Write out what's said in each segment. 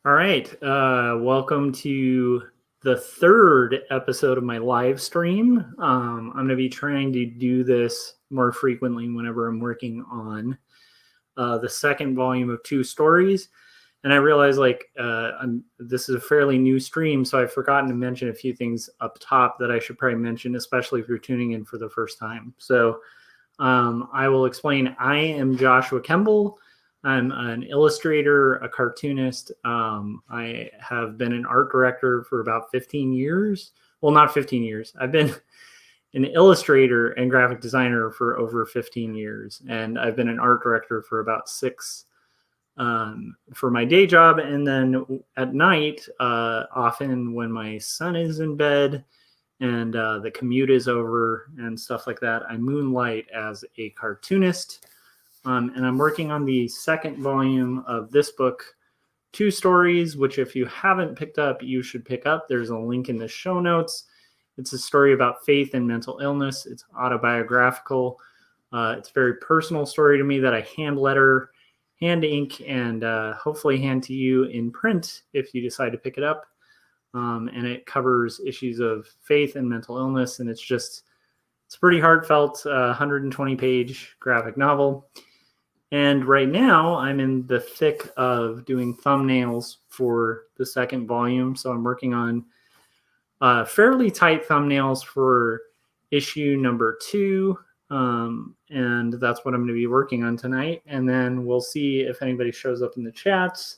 All right. Welcome to the third episode of my live stream. I'm going to be trying to do this more frequently whenever I'm working on the second volume of Two Stories. And I realize this is a fairly new stream, so I've forgotten to mention a few things up top that I should probably mention, especially if you're tuning in for the first time. So I will explain. I am Joshua Kemble. I'm an illustrator, a cartoonist. I have been an art director for about 15 years. Well, not 15 years. I've been an illustrator and graphic designer for over 15 years. And I've been an art director for about 6 for my day job. And then at night, often when my son is in bed and the commute is over and stuff like that, I moonlight as a cartoonist. And I'm working on the second volume of this book, Two Stories, which if you haven't picked up, you should pick up. There's a link in the show notes. It's a story about faith and mental illness. It's autobiographical. It's a very personal story to me that I hand ink, and hopefully hand to you in print if you decide to pick it up. And it covers issues of faith and mental illness, and it's a pretty heartfelt 120-page graphic novel. And right now, I'm in the thick of doing thumbnails for the second volume. So I'm working on fairly tight thumbnails for issue number 2. And that's what I'm going to be working on tonight. And then we'll see if anybody shows up in the chats.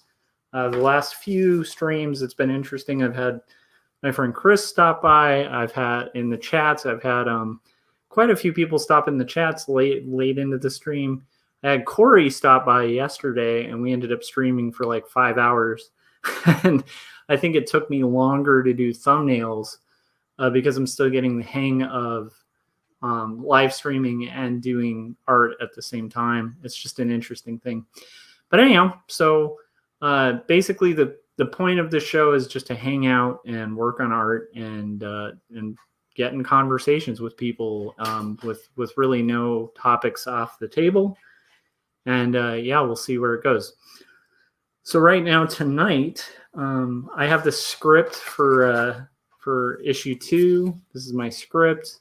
The last few streams, it's been interesting. I've had my friend Chris stop by. I've had in the chats, I've had quite a few people stop in the chats late into the stream. I had Corey stop by yesterday, and we ended up streaming for like 5 hours. And I think it took me longer to do thumbnails because I'm still getting the hang of live streaming and doing art at the same time. It's just an interesting thing. But anyhow, so basically the point of the show is just to hang out and work on art and get in conversations with people with really no topics off the table. And we'll see where it goes. So right now tonight, I have the script for issue 2. This is my script.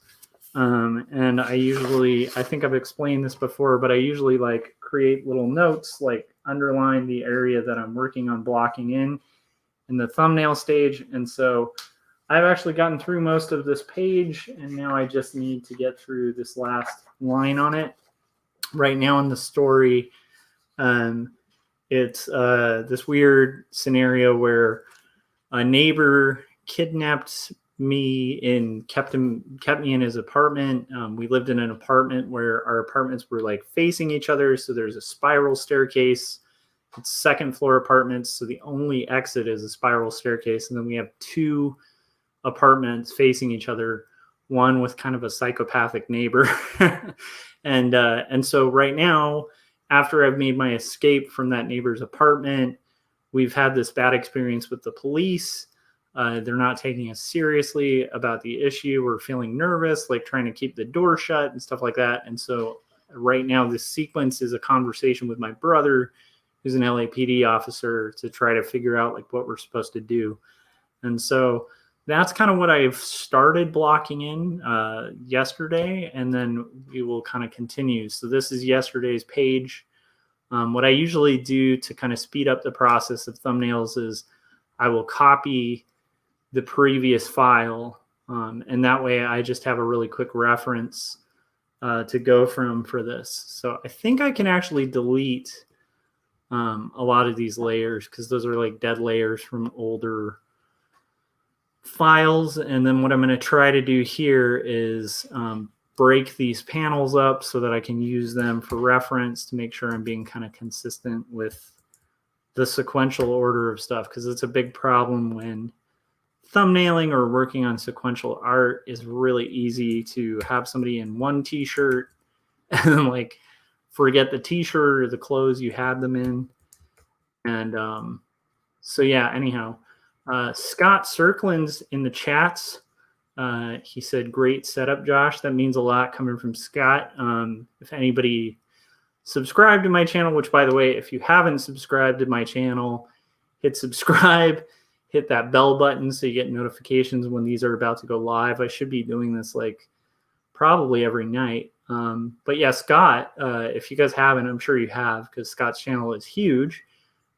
And I think I've explained this before, but I usually create little notes, underline the area that I'm working on blocking in the thumbnail stage. And so I've actually gotten through most of this page, and now I just need to get through this last line on it. Right now in the story, it's this weird scenario where a neighbor kidnapped me and kept me in his apartment. We lived in an apartment where our apartments were facing each other, so there's a spiral staircase. It's second floor apartments, so the only exit is a spiral staircase, and then we have 2 apartments facing each other, one with kind of a psychopathic neighbor. And so right now, after I've made my escape from that neighbor's apartment, we've had this bad experience with the police. They're not taking us seriously about the issue. We're feeling nervous, trying to keep the door shut and stuff like that. And so right now, this sequence is a conversation with my brother, who's an LAPD officer, to try to figure out what we're supposed to do. And so that's kind of what I've started blocking in yesterday, and then we will kind of continue. So this is yesterday's page. What I usually do to kind of speed up the process of thumbnails is I will copy the previous file, and that way I just have a really quick reference to go from for this. So I think I can actually delete a lot of these layers because those are dead layers from older files. And then what I'm going to try to do here is break these panels up so that I can use them for reference to make sure I'm being kind of consistent with the sequential order of stuff, because it's a big problem when thumbnailing or working on sequential art. Is really easy to have somebody in one t-shirt and then forget the t-shirt or the clothes you had them in. And so yeah, anyhow, Scott Circlin's in the chats. He said, great setup, Josh. That means a lot coming from Scott. If anybody subscribed to my channel, which, by the way, if you haven't subscribed to my channel, hit subscribe, hit that bell button so you get notifications when these are about to go live. I should be doing this like probably every night. But yeah, Scott, if you guys haven't, I'm sure you have, because Scott's channel is huge.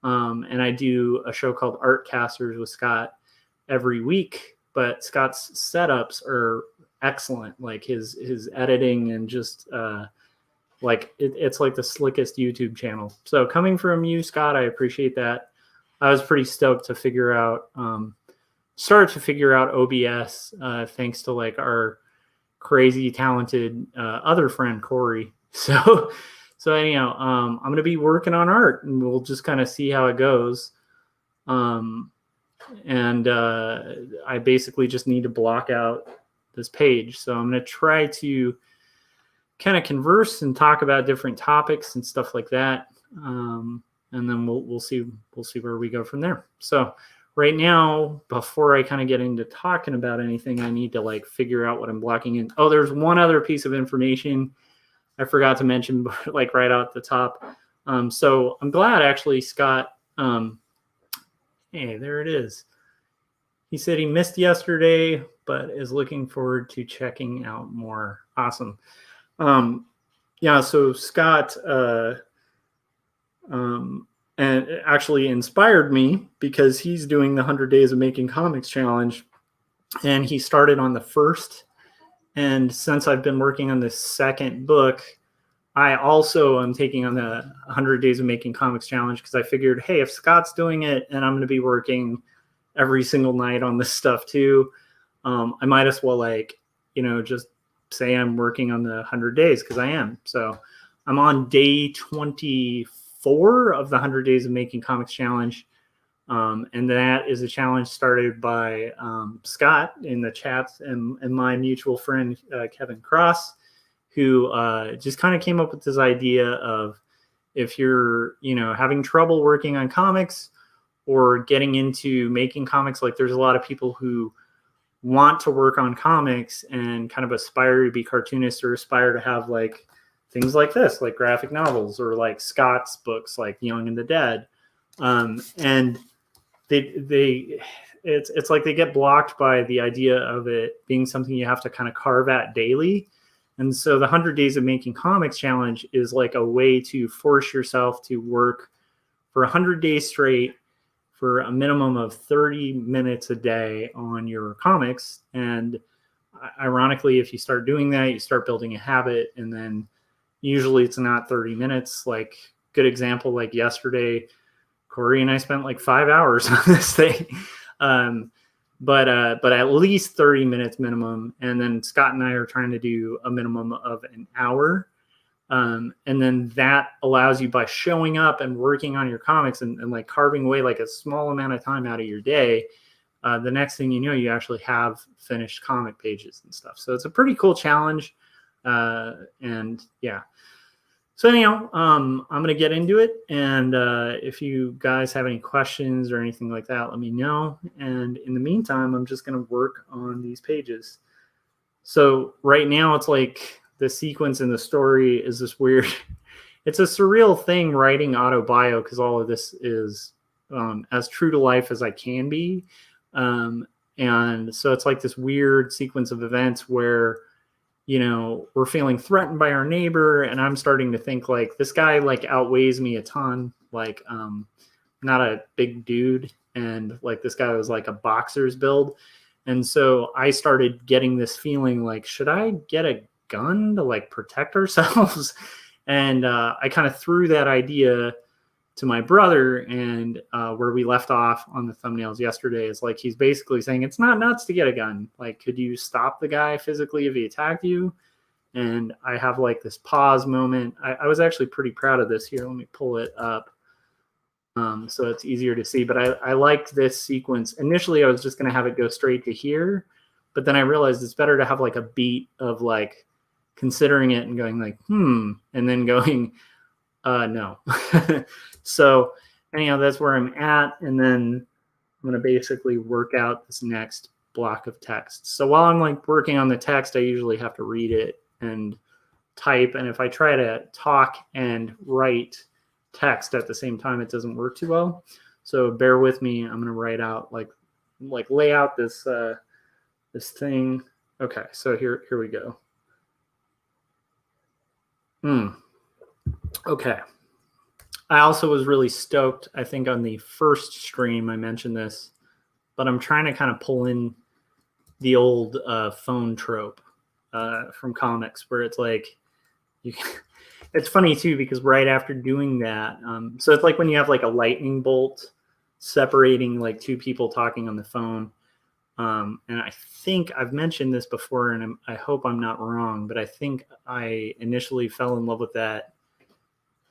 And I do a show called Art Casters with Scott every week, but Scott's setups are excellent. Like his editing and just like it's like the slickest YouTube channel. So coming from you, Scott, I appreciate that. I was pretty stoked to figure out, started to figure out OBS thanks to like our crazy talented other friend Corey. So anyhow, I'm going to be working on art, and we'll just kind of see how it goes. And I basically just need to block out this page. So I'm going to try to kind of converse and talk about different topics and stuff like that. And then we'll see where we go from there. So right now, before I kind of get into talking about anything, I need to like figure out what I'm blocking in. Oh, there's one other piece of information I forgot to mention, like right out at the top. So I'm glad actually, Scott. Hey, there it is. He said he missed yesterday, but is looking forward to checking out more. Awesome. Yeah, so Scott and it actually inspired me because he's doing the 100 Days of Making Comics Challenge, and he started on the first. And since I've been working on this second book, I also am taking on the 100 Days of Making Comics Challenge, because I figured, hey, if Scott's doing it and I'm going to be working every single night on this stuff too, I might as well just say I'm working on the 100 days, because I am. So I'm on day 24 of the 100 Days of Making Comics Challenge. And that is a challenge started by Scott in the chats and my mutual friend, Kevin Cross, who just kind of came up with this idea of, if you're, having trouble working on comics or getting into making comics, like there's a lot of people who want to work on comics and kind of aspire to be cartoonists or aspire to have like things like this, like graphic novels, or like Scott's books, like Young and the Dead. And it's like they get blocked by the idea of it being something you have to kind of carve at daily. And so the 100 Days of Making Comics Challenge is like a way to force yourself to work for 100 days straight for a minimum of 30 minutes a day on your comics. And ironically, if you start doing that, you start building a habit, and then usually it's not 30 minutes. Like, good example, like yesterday, Corey and I spent like 5 hours on this thing. But at least 30 minutes minimum. And then Scott and I are trying to do a minimum of an hour. And then that allows you, by showing up and working on your comics and like carving away like a small amount of time out of your day, the next thing you know, you actually have finished comic pages and stuff. So it's a pretty cool challenge. And yeah. So anyhow, I'm going to get into it. And if you guys have any questions or anything like that, let me know. And in the meantime, I'm just going to work on these pages. So right now, it's like the sequence in the story is this weird, it's a surreal thing writing autobio, because all of this is as true to life as I can be. And so it's like this weird sequence of events where, we're feeling threatened by our neighbor, and I'm starting to think like, this guy like outweighs me a ton. Like, not a big dude. And like, this guy was like a boxer's build. And so I started getting this feeling like, should I get a gun to like protect ourselves? And I kind of threw that idea to my brother, and where we left off on the thumbnails yesterday is like, he's basically saying it's not nuts to get a gun. Like, could you stop the guy physically if he attacked you? And I have like this pause moment. I was actually pretty proud of this. Here, let me pull it up so it's easier to see. But I liked this sequence. Initially, I was just going to have it go straight to here, but then I realized it's better to have like a beat of like considering it and going like, and then going, no. So anyhow, that's where I'm at. And then I'm going to basically work out this next block of text. So while I'm like working on the text, I usually have to read it and type. And if I try to talk and write text at the same time, it doesn't work too well. So bear with me. I'm going to write out lay out this this thing. Okay, so here we go. Okay. I also was really stoked. I think on the first stream I mentioned this, but I'm trying to kind of pull in the old phone trope from comics, where it's like you. It's funny too because right after doing that, so it's like when you have like a lightning bolt separating like two people talking on the phone. And I think I've mentioned this before, and I hope I'm not wrong, but I think I initially fell in love with that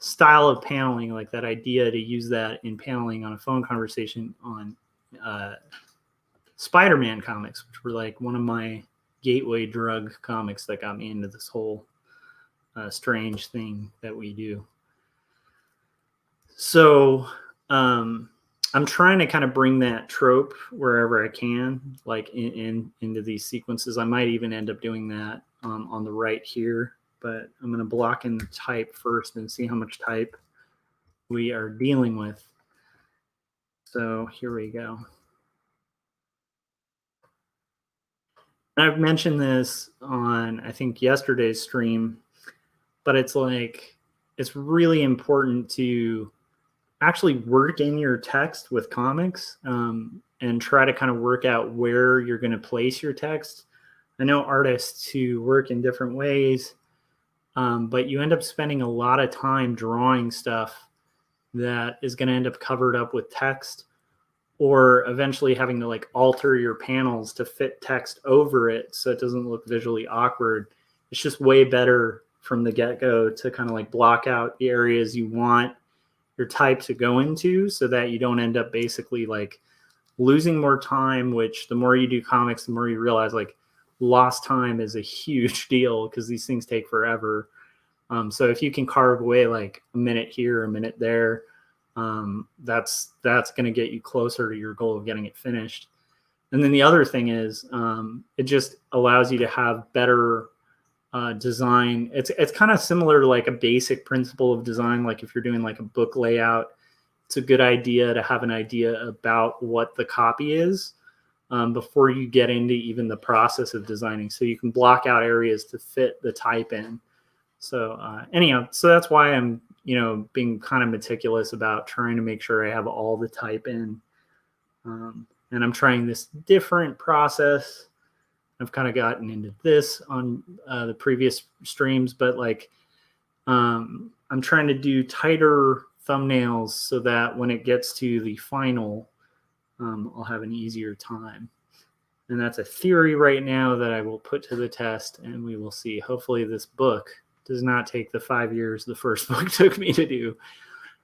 style of paneling, like that idea to use that in paneling on a phone conversation on Spider-Man comics, which were like one of my gateway drug comics that got me into this whole strange thing that we do. So I'm trying to kind of bring that trope wherever I can, like into these sequences. I might even end up doing that on the right here, but I'm going to block in the type first and see how much type we are dealing with. So here we go. I've mentioned this on, I think, yesterday's stream, but it's like, it's really important to actually work in your text with comics and try to kind of work out where you're going to place your text. I know artists who work in different ways, but you end up spending a lot of time drawing stuff that is going to end up covered up with text, or eventually having to like alter your panels to fit text over it so it doesn't look visually awkward. It's just way better from the get-go to kind of like block out the areas you want your type to go into so that you don't end up basically like losing more time, which the more you do comics, the more you realize like lost time is a huge deal because these things take forever. So if you can carve away like a minute here, a minute there, that's going to get you closer to your goal of getting it finished. And then the other thing is it just allows you to have better design. It's kind of similar to like a basic principle of design. Like if you're doing like a book layout, it's a good idea to have an idea about what the copy is before you get into even the process of designing, so you can block out areas to fit the type in. So anyhow, so that's why I'm being kind of meticulous about trying to make sure I have all the type in, and I'm trying this different process. I've kind of gotten into this on the previous streams, but like I'm trying to do tighter thumbnails so that when it gets to the final, I'll have an easier time. And that's a theory right now that I will put to the test, and we will see. Hopefully this book does not take the 5 years the first book took me to do.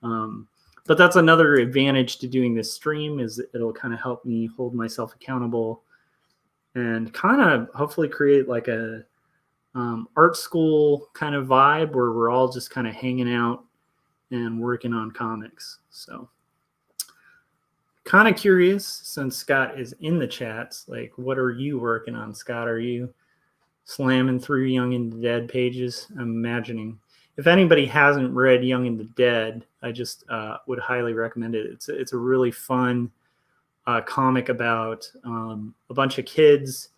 But that's another advantage to doing this stream, is it'll kind of help me hold myself accountable and kind of hopefully create like a art school kind of vibe where we're all just kind of hanging out and working on comics. So kind of curious, since Scott is in the chats, like what are you working on, Scott? Are you slamming through Young and the Dead pages? I'm imagining. If anybody hasn't read Young and the Dead, I just would highly recommend it. It's a really fun comic about a bunch of kids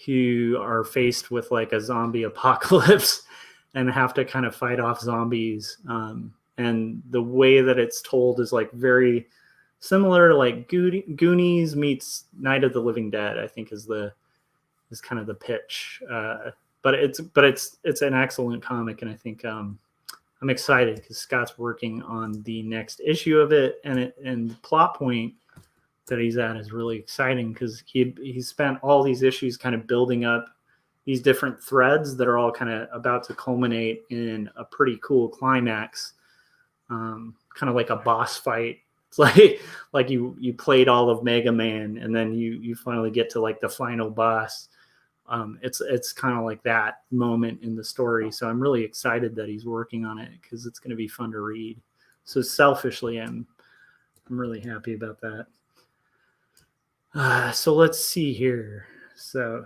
who are faced with like a zombie apocalypse and have to kind of fight off zombies. And the way that it's told is like very similar to like Goonies meets Night of the Living Dead, I think is kind of the pitch. But it's an excellent comic, and I think I'm excited because Scott's working on the next issue of it, and the plot point that he's at is really exciting because he spent all these issues kind of building up these different threads that are all kind of about to culminate in a pretty cool climax, kind of like a boss fight. It's like you played all of Mega Man and then you finally get to like the final boss. It's kind of like that moment in the story. So I'm really excited that he's working on it because it's going to be fun to read. So selfishly, I'm really happy about that. So let's see here. So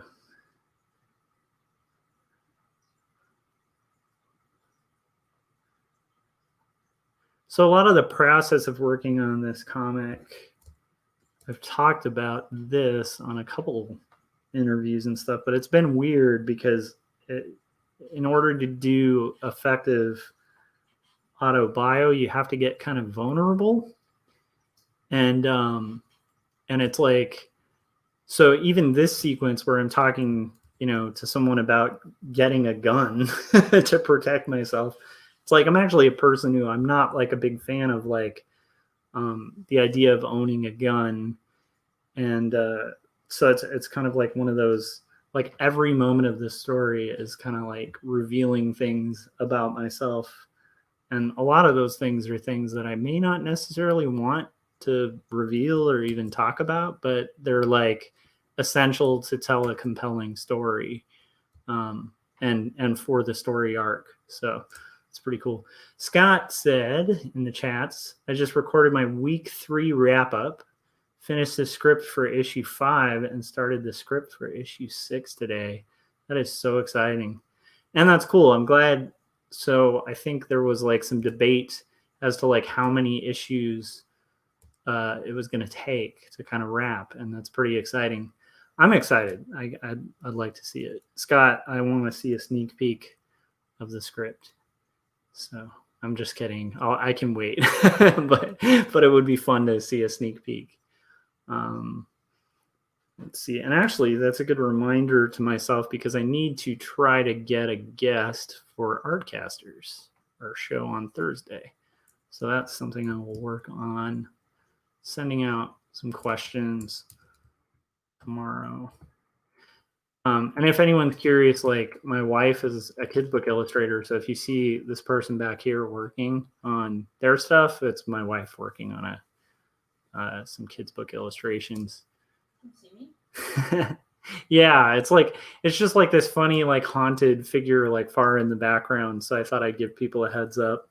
So a lot of the process of working on this comic, I've talked about this on a couple interviews and stuff, but it's been weird because in order to do effective autobio, you have to get kind of vulnerable. And it's like, so even this sequence where I'm talking, to someone about getting a gun to protect myself, it's like I'm actually a person who I'm not like a big fan of like the idea of owning a gun. And so it's kind of like one of those, like every moment of this story is kind of like revealing things about myself. And a lot of those things are things that I may not necessarily want to reveal or even talk about, but they're like essential to tell a compelling story, and for the story arc. So it's pretty cool. Scott said in the chats, I just recorded my week 3 wrap up, finished the script for issue 5, and started the script for issue 6 today. That is so exciting. And that's cool. I'm glad. So I think there was like some debate as to like how many issues it was going to take to kind of wrap, and that's pretty exciting. I'm excited. I'd like to see it. Scott, I want to see a sneak peek of the script. So I'm just kidding. I can wait, but it would be fun to see a sneak peek. Let's see. And actually, that's a good reminder to myself because I need to try to get a guest for Artcasters, our show on Thursday. So that's something I will work on, sending out some questions tomorrow. And if anyone's curious, like my wife is a kids book illustrator. So if you see this person back here working on their stuff, it's my wife working on some kids book illustrations. See me? Yeah, it's just like this funny like haunted figure like far in the background. So I thought I'd give people a heads up.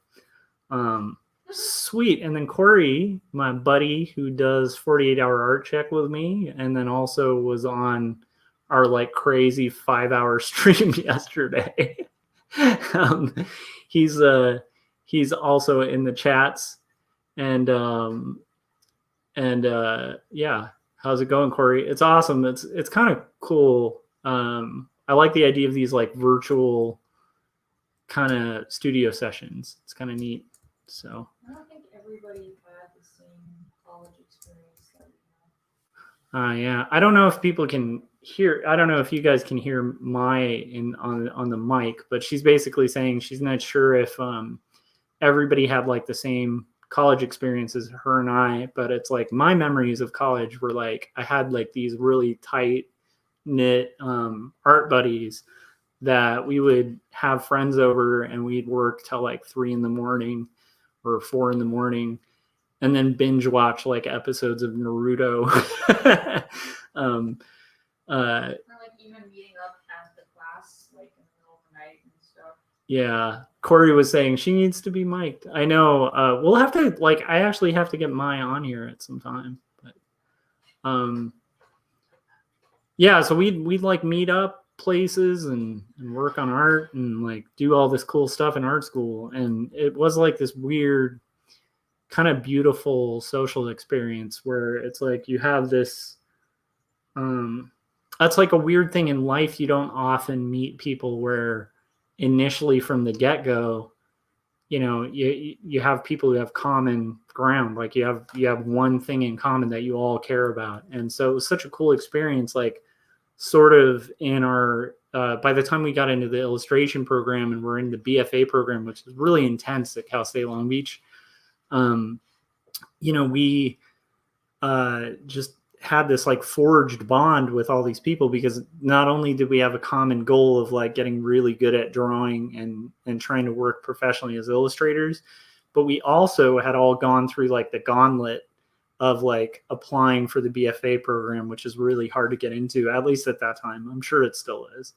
Sweet. And then Corey, my buddy who does 48-hour art check with me, and then also was on our like crazy 5-hour stream yesterday. He's also in the chats, and yeah. How's it going, Corey? It's awesome. It's kind of cool. I like the idea of these like virtual kind of studio sessions. It's kind of neat. So I don't think everybody had the same college experience that we have. Yeah, I don't know if people can hear. I don't know if you guys can hear on the mic, but she's basically saying she's not sure if everybody had like the same college experiences, her and I, but it's like my memories of college were like I had like these really tight knit art buddies that we would have friends over and we'd work till like 3 a.m. or 4 a.m. and then binge watch like episodes of Naruto. or like even meeting up at the class like in the middle of the night and stuff. Yeah, Corey was saying she needs to be mic'd. I know. We'll have to like. I actually have to get Maya on here at some time. But, yeah. So we'd like meet up places and work on art and like do all this cool stuff in art school. And it was like this weird, kind of beautiful social experience where it's like you have this. That's like a weird thing in life. You don't often meet people where initially from the get-go, you have people who have common ground, like you have one thing in common that you all care about. And so it was such a cool experience, like sort of in our by the time we got into the illustration program and we're in the BFA program, which is really intense at Cal State Long Beach, we just had this like forged bond with all these people because not only did we have a common goal of like getting really good at drawing and trying to work professionally as illustrators, but we also had all gone through like the gauntlet of like applying for the BFA program, which is really hard to get into, at least at that time. I'm sure it still is.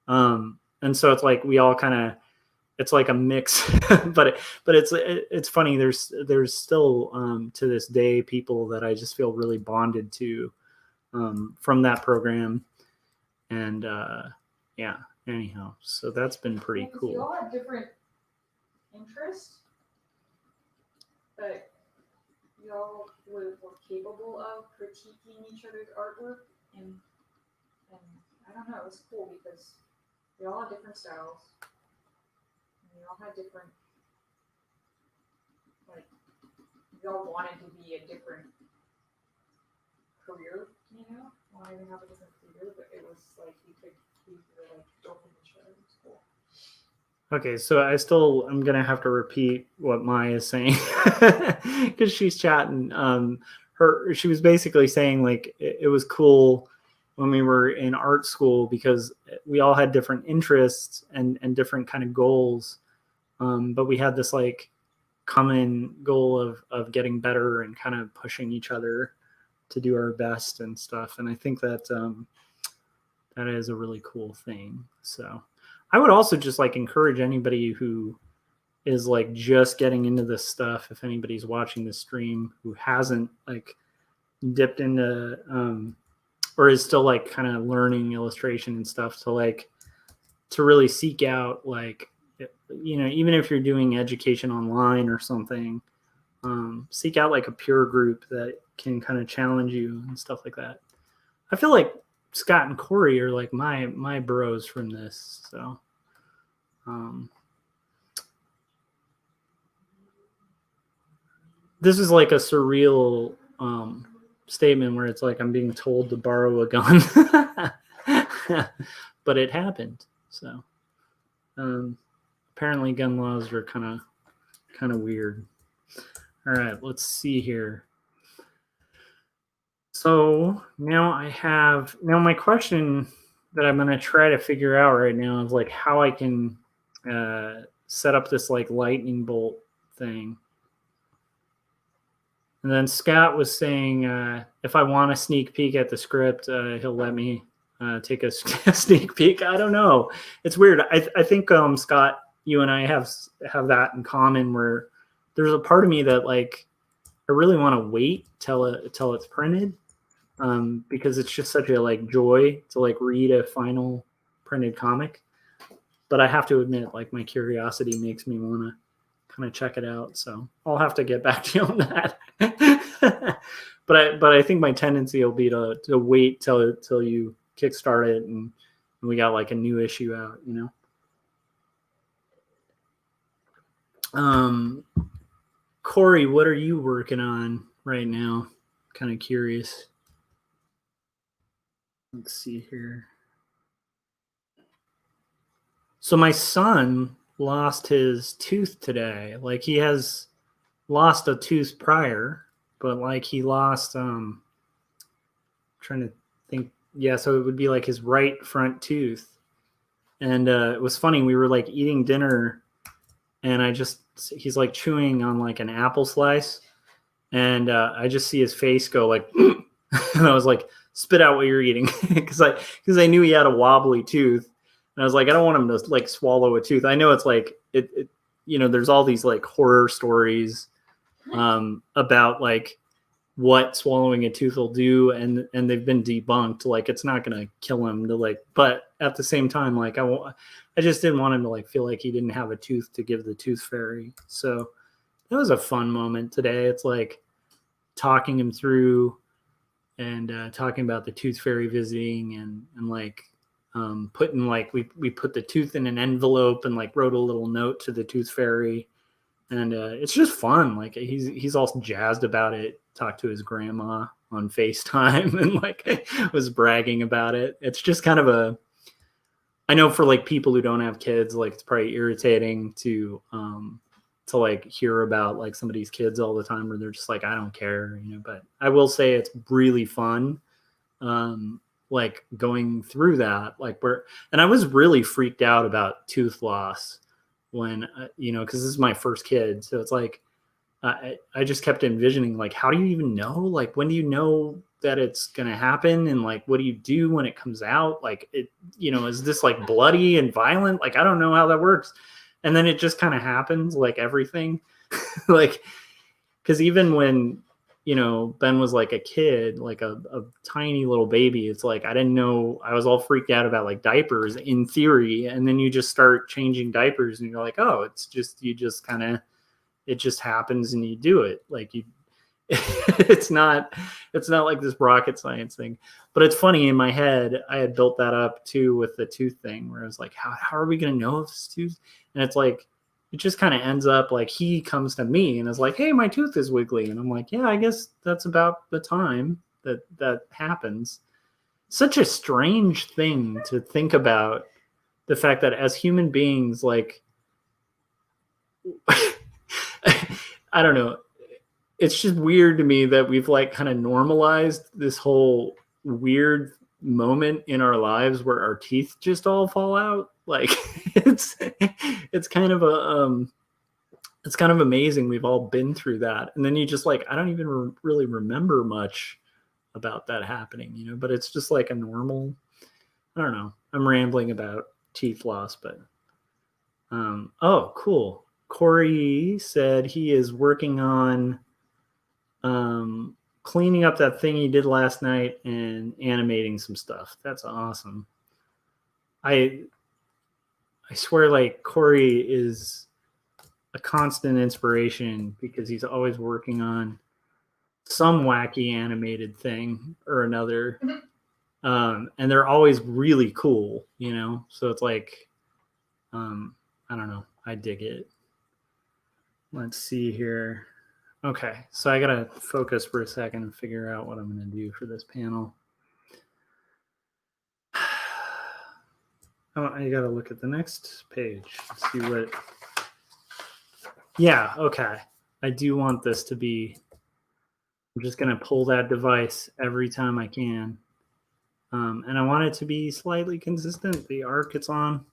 And so it's like we all kind of, it's like a mix, but it's funny. There's still to this day people that I just feel really bonded to from that program, and yeah. Anyhow, so that's been pretty cool. You all had different interests. but y'all were capable of critiquing each other's artwork, and I don't know, it was cool because they all had different styles, and they all had different, like, they all wanted to be a different career, wanted to have a different career, but it was like you could like open each other. It was cool. Okay, so I'm gonna have to repeat what Maya is saying because she's chatting. She was basically saying like it was cool when we were in art school because we all had different interests and different kind of goals, but we had this like common goal of getting better and kind of pushing each other to do our best and stuff. And I think that that is a really cool thing. So I would also just like encourage anybody who is like just getting into this stuff, if anybody's watching this stream who hasn't like dipped into or is still like kind of learning illustration and stuff, to really seek out like, even if you're doing education online or something, seek out like a peer group that can kind of challenge you and stuff like that. I feel like Scott and Corey are like my bros from this. So this is like a surreal statement where it's like I'm being told to borrow a gun, but it happened. So apparently gun laws are kind of weird. All right, let's see here. So now my question that I'm going to try to figure out right now is like how I can set up this like lightning bolt thing. And then Scott was saying if I want a sneak peek at the script, he'll let me take a sneak peek. I don't know. It's weird. I think Scott, you and I have that in common where there's a part of me that like I really want to wait till it's printed. Because it's just such a like joy to like read a final printed comic. But I have to admit, like my curiosity makes me want to kind of check it out. So I'll have to get back to you on that. but I think my tendency will be to wait till you kickstart it and we got like a new issue out, Corey, what are you working on right now? Kind of curious. Let's see here. So my son lost his tooth today. Like he has lost a tooth prior, but like he lost trying to think. Yeah, so it would be like his right front tooth. And it was funny, we were like eating dinner and he's like chewing on like an apple slice and I just see his face go like and I was like, spit out what you're eating because I knew he had a wobbly tooth and I was like, I don't want him to like swallow a tooth. I know it's like it there's all these like horror stories about like what swallowing a tooth will do and they've been debunked. Like it's not gonna kill him to like, but at the same time like I just didn't want him to like feel like he didn't have a tooth to give the tooth fairy. So it was a fun moment today. It's like talking him through and talking about the tooth fairy visiting and like putting like we put the tooth in an envelope and like wrote a little note to the tooth fairy and it's just fun. Like he's all jazzed about it. Talked to his grandma on FaceTime and like was bragging about it. It's just kind of I know for like people who don't have kids, like it's probably irritating to like hear about like somebody's kids all the time where they're just like, I don't care, but I will say it's really fun. Like going through that, like and I was really freaked out about tooth loss when, cause this is my first kid. So it's like, I just kept envisioning like, how do you even know? Like, when do you know that it's going to happen? And like, what do you do when it comes out? Like is this like bloody and violent? Like, I don't know how that works. And then it just kind of happens like everything. Like, because even when, Ben was like a kid, like a tiny little baby, it's like, I didn't know, I was all freaked out about like diapers in theory. And then you just start changing diapers and you're like, oh, it's just, you just kind of it just happens and you do it. Like it's not like this rocket science thing. But it's funny, in my head, I had built that up too with the tooth thing, where I was like, how are we going to know if it's tooth? And it's like, it just kind of ends up like he comes to me and is like, hey, my tooth is wiggly. And I'm like, yeah, I guess that's about the time that happens. Such a strange thing to think about, the fact that as human beings, like, I don't know, it's just weird to me that we've like kind of normalized this whole weird moment in our lives where our teeth just all fall out. Like it's kind of it's kind of amazing we've all been through that. And then you just like, I don't even really remember much about that happening, you know, but it's just like a normal, I don't know. I'm rambling about teeth loss, but oh, cool. Corey said he is working on cleaning up that thing he did last night and animating some stuff. That's awesome. I swear, like, Corey is a constant inspiration because he's always working on some wacky animated thing or another. And they're always really cool, you know? So it's like, I don't know. I dig it. Let's see here. Okay, so I gotta focus for a second and figure out what I'm gonna do for this panel. Oh, I gotta look at the next page, see what. Yeah, okay. I do want this to be. I'm just gonna pull that device every time I can, and I want it to be slightly consistent. The arc it's on.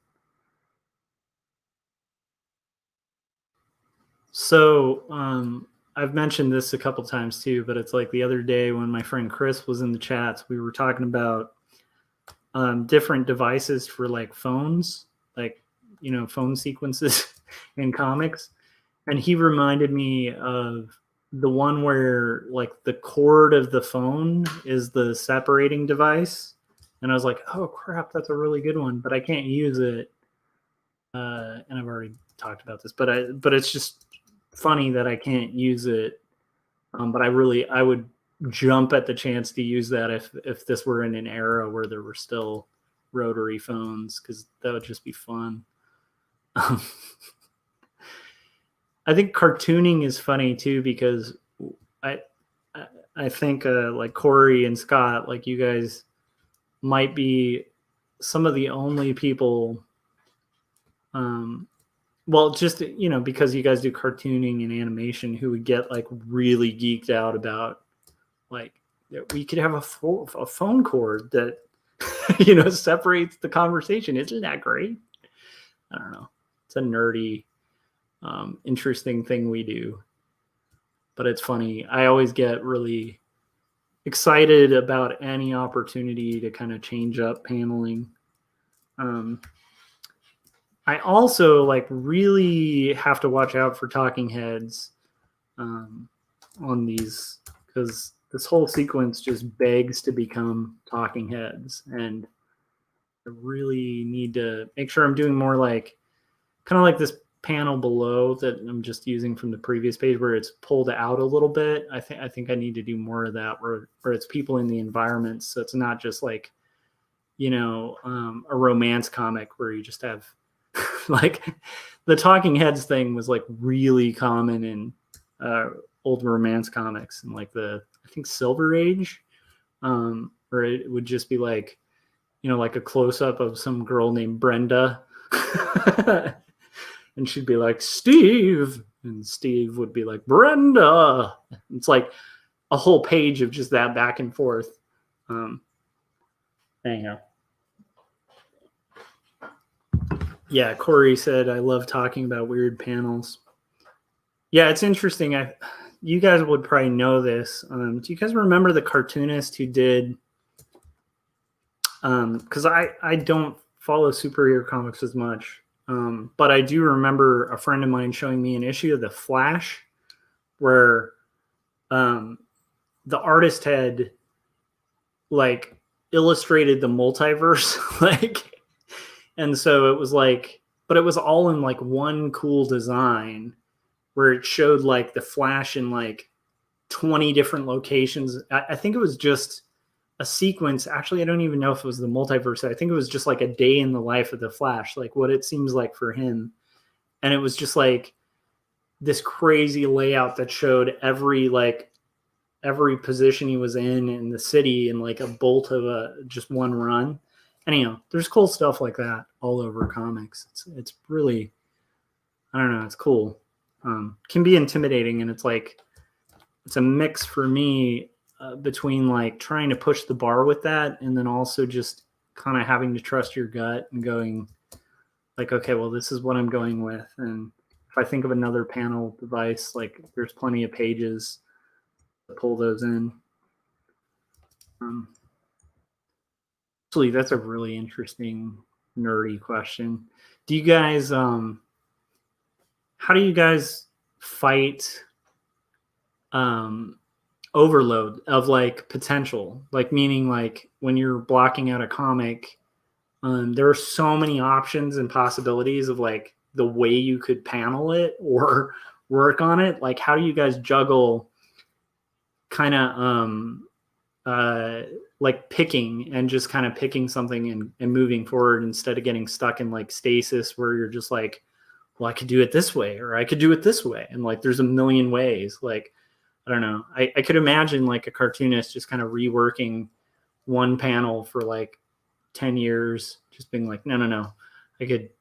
So I've mentioned this a couple times too, but it's like the other day when my friend Chris was in the chats, we were talking about different devices for like phones, like, you know, phone sequences in comics. And he reminded me of the one where like the cord of the phone is the separating device. And I was like, oh crap, that's a really good one, but I can't use it. And I've already talked about this, but it's just funny that I can't use it. But I would jump at the chance to use that if this were in an era where there were still rotary phones, because that would just be fun. I think cartooning is funny too, because I think like Corey and Scott, like you guys might be some of the only people well, just, you know, because you guys do cartooning and animation, who would get like really geeked out about like we could have a phone cord that you know separates the conversation. Isn't that great? I don't know. It's a nerdy, interesting thing we do, but it's funny. I always get really excited about any opportunity to kind of change up paneling. I also like really have to watch out for talking heads on these, because this whole sequence just begs to become talking heads, and I really need to make sure I'm doing more like kind of like this panel below that I'm just using from the previous page where it's pulled out a little bit. I think I need to do more of that where it's people in the environments, so it's not just like, you know, a romance comic where you just have like the talking heads thing was like really common in old romance comics and like I think Silver Age, where it would just be like, you know, like a close up of some girl named Brenda, and she'd be like Steve, and Steve would be like Brenda. It's like a whole page of just that back and forth. Anyhow. Yeah, Corey said, I love talking about weird panels. Yeah, it's interesting. You guys would probably know this. Do you guys remember the cartoonist who did, because I don't follow superhero comics as much, but I do remember a friend of mine showing me an issue of The Flash where the artist had like illustrated the multiverse, like, and so it was like, but it was all in like one cool design. where it showed like the Flash in like 20 different locations. I think it was just a sequence. Actually, I don't even know if it was the multiverse. I think it was just like a day in the life of the Flash, like what it seems like for him. And it was just like this crazy layout that showed every position he was in the city in like a bolt of a just one run. Anyhow, there's cool stuff like that all over comics. It's really, I don't know, it's cool. Can be intimidating, and it's like it's a mix for me between like trying to push the bar with that, and then also just kind of having to trust your gut and going like, okay, well, this is what I'm going with, and if I think of another panel device, like there's plenty of pages to pull those in. Actually, that's a really interesting nerdy question. Do you guys how do you guys fight overload of like potential? Like meaning like when you're blocking out a comic, there are so many options and possibilities of like the way you could panel it or work on it. Like how do you guys juggle kind of like picking and just kind of picking something and moving forward instead of getting stuck in like stasis where you're just like, well, I could do it this way or I could do it this way. And like there's a million ways. Like, I don't know. I could imagine like a cartoonist just kind of reworking one panel for like 10 years, just being like, no, I could,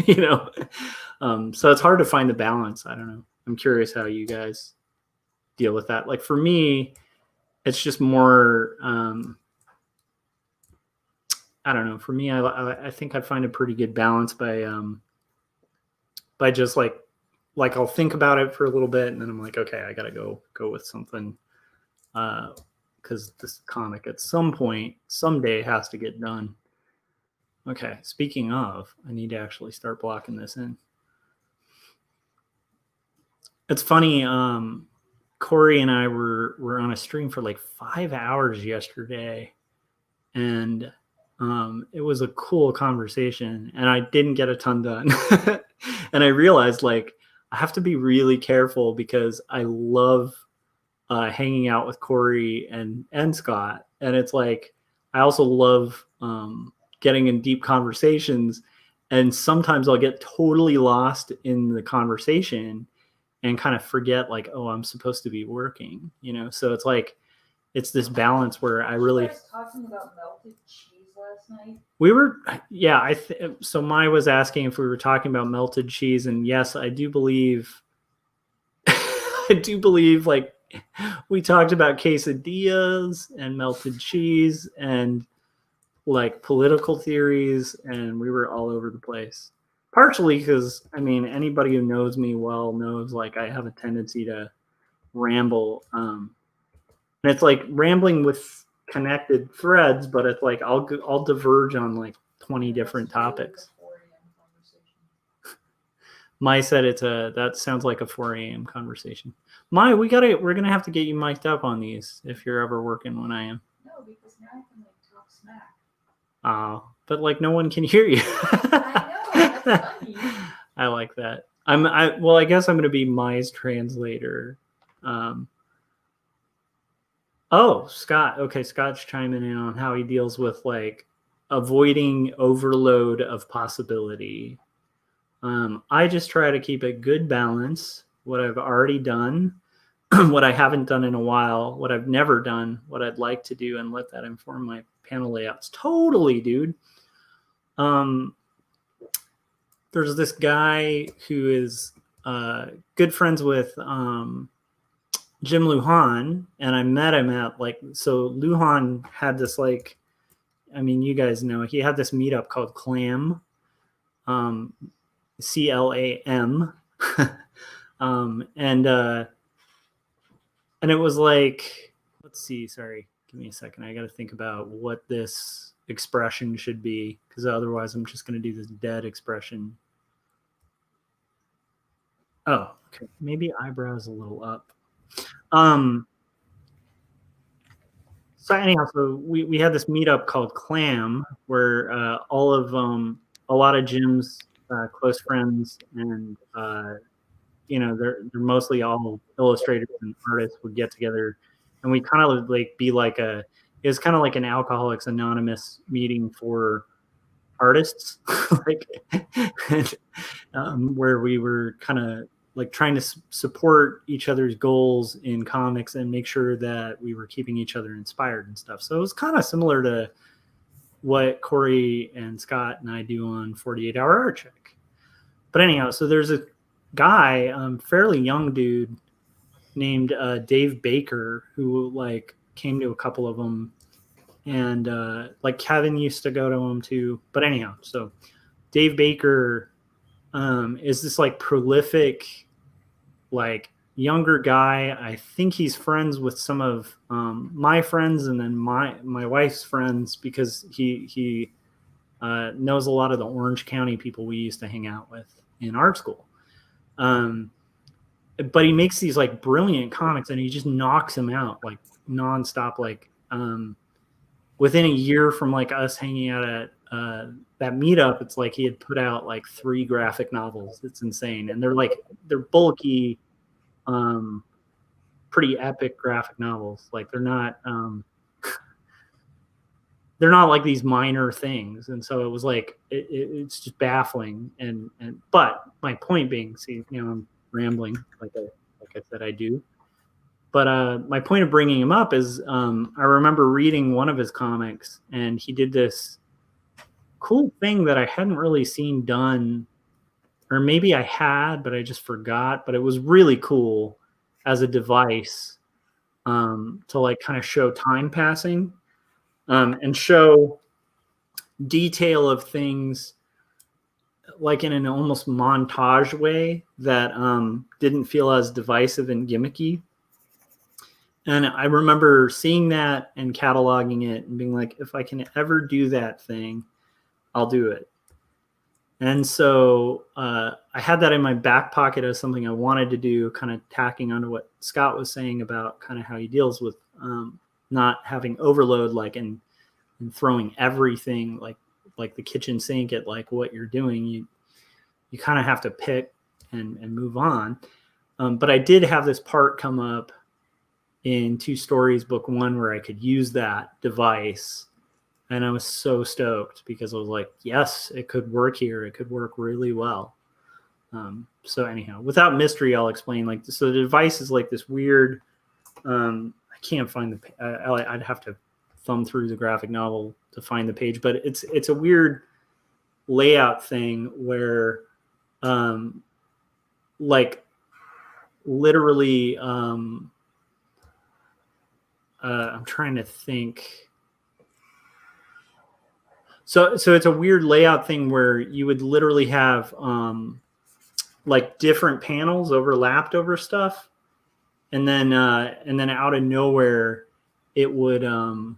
you know. So it's hard to find the balance. I don't know. I'm curious how you guys deal with that. Like for me, it's just more I don't know. For me, I think I find a pretty good balance by just like I'll think about it for a little bit and then I'm like, okay, I gotta go with something because this comic at some point someday has to get done. Okay, speaking of, I need to actually start blocking this in. It's funny. Corey and I were on a stream for like 5 hours yesterday, and it was a cool conversation, and I didn't get a ton done. And I realized like I have to be really careful because I love hanging out with Corey and Scott, and it's like I also love getting in deep conversations, and sometimes I'll get totally lost in the conversation and kind of forget like, oh, I'm supposed to be working, you know. So it's like it's this balance where I really. You guys talking about melted cheese last night? We were, yeah. So Mai was asking if we were talking about melted cheese, and yes, I do believe. I do believe like we talked about quesadillas and melted cheese and like political theories, and we were all over the place. Partially because I mean anybody who knows me well knows like I have a tendency to ramble, and it's like rambling with connected threads, but it's like I'll diverge on like 20 different topics. Mai said that sounds like a 4 a.m. conversation. Mai, we're gonna have to get you mic'd up on these if you're ever working when I am. No, because now I can like talk smack. Oh, but like no one can hear you. I know, that's funny. I like that. I guess I'm gonna be Mai's translator. Oh, Scott. Okay, Scott's chiming in on how he deals with like avoiding overload of possibility. I just try to keep a good balance. What I've already done, what I haven't done in a while, what I've never done, what I'd like to do, and let that inform my panel layouts. Totally, dude. There's this guy who is good friends with Jim Lujan, and I met him at like, so Lujan had this like, I mean, you guys know, he had this meetup called CLAM, CLAM, and it was like, let's see, sorry, give me a second. I got to think about what this expression should be, because otherwise I'm just going to do this dead expression. Oh, okay. Maybe eyebrows a little up. So anyhow, so we had this meetup called CLAM, where a lot of Jim's close friends and they're mostly all illustrators and artists would get together, and we kind of like be like it was kind of like an Alcoholics Anonymous meeting for artists, like, and, where we were kind of like trying to support each other's goals in comics and make sure that we were keeping each other inspired and stuff. So it was kind of similar to what Corey and Scott and I do on 48 Hour Art Check. But anyhow, so there's a guy, fairly young dude named Dave Baker, who like came to a couple of them, and like Kevin used to go to them too. But anyhow, so Dave Baker is this like prolific, like younger guy. I think he's friends with some of my friends, and then my wife's friends, because he knows a lot of the Orange County people we used to hang out with in art school. But he makes these like brilliant comics, and he just knocks them out like nonstop. Like within a year from like us hanging out at that meetup, it's like he had put out like 3 graphic novels. It's insane, and they're bulky, pretty epic graphic novels. Like they're not like these minor things. And so it was like it's just baffling. And but my point being, see, I'm rambling like I said I do. But my point of bringing him up is I remember reading one of his comics, and he did this cool thing that I hadn't really seen done, or maybe I had, but I just forgot. But it was really cool as a device to like kind of show time passing, and show detail of things like in an almost montage way that didn't feel as divisive and gimmicky. And I remember seeing that and cataloging it and being like, if I can ever do that thing, I'll do it. And so I had that in my back pocket as something I wanted to do, kind of tacking onto what Scott was saying about kind of how he deals with not having overload, like and throwing everything like the kitchen sink at like what you're doing. You kind of have to pick and move on. But I did have this part come up in 2 Stories book 1 where I could use that device, and I was so stoked because I was like, yes, it could work here. It could work really well. So anyhow, without mystery, I'll explain. Like, so the device is like this weird. I can't find the. I'd have to thumb through the graphic novel to find the page, but it's a weird layout thing where, like, literally, I'm trying to think. So it's a weird layout thing where you would literally have like different panels overlapped over stuff, and then out of nowhere it would kind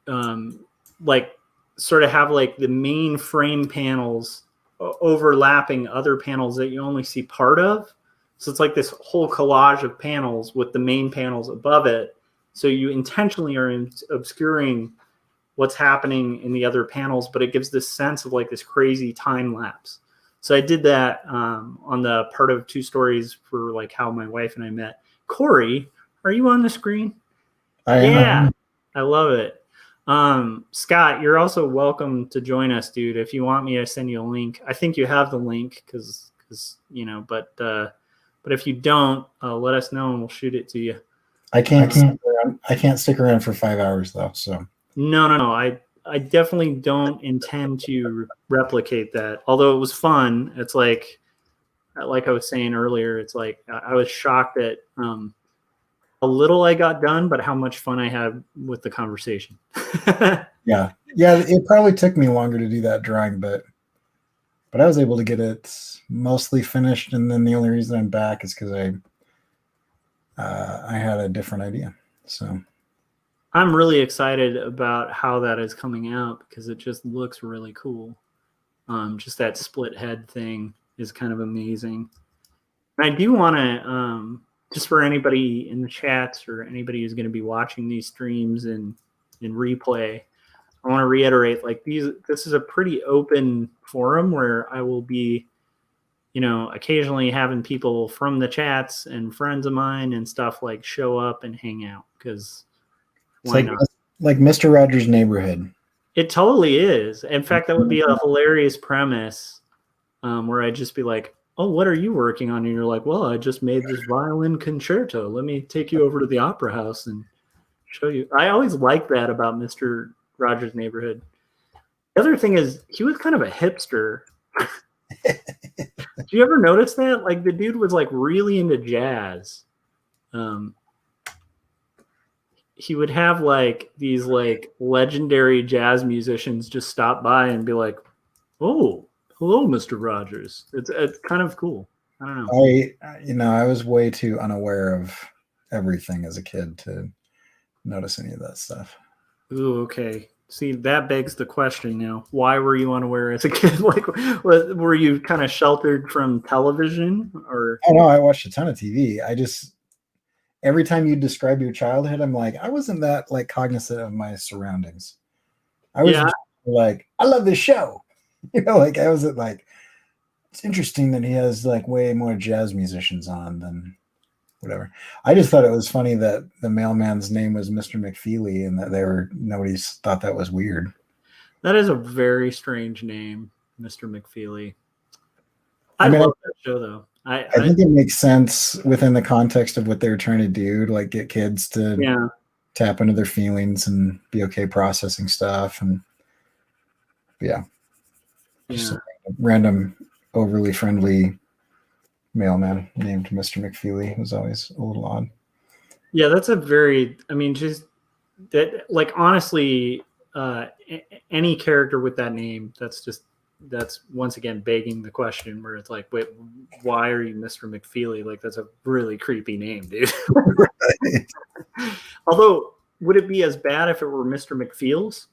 of like sort of have like the main frame panels overlapping other panels that you only see part of. So it's like this whole collage of panels with the main panels above it. So you intentionally are obscuring what's happening in the other panels, but it gives this sense of like this crazy time lapse. So I did that on the part of 2 Stories for like how my wife and I met. Corey, are you on the screen? I am. I love it. Scott, you're also welcome to join us, dude. If you want me to send you a link, I think you have the link because but if you don't, let us know and we'll shoot it to you. I can't stick around for 5 hours though. So no. I definitely don't intend to replicate that. Although it was fun. It's like I was saying earlier, it's like I was shocked at how little I got done, but how much fun I had with the conversation. Yeah. It probably took me longer to do that drawing, but I was able to get it mostly finished. And then the only reason I'm back is because I had a different idea. So I'm really excited about how that is coming out because it just looks really cool. Just that split head thing is kind of amazing. And I do want to, just for anybody in the chats or anybody who's going to be watching these streams in replay, I want to reiterate, like this is a pretty open forum where I will be, occasionally having people from the chats and friends of mine and stuff like show up and hang out, because why not? Like Mr. Rogers' Neighborhood. It totally is. In fact, that would be a hilarious premise, where I'd just be like, oh, what are you working on? And you're like, well, I just made this violin concerto. Let me take you over to the opera house and show you. I always liked that about Mr. Rogers' Neighborhood. The other thing is, he was kind of a hipster. Do you ever notice that? Like, the dude was like really into jazz. He would have like these like legendary jazz musicians just stop by and be like, oh, hello, Mr. Rogers. It's kind of cool. I don't know. I was way too unaware of everything as a kid to notice any of that stuff. Ooh, okay. See, that begs the question now. Why were you unaware as a kid? Like, were you kind of sheltered from television, or? Oh, no, I watched a ton of TV. Every time you describe your childhood, I'm like, I wasn't that like cognizant of my surroundings. I was like, I love this show. Like I wasn't like, it's interesting that he has like way more jazz musicians on than whatever. I just thought it was funny that the mailman's name was Mr. McFeely and that nobody thought that was weird. That is a very strange name, Mr. McFeely. I love that show though. I think it makes sense within the context of what they were trying to do, to like get kids to tap into their feelings and be okay processing stuff. And just a random overly friendly mailman named Mr. McFeely was always a little odd. Yeah, that's just that, like, honestly, any character with that name, that's once again begging the question where it's like, wait, why are you Mr. McFeely? Like, that's a really creepy name, dude. Right. Although, would it be as bad if it were Mr. McFeels?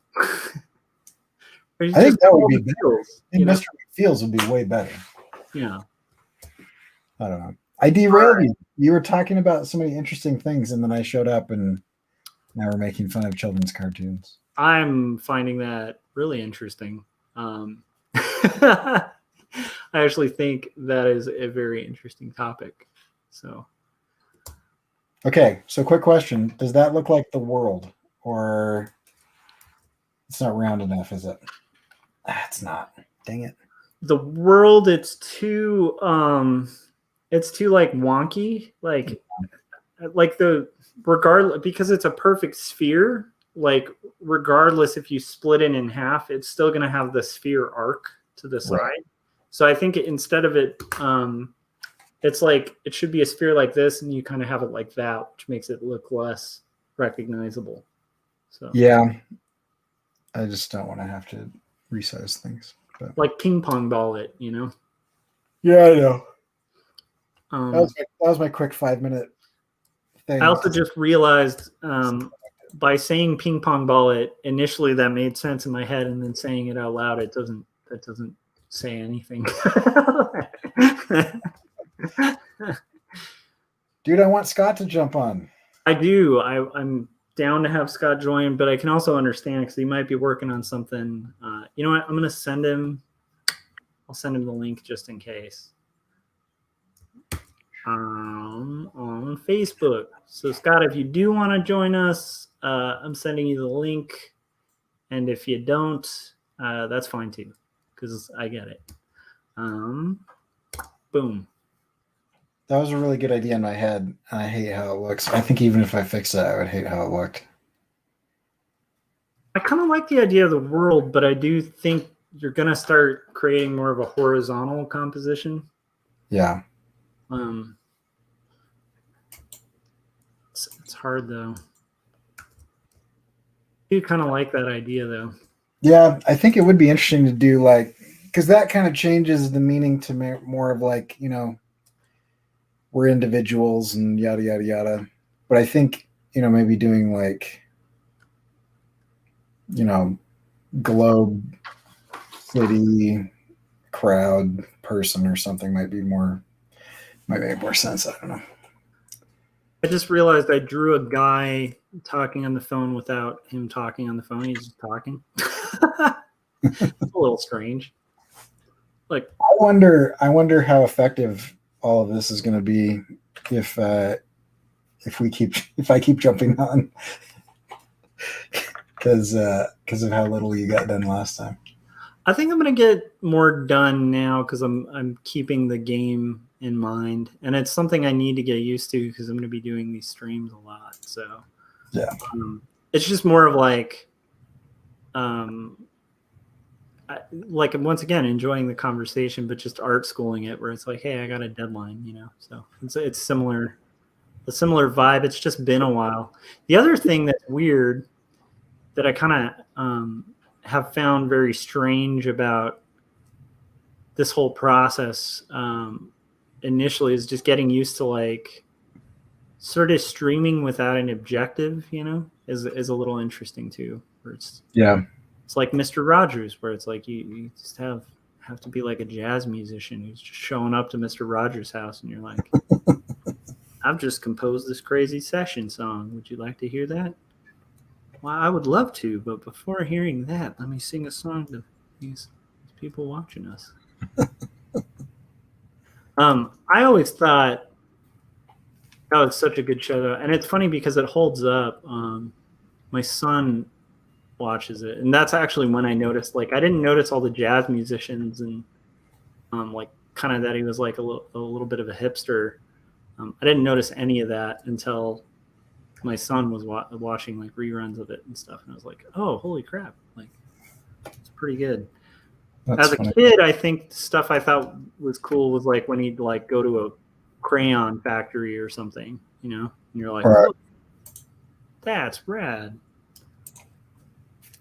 I think that would be better. Mr. McFeels would be way better. Yeah. I don't know. I derailed you. You were talking about so many interesting things, and then I showed up, and now we're making fun of children's cartoons. I'm finding that really interesting. I actually think that is a very interesting topic. So, okay. So, quick question: does that look like the world, or it's not round enough? Is it? It's not. Dang it. The world. It's too like wonky. Like regardless, because it's a perfect sphere. Like, regardless if you split it in half, it's still going to have the sphere arc to the side. Right. So I think instead of it, it's like it should be a sphere like this, and you kind of have it like that, which makes it look less recognizable. So yeah, I just don't want to have to resize things. But. Like ping pong ball it, you know? Yeah, I know. That was my quick 5-minute thing. I also just realized by saying ping pong ball it, initially that made sense in my head, and then saying it out loud, that doesn't say anything. Dude, I want Scott to jump on. I do. I'm down to have Scott join, but I can also understand because he might be working on something. You know what? I'm gonna send him. I'll send him the link just in case. On Facebook. So Scott, if you do want to join us, I'm sending you the link, and if you don't, that's fine too, because I get it. Boom. That was a really good idea in my head. I hate how it looks. I think even if I fix it, I would hate how it looked. I kind of like the idea of the world, but I do think you're going to start creating more of a horizontal composition. Yeah. It's hard, though. I do kind of like that idea, though. Yeah, I think it would be interesting to do, like, because that kind of changes the meaning to more of like, you know, we're individuals and yada, yada, yada. But I think, you know, maybe doing like, you know, globe, city, crowd, person or something might make more sense. I don't know. I just realized I drew a guy talking on the phone without him talking on the phone. He's just talking. It's a little strange. Like, I wonder how effective all of this is going to be if I keep jumping on because of how little you got done last time. I think I'm gonna get more done now because I'm keeping the game in mind, and it's something I need to get used to because I'm gonna be doing these streams a lot. So Yeah. It's just more of like, like once again enjoying the conversation, but just art schooling it, where it's like, hey, I got a deadline, you know. So it's similar, a similar vibe. It's just been a while. The other thing that's weird that I kind of have found very strange about this whole process initially is just getting used to like sort of streaming without an objective, you know, is a little interesting too. Where it's like Mr. Rogers, where it's like you just have to be like a jazz musician who's just showing up to Mr. Rogers' house, and you're like, I've just composed this crazy session song. Would you like to hear that? Well, I would love to, but before hearing that, let me sing a song to these people watching us. I always thought that was such a good show, though. And it's funny because it holds up. My son watches it, and that's actually when I noticed, like, I didn't notice all the jazz musicians and like kind of that he was like a little bit of a hipster. I didn't notice any of that until my son was watching like reruns of it and stuff, and I was like, oh, holy crap, like it's pretty good. As a kid, I think stuff I thought was cool was like when he'd like go to a crayon factory or something, you know, and you're like, oh, that's rad.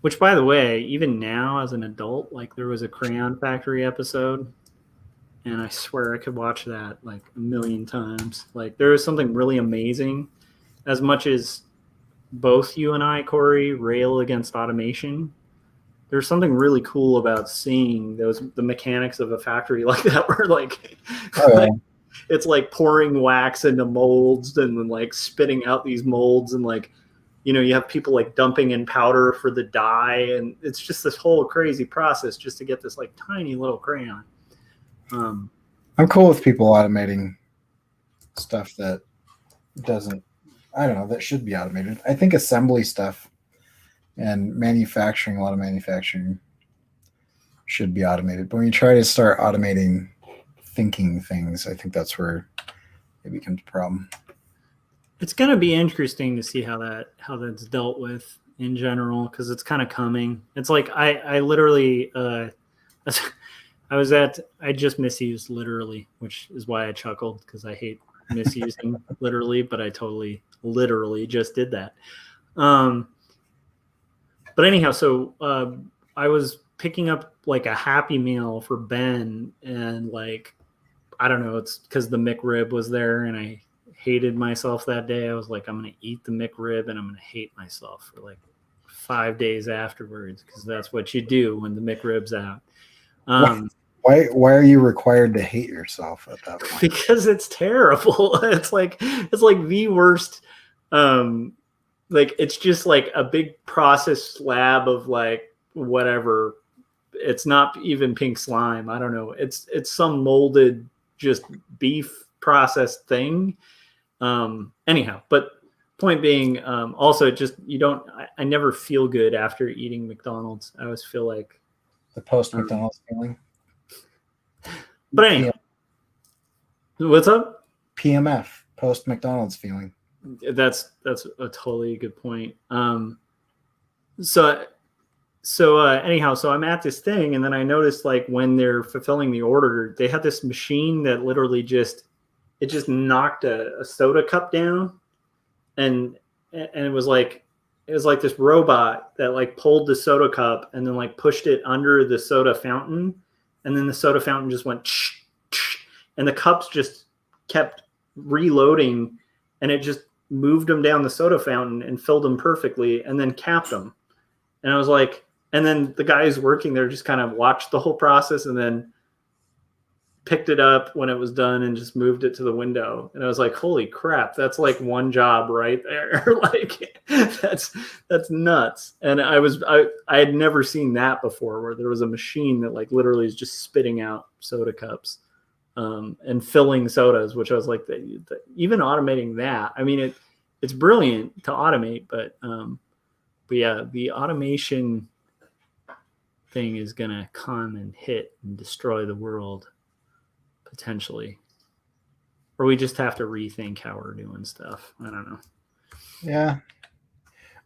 Which, by the way, even now as an adult, like there was a Crayon Factory episode, and I swear I could watch that like a million times. Like there was something really amazing. As much as both you and I, Corey, rail against automation, there's something really cool about seeing the mechanics of a factory like that, where like, like it's like pouring wax into molds and then like spitting out these molds, and like, you know, you have people like dumping in powder for the dye, and it's just this whole crazy process just to get this like tiny little crayon. I'm cool with people automating stuff that doesn't, I don't know, that should be automated. I think assembly stuff and manufacturing, a lot of manufacturing should be automated. But when you try to start automating thinking things, I think that's where it becomes a problem. It's going to be interesting to see how that's dealt with in general, because it's kind of coming. It's like I literally I just misused literally, which is why I chuckled, because I hate misusing literally, but I totally literally just did that. But anyhow, so I was picking up like a Happy Meal for Ben, and like, I don't know, it's because the McRib was there, and I hated myself that day. I was like, I'm going to eat the McRib and I'm going to hate myself for like 5 days afterwards, because that's what you do when the McRib's out. Why are you required to hate yourself at that point? Because it's terrible. It's like the worst. Like it's just like a big processed slab of like whatever. It's not even pink slime. I don't know. It's some molded just beef processed thing. Anyhow, but point being, also just I never feel good after eating McDonald's. I always feel like the post McDonald's feeling. But anyhow, what's up? PMF, post McDonald's feeling. That's a totally good point. So anyhow, so I'm at this thing, and then I noticed like when they're fulfilling the order, they had this machine that literally just knocked a soda cup down, and it was like this robot that like pulled the soda cup and then like pushed it under the soda fountain, and then the soda fountain just went and the cups just kept reloading, and it just moved them down the soda fountain and filled them perfectly and then capped them. And I was like, and then the guy who's working there just kind of watched the whole process and then picked it up when it was done and just moved it to the window. And I was like, holy crap, that's like one job right there. Like that's nuts. And I had never seen that before, where there was a machine that like literally is just spitting out soda cups and filling sodas, which I was like, even automating that. I mean, it's brilliant to automate, but yeah, the automation thing is gonna come and hit and destroy the world potentially, or we just have to rethink how we're doing stuff. I don't know. Yeah,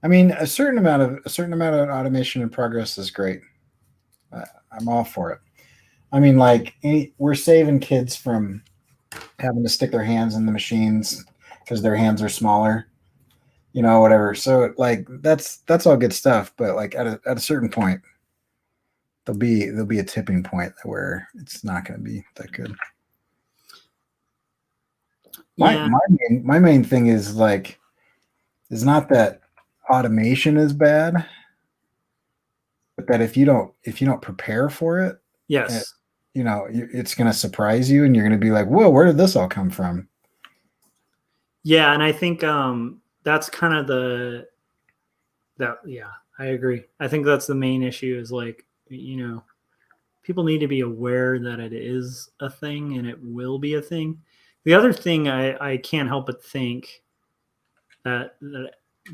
I mean, a certain amount of automation and progress is great. I'm all for it. I mean, like we're saving kids from having to stick their hands in the machines because their hands are smaller, whatever. So like that's all good stuff. But like at a certain point, there'll be a tipping point where it's not going to be that good. Yeah. My main thing is not that automation is bad, but that if you don't prepare for it, Yes. it's going to surprise you, and you're going to be like, whoa, where did this all come from? Yeah, and I think that's kind of yeah, I agree. I think that's the main issue is like, people need to be aware that it is a thing and it will be a thing. The other thing I can't help but think that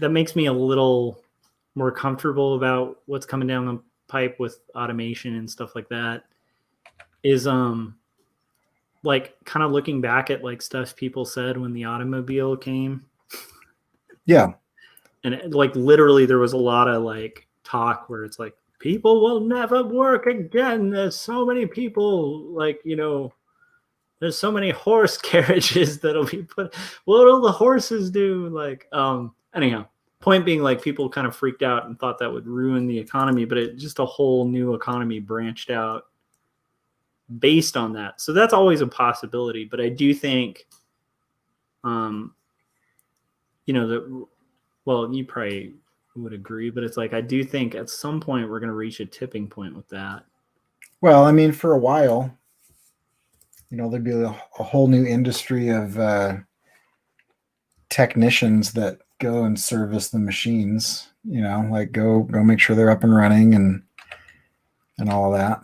makes me a little more comfortable about what's coming down the pipe with automation and stuff like that is like kind of looking back at like stuff people said when the automobile came. Yeah. And like literally there was a lot of like talk where it's like, people will never work again. There's so many people, like, there's so many horse carriages that'll be put. What will the horses do? Like, anyhow, point being, like, people kind of freaked out and thought that would ruin the economy, but it just a whole new economy branched out based on that. So that's always a possibility. But I do think, that, well, you probably would agree, but it's like, I do think at some point we're going to reach a tipping point with that. Well, I mean, for a while, there'd be a whole new industry of technicians that go and service the machines, like go make sure they're up and running and all of that.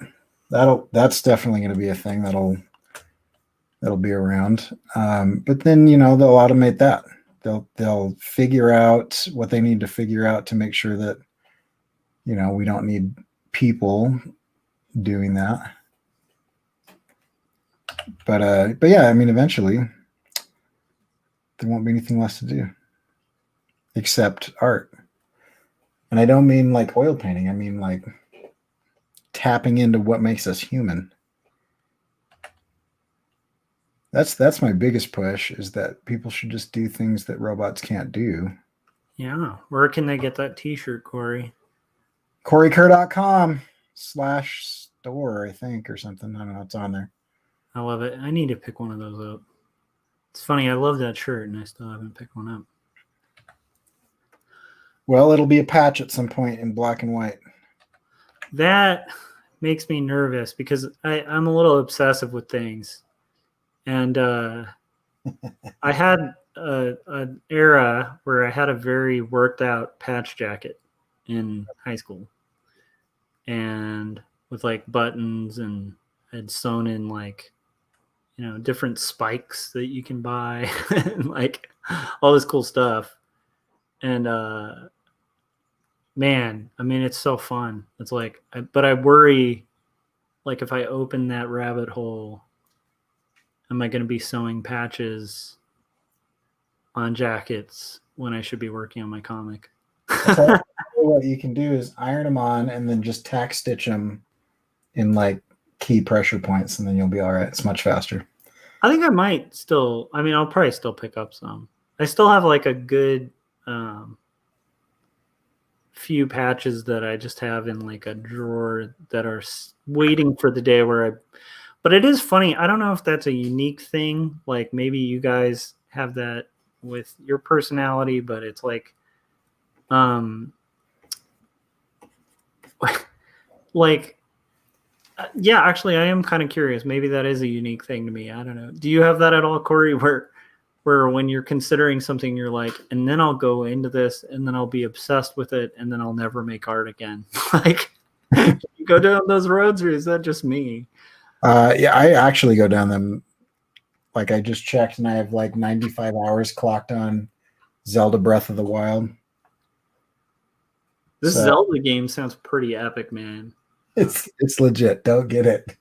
That's definitely going to be a thing that'll be around. But then, they'll automate that. They'll figure out what they need to figure out to make sure that, we don't need people doing that. But yeah, I mean, eventually there won't be anything less to do except art. And I don't mean like oil painting. I mean like tapping into what makes us human. That's my biggest push, is that people should just do things that robots can't do. Yeah. Where can they get that t-shirt, Corey? CoreyKerr.com/store, I think, or something. I don't know. It's on there. I love it. I need to pick one of those up. It's funny. I love that shirt and I still haven't picked one up. Well, it'll be a patch at some point in black and white. That makes me nervous because I'm a little obsessive with things. And I had an era where I had a very worked out patch jacket in high school. And with like buttons, and I'd sewn in like, different spikes that you can buy and like all this cool stuff. And man, I mean, it's so fun. It's like, but I worry, like, if I open that rabbit hole, am I going to be sewing patches on jackets when I should be working on my comic? What you can do is iron them on and then just tack stitch them in like key pressure points, and then you'll be all right. It's much faster. I think I might still, I mean, I'll probably still pick up some. I still have like a good few patches that I just have in like a drawer that are waiting for the day where but it is funny. I don't know if that's a unique thing. Like maybe you guys have that with your personality, but it's like, like Yeah, actually, I am kind of curious. Maybe that is a unique thing to me. I don't know. Do you have that at all, Corey? Where when you're considering something, you're like, and then I'll go into this, and then I'll be obsessed with it, and then I'll never make art again. Like, you go down those roads, or is that just me? Yeah, I actually go down them. Like I just checked, and I have like 95 hours clocked on Zelda Breath of the Wild. This So Zelda game sounds pretty epic, man. it's legit. Don't get it.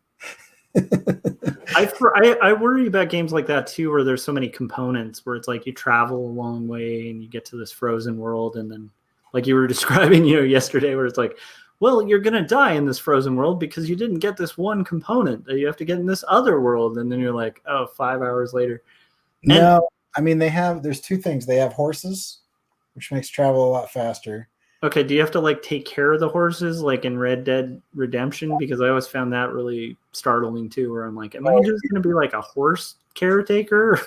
I worry about games like that too, where there's so many components, where it's like you travel a long way and you get to this frozen world, and then like you were describing, yesterday, where it's like, well, you're gonna die in this frozen world because you didn't get this one component that you have to get in this other world, and then you're like, oh, 5 hours later. No, I mean there's two things. They have horses, which makes travel a lot faster. Okay, do you have to like take care of the horses like in Red Dead Redemption? Because I always found that really startling too, where I'm like, am I just gonna be like a horse caretaker?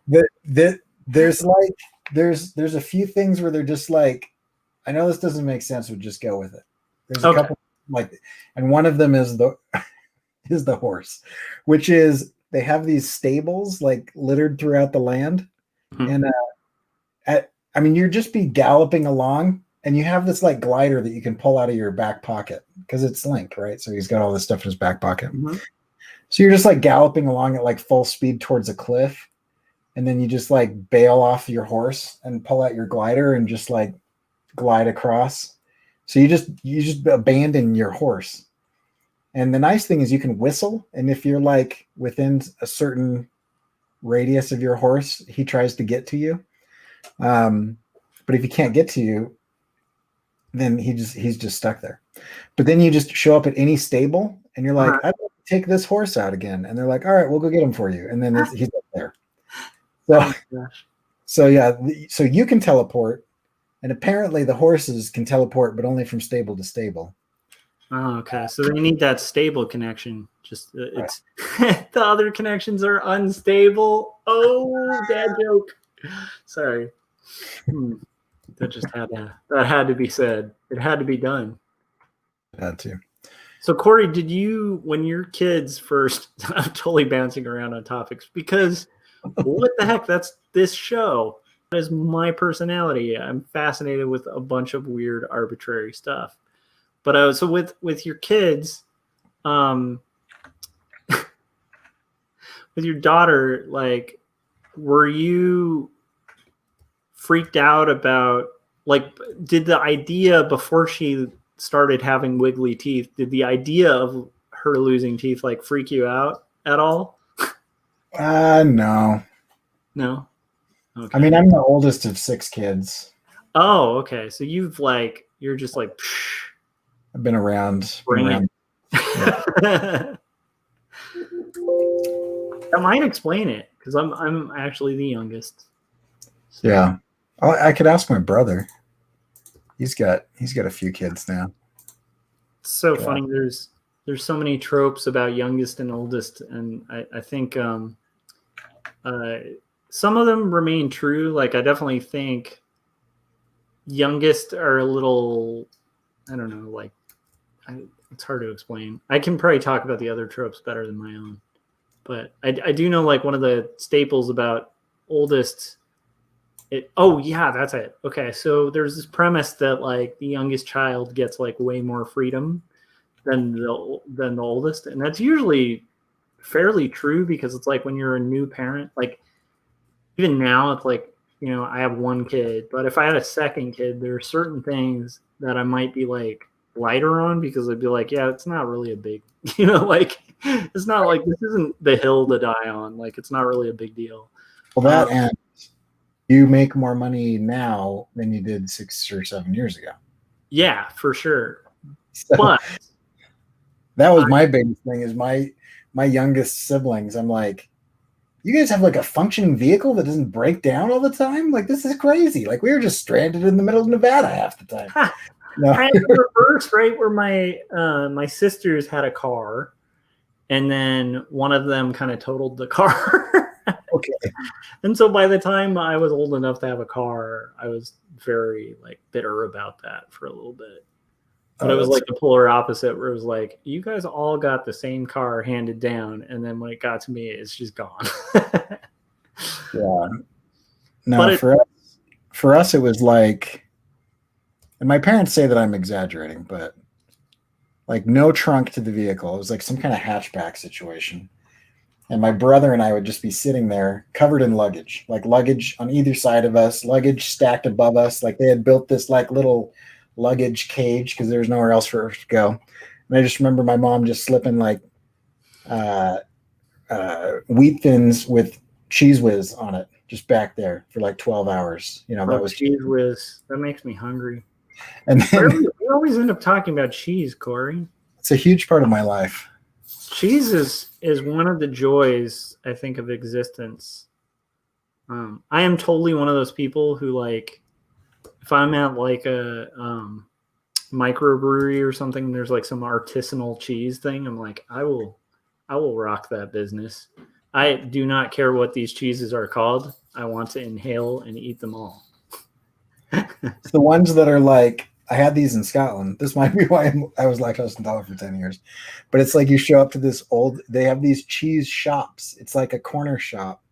There's a few things where they're just like, I know this doesn't make sense, but just go with it. There's a couple like, and one of them is the horse, which is they have these stables like littered throughout the land, and I mean you're just be galloping along. And you have this like glider that you can pull out of your back pocket because it's Link, right? So he's got all this stuff in his back pocket. Mm-hmm. So you're just like galloping along at like full speed towards a cliff. And then you just like bail off your horse and pull out your glider and just like glide across. So you just abandon your horse. And the nice thing is you can whistle. And if you're like within a certain radius of your horse, he tries to get to you. But if he can't get to you, then he's just stuck there. But then you just show up at any stable and you're like, I'd like to take this horse out again. And they're like, all right, we'll go get him for you. And then he's up there. So you can teleport. And apparently the horses can teleport, but only from stable to stable. Oh, okay. So they need that stable connection. Just it's the other connections are unstable. Oh, bad joke. Sorry. That just had to be said. It had to be done. Had to. So Corey, did you, when your kids first, I'm totally bouncing around on topics because what the heck? That's this show. That is my personality. I'm fascinated with a bunch of weird, arbitrary stuff. But so with your kids, with your daughter, like, were you freaked out about, like, did the idea before she started having wiggly teeth, did the idea of her losing teeth like freak you out at all? No. Okay. I mean, I'm the oldest of 6 kids. Oh, okay. So you're just like, psh, I've been around. Yeah. That might explain it because I'm actually the youngest. So. Yeah. I could ask my brother. He's got a few kids now. It's so funny. There's so many tropes about youngest and oldest, and I think some of them remain true. Like I definitely think youngest are a little, I don't know, like it's hard to explain. I can probably talk about the other tropes better than my own, but I do know like one of the staples about oldest. That's it. Okay, so there's this premise that like the youngest child gets like way more freedom than the oldest, and that's usually fairly true because it's like when you're a new parent, like even now it's like, I have one kid, but if I had a second kid, there are certain things that I might be like lighter on because I'd be like, yeah, it's not really a big, like it's not like this isn't the hill to die on. Like it's not really a big deal. Well, that and you make more money now than you did 6 or 7 years ago. Yeah, for sure. So, but that was my biggest thing is my youngest siblings. I'm like, you guys have like a functioning vehicle that doesn't break down all the time? Like, this is crazy. Like, we were just stranded in the middle of Nevada half the time. No. I had the reverse, right, where my sisters had a car, and then one of them kind of totaled the car. Okay. And so by the time I was old enough to have a car, I was very like bitter about that for a little bit. But it was like the polar opposite, where it was like, you guys all got the same car handed down, and then when it got to me, it's just gone. Yeah. No, for us, it was like, and my parents say that I'm exaggerating, but like no trunk to the vehicle. It was like some kind of hatchback situation. And my brother and I would just be sitting there covered in luggage, like luggage on either side of us, luggage stacked above us. Like they had built this like little luggage cage because there was nowhere else for us to go. And I just remember my mom just slipping like wheat thins with Cheese Whiz on it, just back there for like 12 hours. You know, that was Cheese Whiz. That makes me hungry. And then we always end up talking about cheese, Corey. It's a huge part of my life. Cheese is one of the joys, I think, of existence. I am totally one of those people who, like, if I'm at like a microbrewery or something, there's like some artisanal cheese thing, I'm like, I will rock that business. I do not care what these cheeses are called. I want to inhale and eat them all. It's the ones that are like, I had these in Scotland. This might be why I was lactose intolerant for 10 years. But it's like you show up to this they have these cheese shops. It's like a corner shop.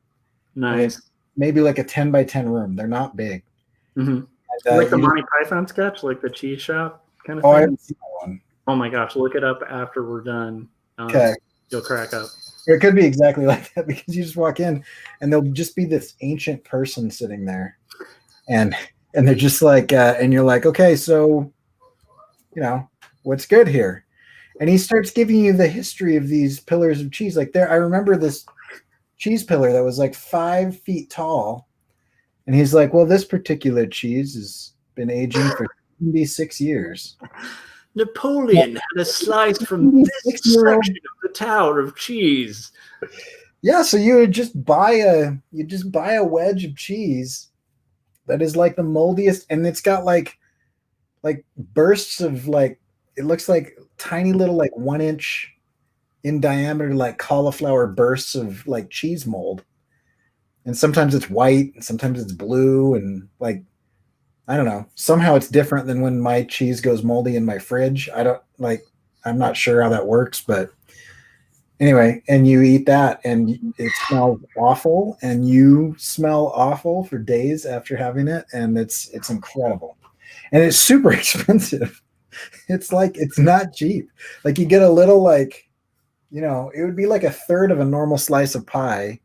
Nice. Maybe like a 10 by 10 room. They're not big. Mm-hmm. Like the Monty Python sketch, like the cheese shop kind of thing? I haven't seen that one. Oh my gosh, look it up after we're done. Okay. You'll crack up. It could be exactly like that because you just walk in and there'll just be this ancient person sitting there. And they're just like, and you're like, okay, so, you know, what's good here? And he starts giving you the history of these pillars of cheese. Like I remember this cheese pillar that was like 5 feet tall. And he's like, well, this particular cheese has been aging for 76 years. Napoleon had a slice from this section of the Tower of Cheese. Yeah, so you would just buy a wedge of cheese that is like the moldiest, and it's got like bursts of like, it looks like tiny little like 1 inch in diameter like cauliflower bursts of like cheese mold. And sometimes it's white and sometimes it's blue, and like, I don't know, somehow it's different than when my cheese goes moldy in my fridge. I'm not sure how that works, but anyway, and you eat that and it smells awful, and you smell awful for days after having it, and it's incredible. And it's super expensive. It's like, it's not cheap. Like you get a little, like, you know, it would be like a third of a normal slice of pie,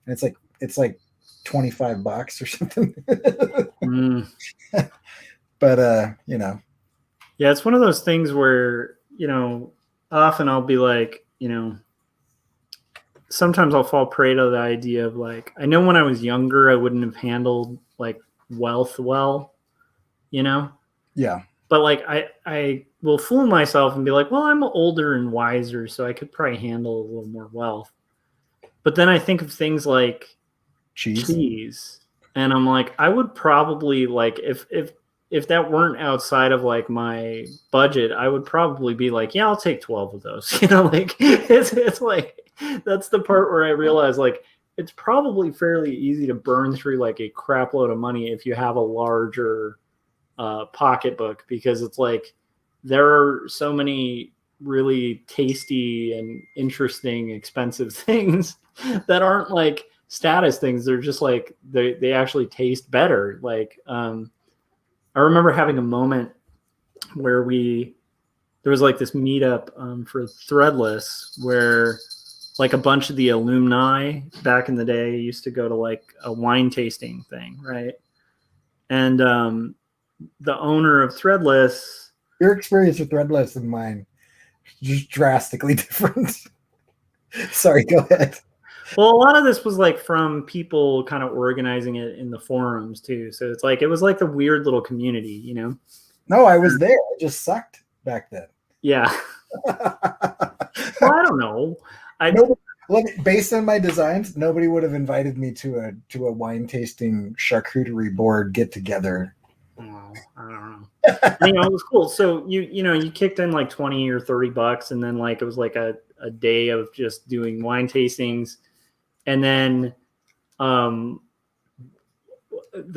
and it's like $25 or something. But you know. Yeah, it's one of those things where, you know, often I'll be like, you know, sometimes I'll fall prey to the idea of like, I know when I was younger, I wouldn't have handled like wealth well, you know? Yeah. But like, I will fool myself and be like, well, I'm older and wiser, so I could probably handle a little more wealth. But then I think of things like cheese. And I'm like, I would probably, like, if that weren't outside of like my budget, I would probably be like, yeah, I'll take 12 of those. You know, like it's like, that's the part where I realize like it's probably fairly easy to burn through like a crap load of money if you have a larger pocketbook, because it's like there are so many really tasty and interesting, expensive things that aren't like status things. They're just like they actually taste better. Like I remember having a moment where there was like this meetup for Threadless where like a bunch of the alumni back in the day used to go to like a wine tasting thing, right? And the owner of Threadless, your experience with Threadless and mine just drastically different. Sorry, go ahead. Well, a lot of this was like from people kind of organizing it in the forums too. So it's like, it was like the weird little community, you know? No, I was there. I just sucked back then. Yeah. Well, I don't know. Based on my designs, nobody would have invited me to a wine tasting charcuterie board get together. Oh, I don't know. You know, it was cool. So you kicked in like $20 or $30, and then like it was like a day of just doing wine tastings. And then the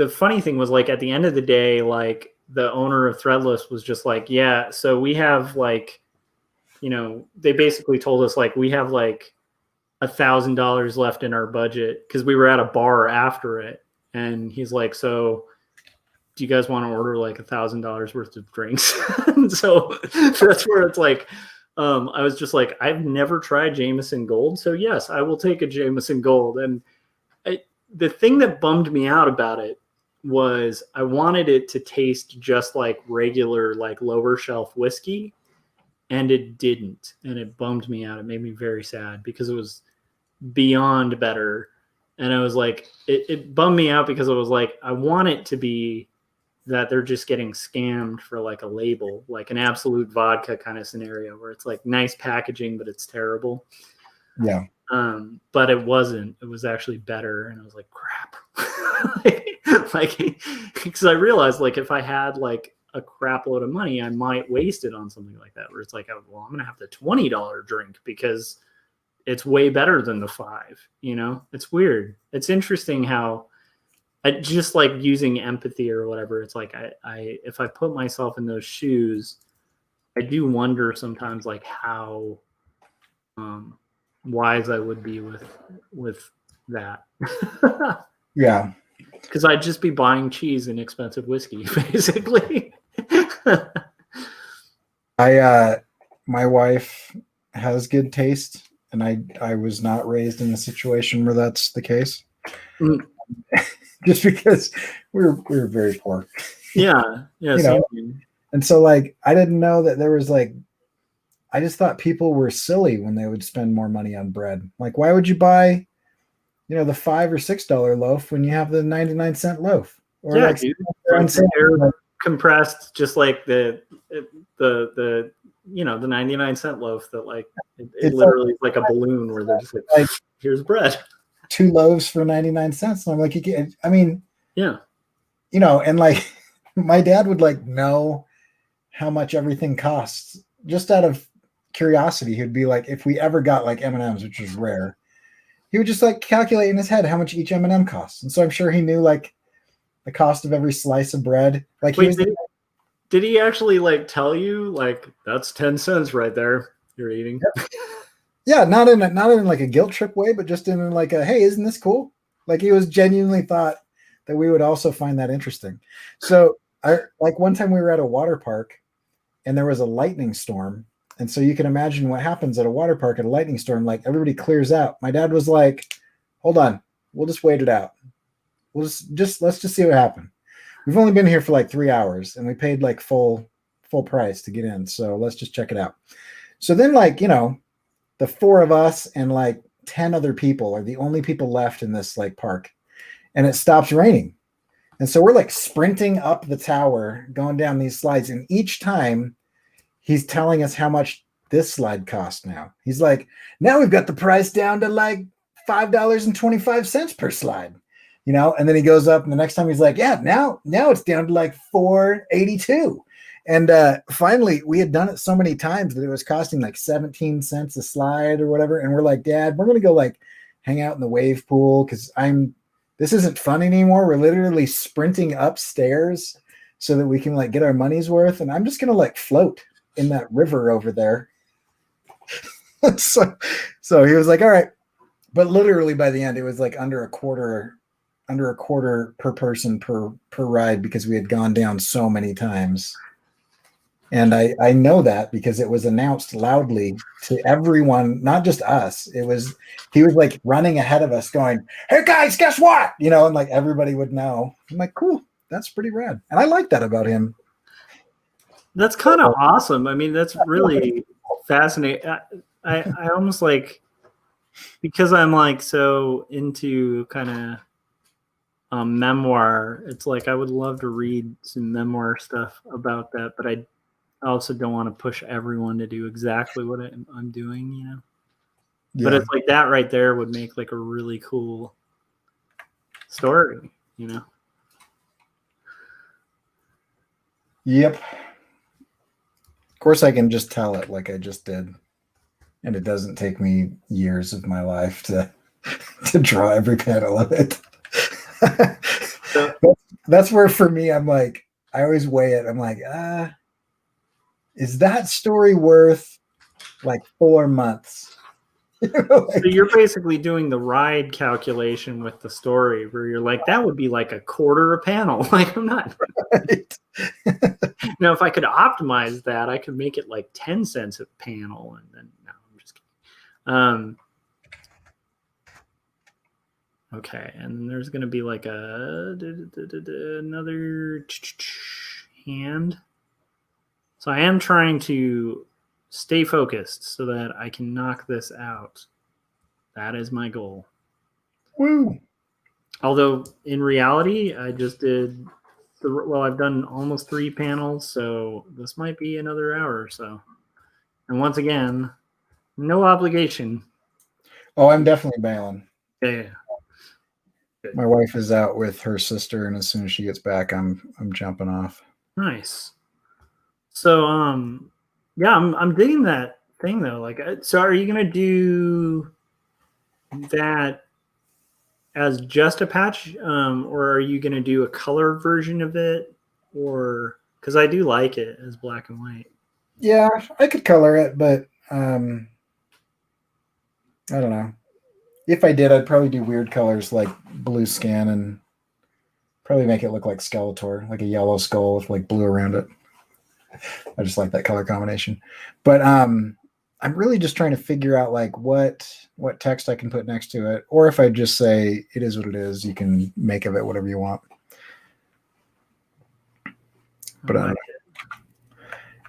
funny thing was like at the end of the day, like the owner of Threadless was just like, yeah, so we have like, you know, they basically told us like we have like $1,000 left in our budget because we were at a bar after it, and he's like, so do you guys want to order like $1,000 worth of drinks? And so that's where it's like, I was just like, I've never tried Jameson Gold, so yes, I will take a Jameson Gold. And the thing that bummed me out about it was I wanted it to taste just like regular, like lower shelf whiskey, and it didn't, and it bummed me out. It made me very sad because it was beyond better. And I was like, it bummed me out because I was like, I want it to be that they're just getting scammed for like a label, like an Absolute Vodka kind of scenario where it's like nice packaging, but it's terrible. Yeah. But it wasn't. It was actually better, and I was like, crap. like, because I realized like if I had like a crap load of money, I might waste it on something like that. Where it's like, oh, well, I'm gonna have the $20 drink because it's way better than the $5. You know, it's weird. It's interesting how I just like using empathy or whatever. It's like I if I put myself in those shoes, I do wonder sometimes like how wise I would be with that. Yeah. Because I'd just be buying cheese and expensive whiskey, basically. My wife has good taste, and I was not raised in a situation where that's the case. Mm. Just because we were very poor. Yeah. You know? And so like I didn't know that there was like, I just thought people were silly when they would spend more money on bread. Like, why would you buy, the $5 or $6 loaf when you have the 99-cent loaf? Or yeah, like, dude. They're compressed, just like the the 99-cent loaf that like it literally is like a balloon where they're just like here's bread. 2 loaves for 99 cents. And I'm like, yeah. And like my dad would like know how much everything costs just out of curiosity. He'd be like, if we ever got like M&Ms, which is rare, he would just like calculate in his head how much each M&M costs. And so I'm sure he knew like the cost of every slice of bread. Like, wait, did he actually like tell you like that's 10 cents right there you're eating? Yeah, not in like a guilt trip way, but just in like a, hey, isn't this cool? Like he was genuinely thought that we would also find that interesting. So I like one time we were at a water park and there was a lightning storm. And so you can imagine what happens at a water park at a lightning storm. Like everybody clears out. My dad was like, hold on, we'll just wait it out. We'll let's just see what happened. We've only been here for like 3 hours and we paid like full price to get in. So let's just check it out. So then like, the 4 of us and like 10 other people are the only people left in this like park, and it stops raining. And so we're like sprinting up the tower, going down these slides. And each time he's telling us how much this slide costs now. He's like, now we've got the price down to like $5.25 per slide, and then he goes up and the next time he's like, yeah, now it's down to like $4.82. And finally, we had done it so many times that it was costing like 17 cents a slide or whatever. And we're like, Dad, we're going to go like hang out in the wave pool because this isn't fun anymore. We're literally sprinting upstairs so that we can like get our money's worth. And I'm just going to like float in that river over there. So he was like, all right. But literally by the end, it was like under a quarter per person per ride because we had gone down so many times. And I know that because it was announced loudly to everyone, not just us. He was like running ahead of us going, hey guys, guess what? And like everybody would know. I'm like, cool, that's pretty rad. And I like that about him. That's kind of awesome. I mean, that's really fascinating. I almost like, because I'm like so into kind of memoir, it's like I would love to read some memoir stuff about that, but I also don't want to push everyone to do exactly what I'm doing, Yeah. But it's like that right there would make like a really cool story, Yep. Of course, I can just tell it like I just did. And it doesn't take me years of my life to draw every panel of it. That's where for me, I'm like, I always weigh it. I'm like, is that story worth like 4 months? So you're basically doing the ride calculation with the story where you're like, that would be like a quarter a panel. Like, I'm not. Right. Now, if I could optimize that, I could make it like 10 cents a panel. And then, no, I'm just kidding. Okay. And then there's going to be like another hand. So I am trying to stay focused so that I can knock this out. That is my goal. Woo. Although in reality, I just did, I've done almost 3 panels, so this might be another hour or so. And once again, no obligation. Oh, I'm definitely bailing. Yeah. Good. My wife is out with her sister, and as soon as she gets back, I'm jumping off. Nice. So, yeah, I'm digging that thing though. Like, so are you gonna do that as just a patch, or are you gonna do a color version of it, or because I do like it as black and white. Yeah, I could color it, but I don't know. If I did, I'd probably do weird colors like blue skin and probably make it look like Skeletor, like a yellow skull with like blue around it. I just like that color combination. But I'm really just trying to figure out like what text I can put next to it, or if I just say it is what it is, you can make of it whatever you want. But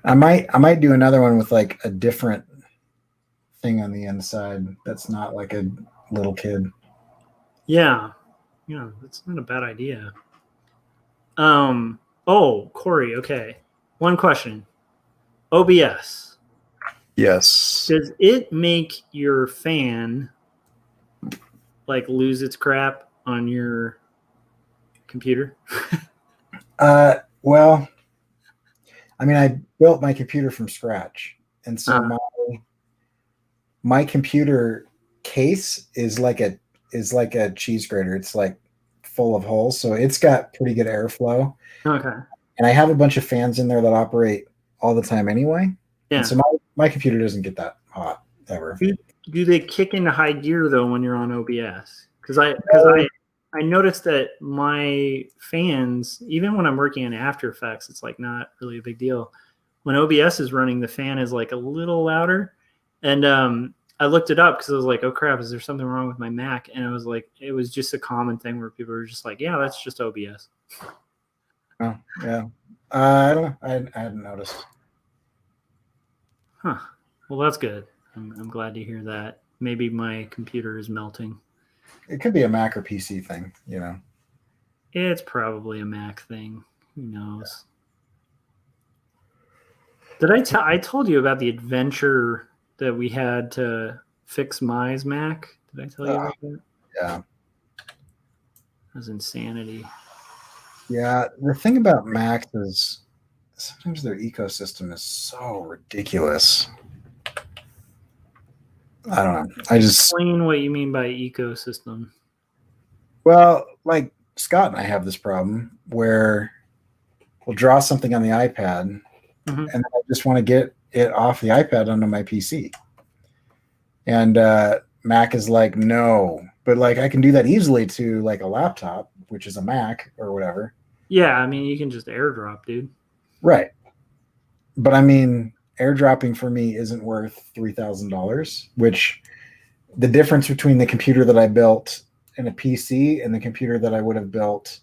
I might do another one with like a different thing on the inside that's not like a little kid. Yeah, that's not a bad idea. Oh, Corey, okay. One question. OBS. Yes. Does it make your fan like lose its crap on your computer? Well, I mean, I built my computer from scratch, and so my computer case is like a cheese grater. It's like full of holes, so it's got pretty good airflow. Okay. And I have a bunch of fans in there that operate all the time anyway. Yeah. And so my computer doesn't get that hot ever. Do they kick into high gear though when you're on OBS? Because I noticed that my fans, even when I'm working in After Effects, it's like not really a big deal. When OBS is running, the fan is like a little louder. And I looked it up because I was like, oh crap, is there something wrong with my Mac? And it was like, it was just a common thing where people were just like, yeah, that's just OBS. Oh, yeah. I don't know. I hadn't noticed. Huh. Well, that's good. I'm glad to hear that. Maybe my computer is melting. It could be a Mac or PC thing, you know. It's probably a Mac thing. Who knows? Did I told you about the adventure that we had to fix Mai's Mac? Did I tell you about that? Yeah. That was insanity. Yeah. The thing about Macs is sometimes their ecosystem is so ridiculous. I don't know. I just explain what you mean by ecosystem. Well, like Scott and I have this problem where we'll draw something on the iPad and I just want to get it off the iPad onto my PC. And Mac is like, no, but like I can do that easily to like a laptop, which is a Mac or whatever. Yeah, I mean, you can just airdrop, dude. Right. But I mean, airdropping for me isn't worth $3,000, which the difference between the computer that I built in a PC and the computer that I would have built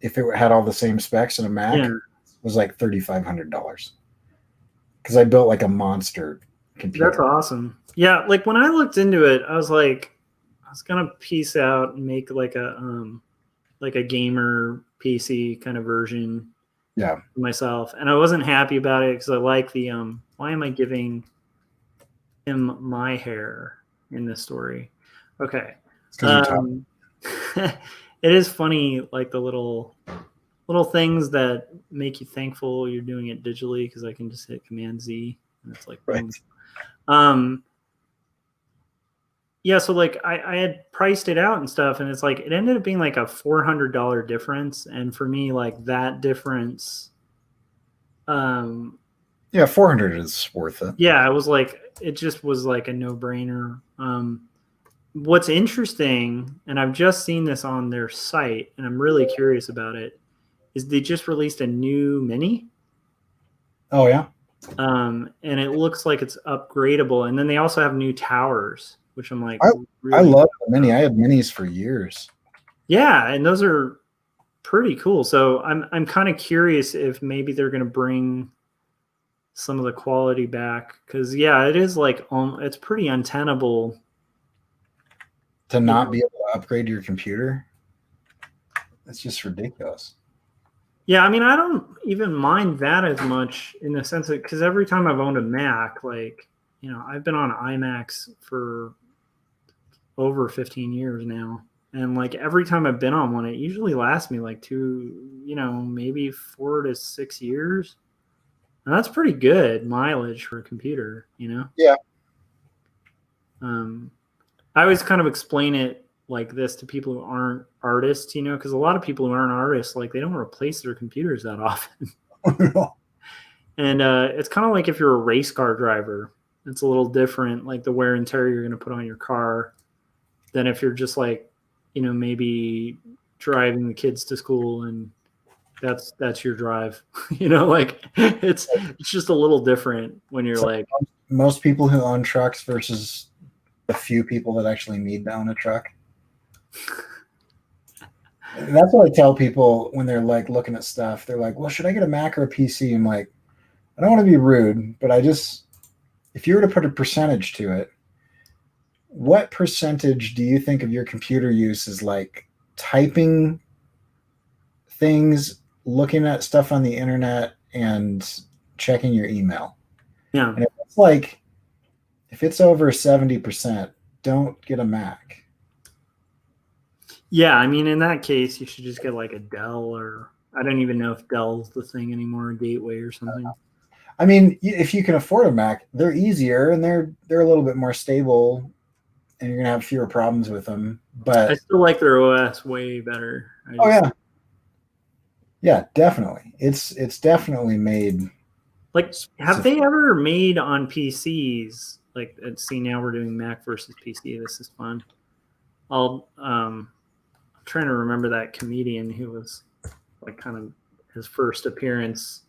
if it had all the same specs in a Mac was like $3,500. Because I built like a monster computer. That's awesome. Yeah, like when I looked into it, I was like, I was gonna piece out and make like a gamer PC kind of version. Yeah. For myself, and I wasn't happy about it because I like the why am I giving him my hair in this story? Okay. It is funny, like the little things that make you thankful you're doing it digitally, because I can just hit Command Z and it's like right. Yeah, so like I had priced it out and stuff, and it's like it ended up being like a $400 difference, and for me, like that difference, Yeah, 400 is worth it. yeah, it was like it just was like a no brainer. What's interesting, and I've just seen this on their site, and I'm really curious about it, is they just released a new Mini, Oh yeah, and it looks like it's upgradable, and then they also have new towers, which I'm like, I really, love the Mini. I had Minis for years. yeah, and those are pretty cool. So I'm kind of curious if maybe they're going to bring some of the quality back, because yeah, it is like it's pretty untenable To not be able to upgrade your computer, it's just ridiculous. Yeah, I mean, I don't even mind that as much in the sense that because every time I've owned a Mac, like, I've been on iMacs for over 15 years now. And like every time I've been on one, it usually lasts me like maybe 4 to 6 years. And that's pretty good mileage for a computer, Yeah. I always kind of explain it like this to people who aren't artists, because a lot of people who aren't artists, like they don't replace their computers that often. And it's kind of like if you're a race car driver, it's a little different, like the wear and tear you're going to put on your car than if you're just like, maybe driving the kids to school and that's your drive. Like it's just a little different when you're like most people who own trucks versus the few people that actually need to own a truck. That's what I tell people when they're like looking at stuff. They're like, well, should I get a Mac or a PC? I'm like, I don't want to be rude, but if you were to put a percentage to it, what percentage do you think of your computer use is like typing things, looking at stuff on the internet, and checking your email? Yeah. And if it's over 70%, don't get a Mac. Yeah, I mean, in that case, you should just get like a Dell, or I don't even know if Dell's the thing anymore, a Gateway or something. I mean, if you can afford a Mac, they're easier and they're a little bit more stable, and you're gonna have fewer problems with them. But I still like their OS way better. Yeah, definitely. It's definitely made. Like, have they ever made on PCs? Like, see, now we're doing Mac versus PC. This is fun. I'm trying to remember that comedian who was like kind of his first appearance.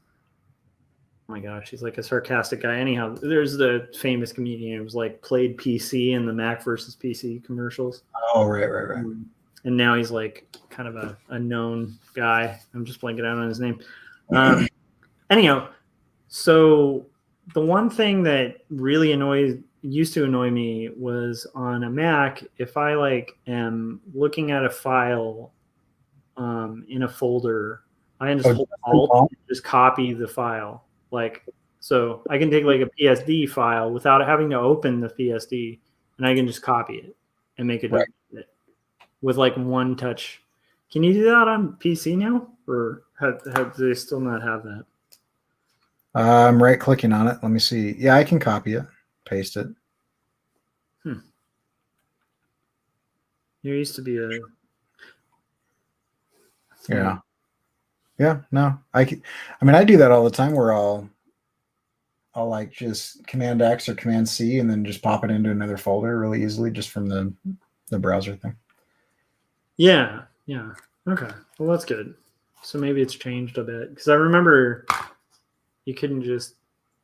Oh my gosh, he's like a sarcastic guy. Anyhow, there's the famous comedian who was like played PC in the Mac versus PC commercials. Oh, right. And now he's like kind of a known guy. I'm just blanking out on his name. Anyhow, so the one thing that really used to annoy me was on a Mac, if I like am looking at a file in a folder, I can just hold Alt and just copy the file. Like, so I can take like a PSD file without having to open the PSD, and I can just copy it and make it with like one touch. Can you do that on PC now, or have they still not have that? I'm right clicking on it. Let me see. Yeah, I can copy it, paste it. There used to be a. Yeah. No, I mean, I do that all the time where I'll like just Command X or Command C and then just pop it into another folder really easily just from the browser thing. Yeah. Okay. Well, that's good. So maybe it's changed a bit, because I remember you couldn't just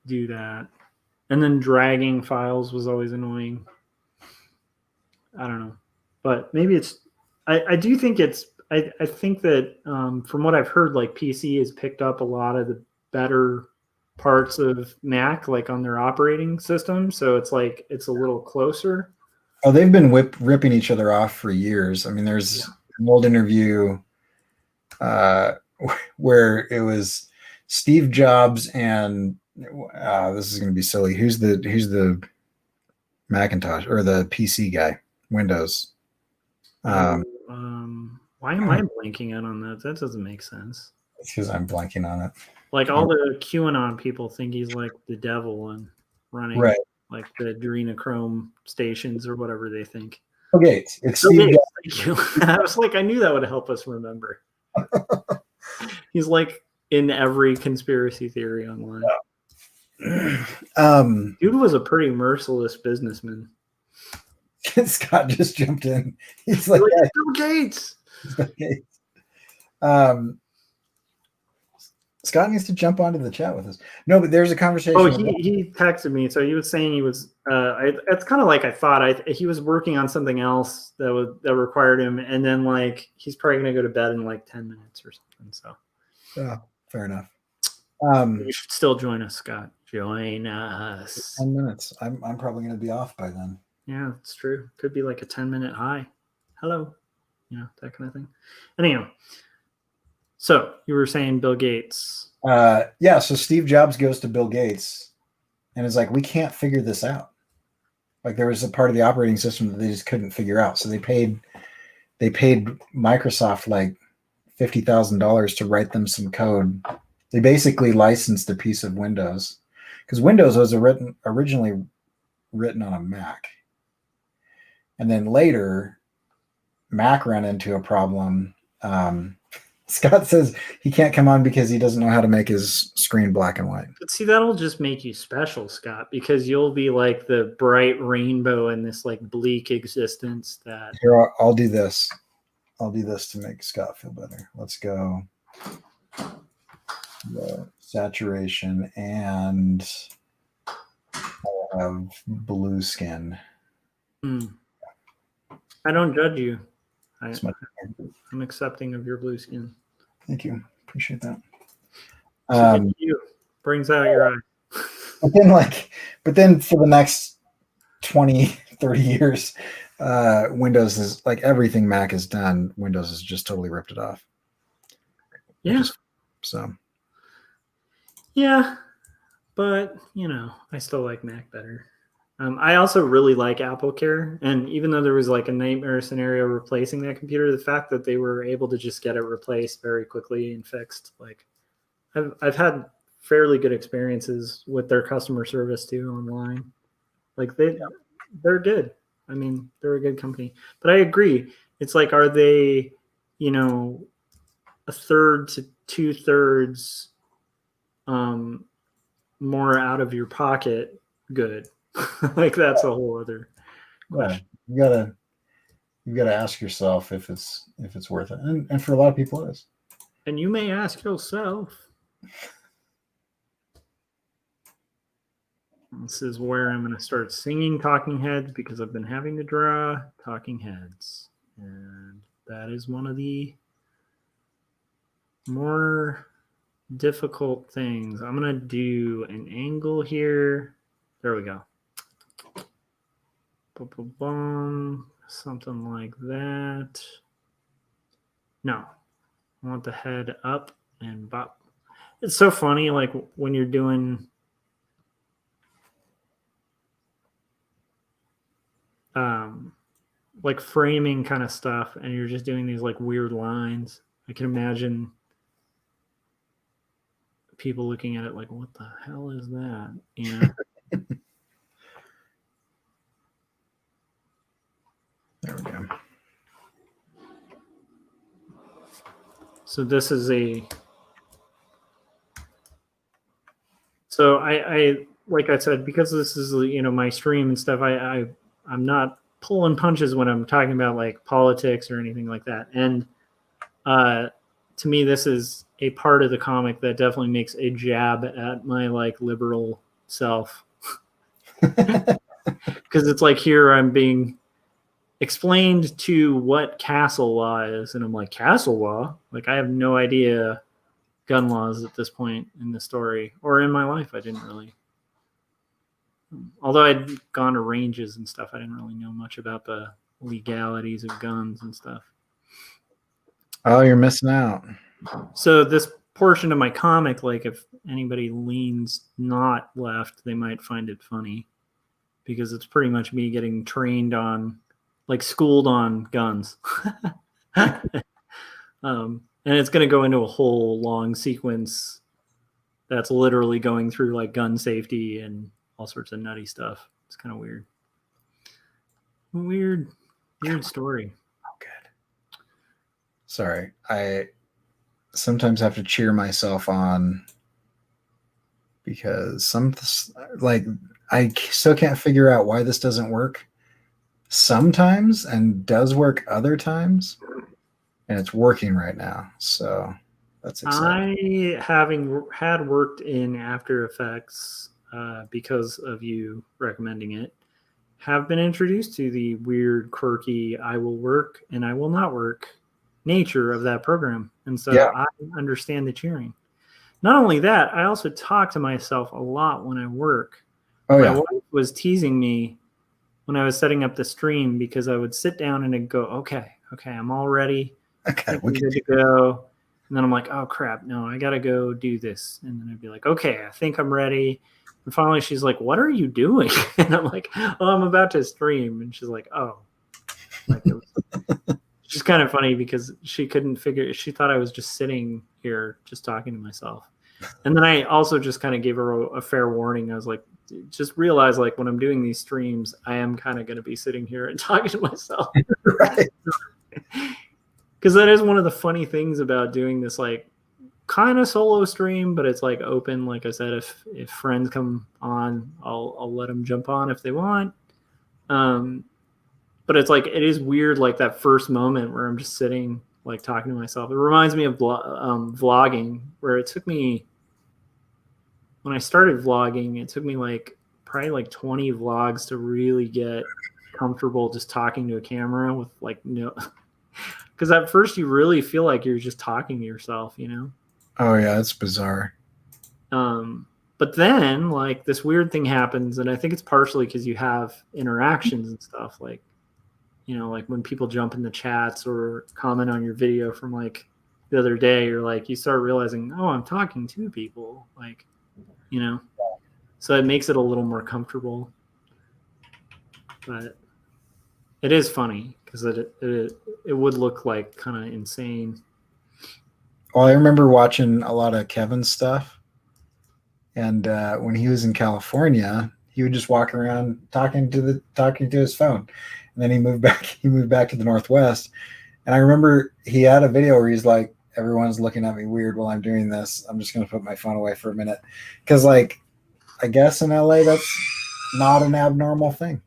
do that, and then dragging files was always annoying. I don't know, but maybe it's. I do think it's. I think that from what I've heard, like PC has picked up a lot of the better parts of Mac, like on their operating system. So it's like it's a little closer. Oh, they've been ripping each other off for years. I mean, there's an old interview where it was Steve Jobs and this is going to be silly. Who's the Macintosh or the PC guy? Windows. Why am I blanking out on that? That doesn't make sense. It's because I'm blanking on it. Like all the QAnon people think he's like the devil and running. Right. like the adrenochrome stations or whatever they think. Bill Gates. It's Bill Steve Gates, thank you. I was like, I knew that would help us remember. He's like in every conspiracy theory online. Dude was a pretty merciless businessman. Scott just jumped in. He's like, Like, Bill Gates. Bill Gates. Scott needs to jump onto the chat with us. No, but there's a conversation. Oh, he texted me. So he was saying he was. It's kind of like I thought. He was working on something else that required him, and then like he's probably gonna go to bed in like 10 minutes or something. So, fair enough. You should still join us, Scott. Join us. 10 minutes. I'm probably gonna be off by then. Yeah, it's true. Could be like a 10-minute hi. Hello. That kind of thing. Anyhow. So you were saying Bill Gates. Yeah, so Steve Jobs goes to Bill Gates and is like, we can't figure this out. Like there was a part of the operating system that they just couldn't figure out. So they paid Microsoft like $50,000 to write them some code. They basically licensed a piece of Windows because Windows was originally written on a Mac. And then later, Mac ran into a problem. Scott says he can't come on because he doesn't know how to make his screen black and white. But see, that'll just make you special, Scott, because you'll be like the bright rainbow in this like bleak existence that. Here, I'll do this. I'll do this to make Scott feel better. Let's go. The saturation, and I'll have blue skin. I don't judge you. I'm accepting of your blue skin. Thank you. Appreciate that. You brings out your eye. But then for the next 20, 30 years, Windows is like everything Mac has done. Windows has just totally ripped it off. Yeah. Yeah, but I still like Mac better. I also really like AppleCare, and even though there was like a nightmare scenario replacing that computer, the fact that they were able to just get it replaced very quickly and fixed, like I've had fairly good experiences with their customer service too online. Like they're good. I mean, they're a good company. But I agree. It's like, are they, a third to 2/3 more out of your pocket good? Like that's a whole other question. Yeah, you gotta ask yourself if it's worth it, and for a lot of people it is. And you may ask yourself. This is where I'm going to start singing Talking Heads because I've been having to draw Talking Heads, and that is one of the more difficult things. I'm going to do an angle here. There we go. Something like that. No, I want the head up and bop. It's so funny, like when you're doing like framing kind of stuff and you're just doing these like weird lines. I can imagine people looking at it like, what the hell is that? There we go. So this is I like I said, because this is my stream and stuff, I'm not pulling punches when I'm talking about like politics or anything like that. And to me, this is a part of the comic that definitely makes a jab at my like liberal self. Because it's like here I'm being explained to what castle law is, and I'm like, castle law? Like I have no idea gun laws at this point in the story or in my life. I didn't really, although I'd gone to ranges and stuff, I didn't really know much about the legalities of guns and stuff. Oh, you're missing out. So this portion of my comic, like if anybody leans not left, they might find it funny because it's pretty much me getting trained on, like schooled on guns. And it's going to go into a whole long sequence that's literally going through like gun safety and all sorts of nutty stuff. It's kind of weird. Weird story. Oh, good. Sorry, I sometimes have to cheer myself on because I still can't figure out why this doesn't work sometimes and does work other times, and it's working right now. So that's exciting. I, having had worked in After Effects because of you recommending it, have been introduced to the weird, quirky, I will work and I will not work nature of that program. And so Yeah. I understand the cheering. Not only that, I also talk to myself a lot when I work. Oh, My yeah. wife was teasing me when I was setting up the stream because I would sit down and I'd go, okay, I'm all ready. Okay, I'm good to go. And then I'm like, oh crap, no, I gotta go do this. And then I'd be like, okay, I think I'm ready. And finally she's like, what are you doing? And I'm like, oh, I'm about to stream. And she's like, oh. Like it was just kind of funny because she couldn't figure, she thought I was just sitting here just talking to myself. And then I also just kind of gave her a fair warning. I was like, just realize like when I'm doing these streams, I am kind of going to be sitting here and talking to myself. Right. Because that is one of the funny things about doing this like kind of solo stream, but it's like open. Like I said, if friends come on, I'll let them jump on if they want. But it's like, it is weird, like that first moment where I'm just sitting, like talking to myself. It reminds me of vlogging, where it took me, when I started vlogging, it took me like probably like 20 vlogs to really get comfortable just talking to a camera with like no, because at first you really feel like you're just talking to yourself, you know? Oh, yeah, it's bizarre. But then like this weird thing happens, and I think it's partially because you have interactions and stuff, like, you know, like when people jump in the chats or comment on your video from like the other day, you're like, you start realizing, oh, I'm talking to people, like, you know, so it makes it a little more comfortable. But it is funny because it would look like kind of insane. Well, I remember watching a lot of Kevin's stuff, and when he was in California, he would just walk around talking to his phone, and then he moved back to the Northwest. And I remember he had a video where he's like, everyone's looking at me weird while I'm doing this. I'm just going to put my phone away for a minute. Because, like, I guess in LA, that's not an abnormal thing.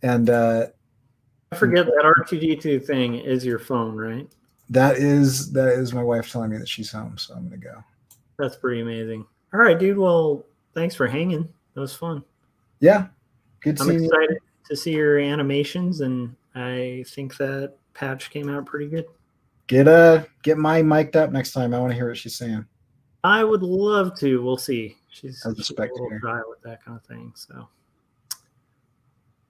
And I forget that R2D2 thing is your phone, right? That is my wife telling me that she's home, so I'm going to go. That's pretty amazing. All right, dude. Well, thanks for hanging. That was fun. Yeah. Good I'm seeing you. excited to see your animations, and I think that patch came out pretty good. Get my mic'd up next time. I want to hear what she's saying. I would love to. We'll see. She's a little shy with that kind of thing. So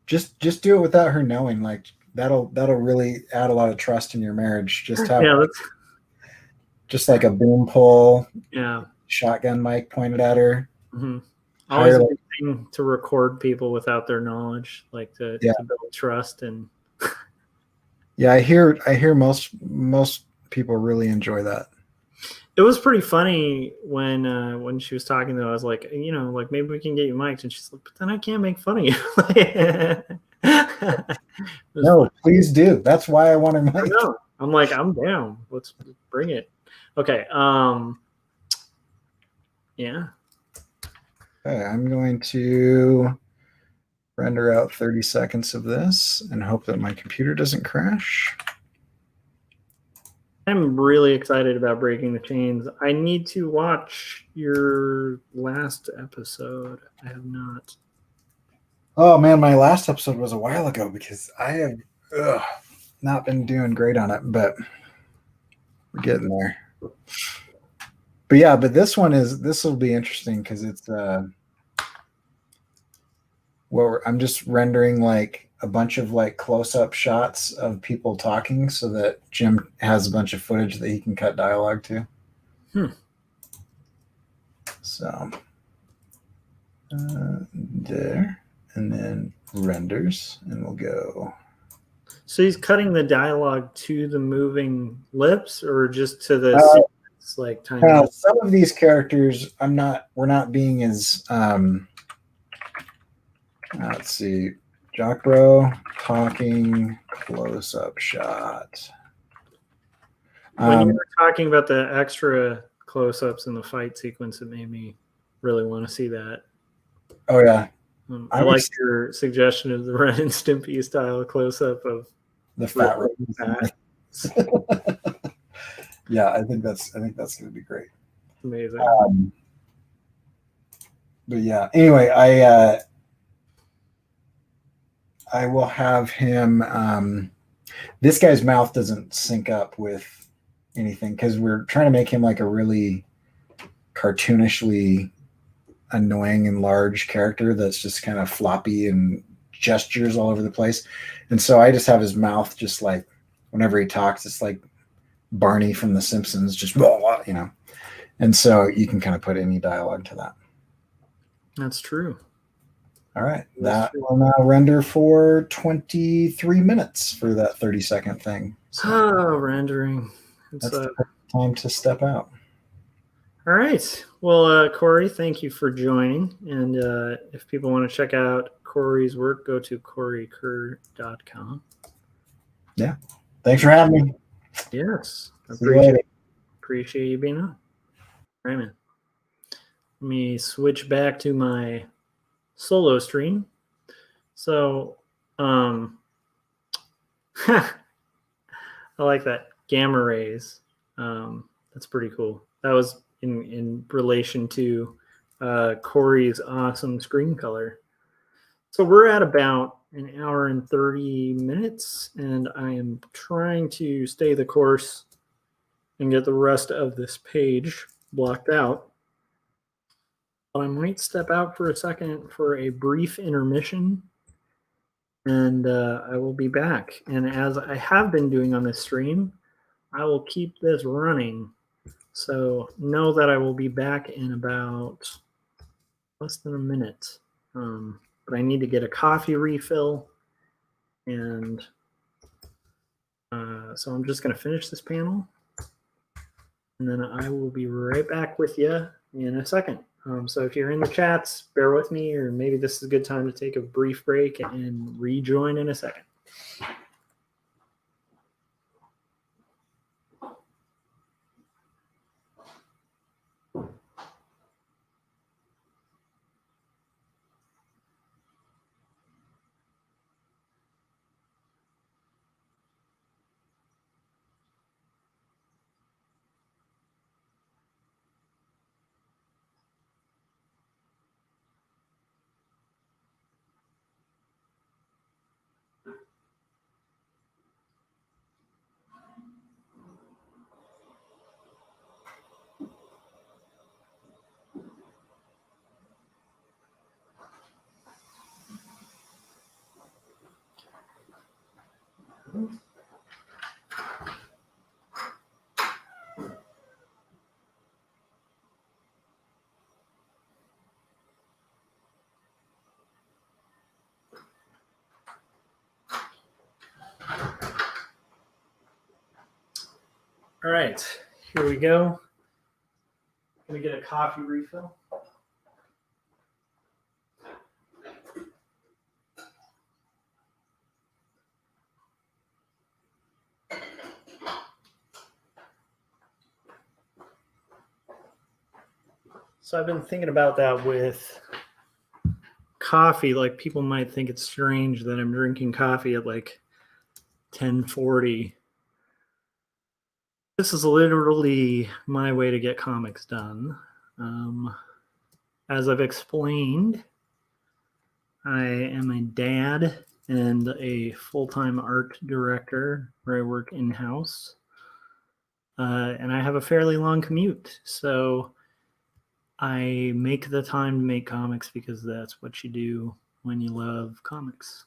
just do it without her knowing. Like that'll really add a lot of trust in your marriage. Just have just like a boom pole, shotgun mic pointed at her. Mm-hmm. Always a good thing to record people without their knowledge, like to build trust. And yeah, I hear most people really enjoy that. It was pretty funny when she was talking, though. I was like, you know, like maybe we can get you mic'd, and she's like, but then I can't make fun of you. No, please do. That's why I want her mic'd. I'm like, I'm down. Let's bring it. Okay. Yeah. Okay, I'm going to render out 30 seconds of this and hope that my computer doesn't crash. I'm really excited about Breaking the Chains. I need to watch your last episode. I have not. Oh, man, my last episode was a while ago because I have not been doing great on it, but we're getting there. But yeah, but this will be interesting because it's I'm just rendering like a bunch of like close-up shots of people talking so that Jim has a bunch of footage that he can cut dialogue to. So there, and then renders, and we'll go. So he's cutting the dialogue to the moving lips, or just to the sequence, like tiny. Some of these characters, we're not being as Let's see. Jock Bro talking close-up shot. When you were talking about the extra close-ups in the fight sequence, it made me really want to see that. Oh yeah, I like your suggestion of the Ren and Stimpy style close-up of the fat. fat. Yeah, I think that's going to be great. Amazing. But yeah, anyway, I will have him. This guy's mouth doesn't sync up with anything because we're trying to make him like a really cartoonishly annoying and large character that's just kind of floppy and gestures all over the place. And so I just have his mouth just like whenever he talks, it's like Barney from The Simpsons, just blah, blah, you know. And so you can kind of put any dialogue to that. That's true. All right. That will now render for 23 minutes for that 30-second thing. So, rendering. That's the time to step out. All right. Well, Corey, thank you for joining. And if people want to check out Corey's work, go to coreykerr.com. Yeah. Thanks for having me. Yes. Appreciate you being on. All right, man. Let me switch back to my solo stream. So, I like that. Gamma rays. That's pretty cool. That was in relation to Corey's awesome screen color. So we're at about an hour and 30 minutes, and I am trying to stay the course and get the rest of this page blocked out. But I might step out for a second for a brief intermission, and I will be back. And as I have been doing on this stream, I will keep this running. So know that I will be back in about less than a minute. But I need to get a coffee refill. And so I'm just going to finish this panel. And then I will be right back with you in a second. So if you're in the chats, bear with me, or maybe this is a good time to take a brief break and rejoin in a second. All right, here we go. Gonna get a coffee refill. So I've been thinking about that with coffee. Like, people might think it's strange that I'm drinking coffee at like 10:40. This is literally my way to get comics done. As I've explained, I am a dad and a full-time art director where I work in-house. And I have a fairly long commute. So I make the time to make comics because that's what you do when you love comics.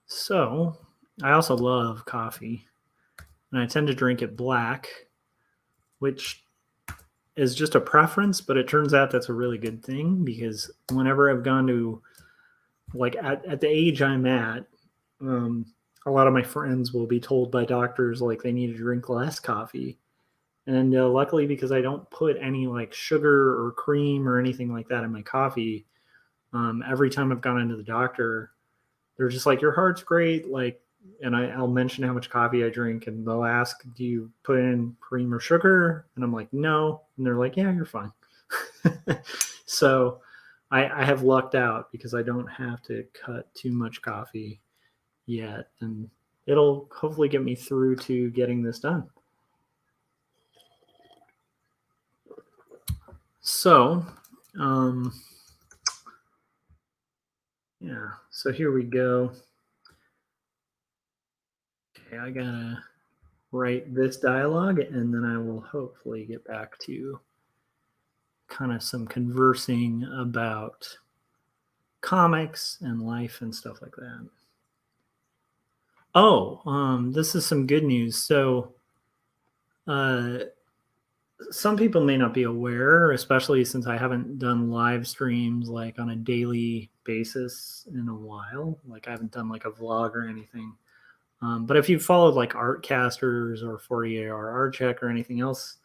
So I also love coffee. And I tend to drink it black, which is just a preference, but it turns out that's a really good thing, because whenever I've gone to, like, at the age I'm at, a lot of my friends will be told by doctors like they need to drink less coffee. And luckily, because I don't put any like sugar or cream or anything like that in my coffee, every time I've gone into the doctor, they're just like, your heart's great. Like, and I'll mention how much coffee I drink, and they'll ask, do you put in cream or sugar? And I'm like, no. And they're like, yeah, you're fine. So I have lucked out because I don't have to cut too much coffee yet. And it'll hopefully get me through to getting this done. So, yeah, so here we go. Okay, I gotta write this dialogue, and then I will hopefully get back to kind of some conversing about comics and life and stuff like that. Oh, this is some good news. So, some people may not be aware, especially since I haven't done live streams like on a daily basis in a while. Like I haven't done like a vlog or anything. But if you followed like Artcasters or 48-hour Art Check or anything else,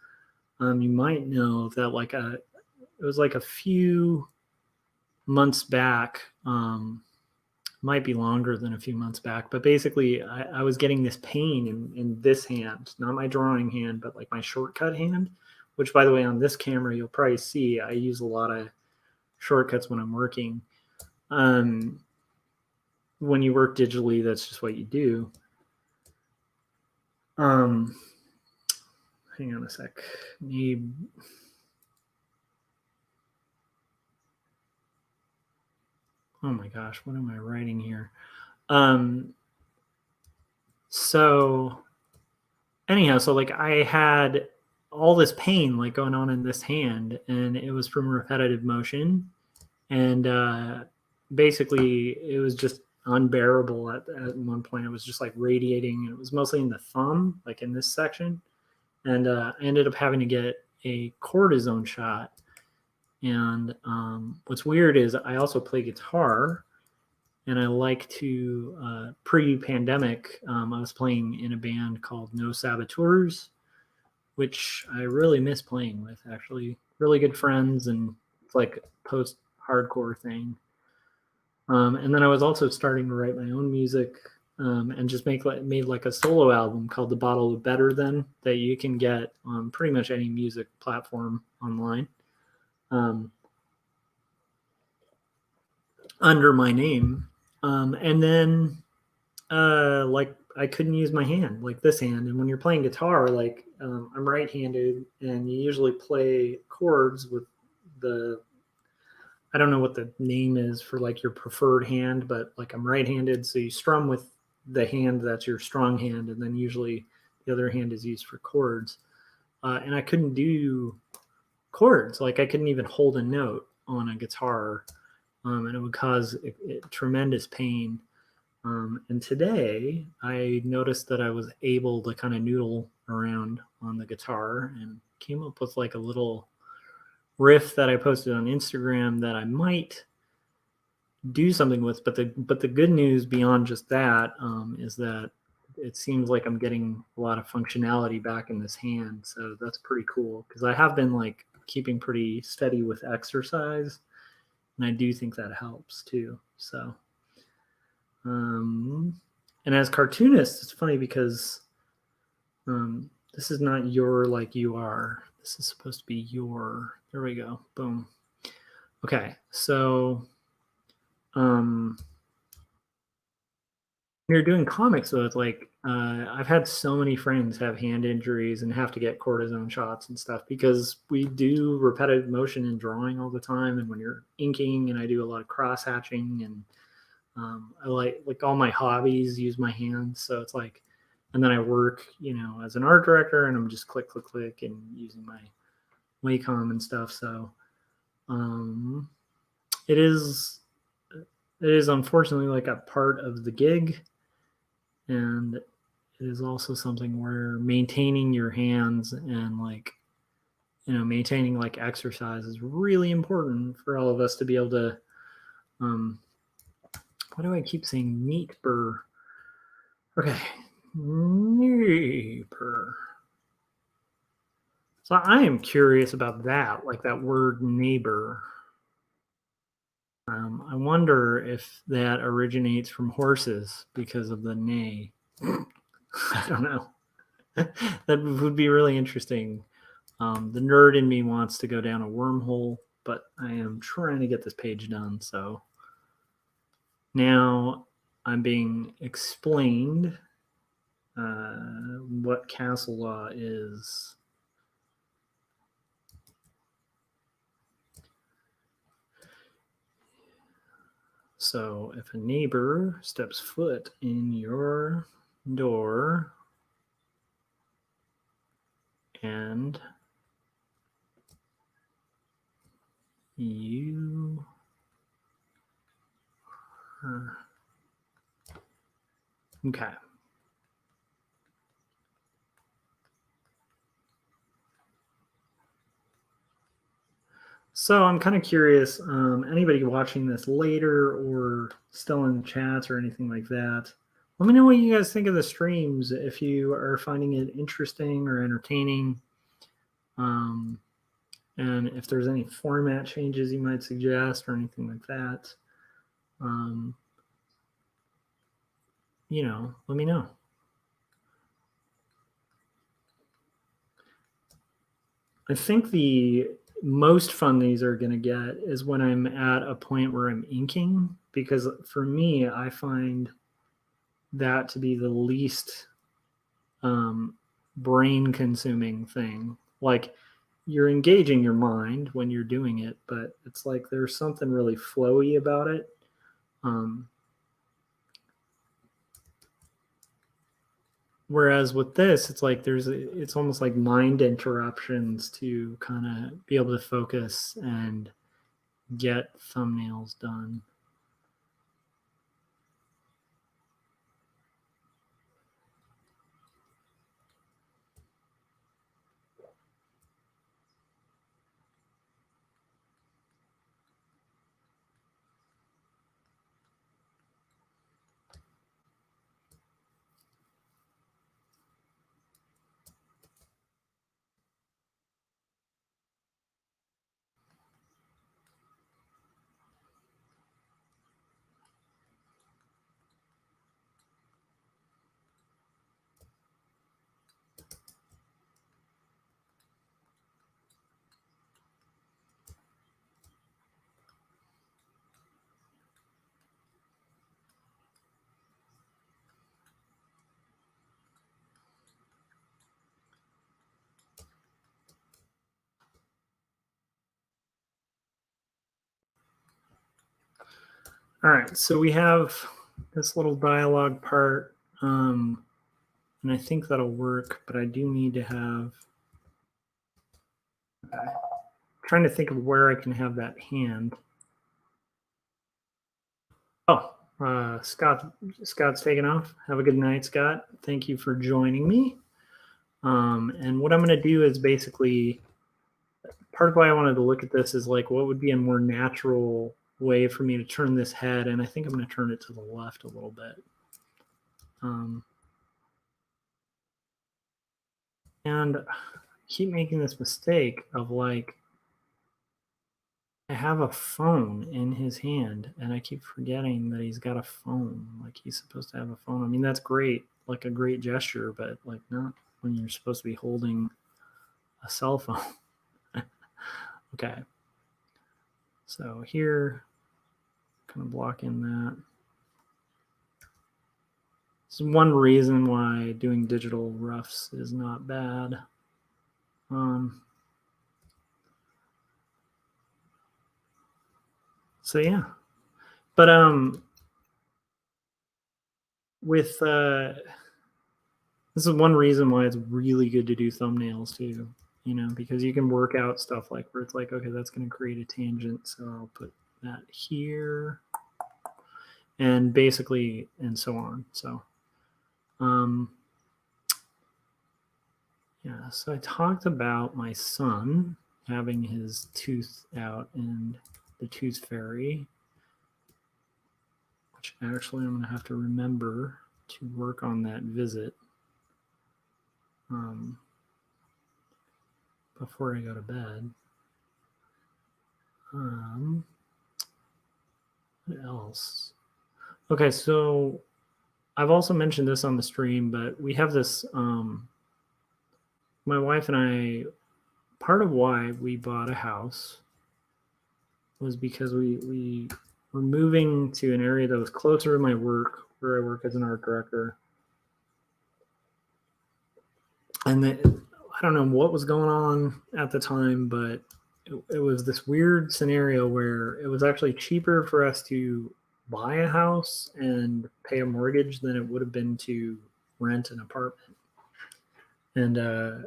you might know that like it was like a few months back, might be longer than a few months back, but basically I was getting this pain in this hand, not my drawing hand, but like my shortcut hand, which by the way, on this camera, you'll probably see I use a lot of shortcuts when I'm working. When you work digitally, that's just what you do. Hang on a sec. Oh my gosh, what am I writing here? So anyhow, so like I had all this pain like going on in this hand, and it was from repetitive motion, and basically it was just unbearable at one point. It was just like radiating, and it was mostly in the thumb, like in this section, and I ended up having to get a cortisone shot. And what's weird is I also play guitar, and I like to, pre-pandemic, I was playing in a band called No Saboteurs, which I really miss playing with, actually. Really good friends, and it's like a post-hardcore thing. And then I was also starting to write my own music, and just made like a solo album called The Bottle of Better Than that you can get on pretty much any music platform online. Under my name. And then like I couldn't use my hand, like this hand. And when you're playing guitar, like I'm right-handed, and you usually play chords with I don't know what the name is for like your preferred hand, but like I'm right-handed, so you strum with the hand that's your strong hand, and then usually the other hand is used for chords. And I couldn't do chords, like I couldn't even hold a note on a guitar, and it would cause tremendous pain. And today I noticed that I was able to kind of noodle around on the guitar and came up with like a little riff that I posted on Instagram that I might do something with. But the good news beyond just that is that it seems like I'm getting a lot of functionality back in this hand. So that's pretty cool, because I have been like keeping pretty steady with exercise, and I do think that helps too. So and as cartoonists, it's funny because this is not your like you are. This is supposed to be your. There we go. Boom. Okay, so you're doing comics, so it's like I've had so many friends have hand injuries and have to get cortisone shots and stuff, because we do repetitive motion in drawing all the time, and when you're inking, and I do a lot of cross hatching, and I like all my hobbies use my hands, so it's like, and then I work, as an art director, and I'm just click, click, click, and using my Wacom and stuff. So it is unfortunately like a part of the gig, and it is also something where maintaining your hands and like maintaining like exercise is really important for all of us to be able to why do I keep saying neighbor? Okay, neighbor. So I am curious about that, like that word neighbor. I wonder if that originates from horses because of the neigh. I don't know. That would be really interesting. The nerd in me wants to go down a wormhole, but I am trying to get this page done. So now I'm being explained what castle law is. So if a neighbor steps foot in your door and you are okay. So I'm kind of curious, anybody watching this later or still in chats or anything like that, let me know what you guys think of the streams, if you are finding it interesting or entertaining, and if there's any format changes you might suggest or anything like that. Let me know. I think the most fun these are going to get is when I'm at a point where I'm inking, because for me, I find that to be the least brain consuming thing. Like, you're engaging your mind when you're doing it, but it's like there's something really flowy about it. Whereas with this, it's like it's almost like mind interruptions to kind of be able to focus and get thumbnails done. All right, so we have this little dialogue part, and I think that'll work, but I do need to have, trying to think of where I can have that hand. Oh, Scott's taking off. Have a good night, Scott. Thank you for joining me. And what I'm going to do is basically, part of why I wanted to look at this is like, what would be a more natural way for me to turn this head? And I think I'm going to turn it to the left a little bit. And I keep making this mistake of like, I have a phone in his hand and I keep forgetting that he's got a phone. Like, he's supposed to have a phone. I mean, that's great, like a great gesture, but like not when you're supposed to be holding a cell phone. Okay. So here, kind of block in that. This is one reason why doing digital roughs is not bad. So yeah, but with this is one reason why it's really good to do thumbnails too, because you can work out stuff like where it's like, okay, that's going to create a tangent, so I'll put that here, and basically, and so on. So yeah, so I talked about my son having his tooth out and the tooth fairy, which actually I'm going to have to remember to work on that visit before I go to bed. What else? Okay, so I've also mentioned this on the stream, but we have this, my wife and I, part of why we bought a house was because we were moving to an area that was closer to my work, where I work as an art director. And I don't know what was going on at the time, but it was this weird scenario where it was actually cheaper for us to buy a house and pay a mortgage than it would have been to rent an apartment. And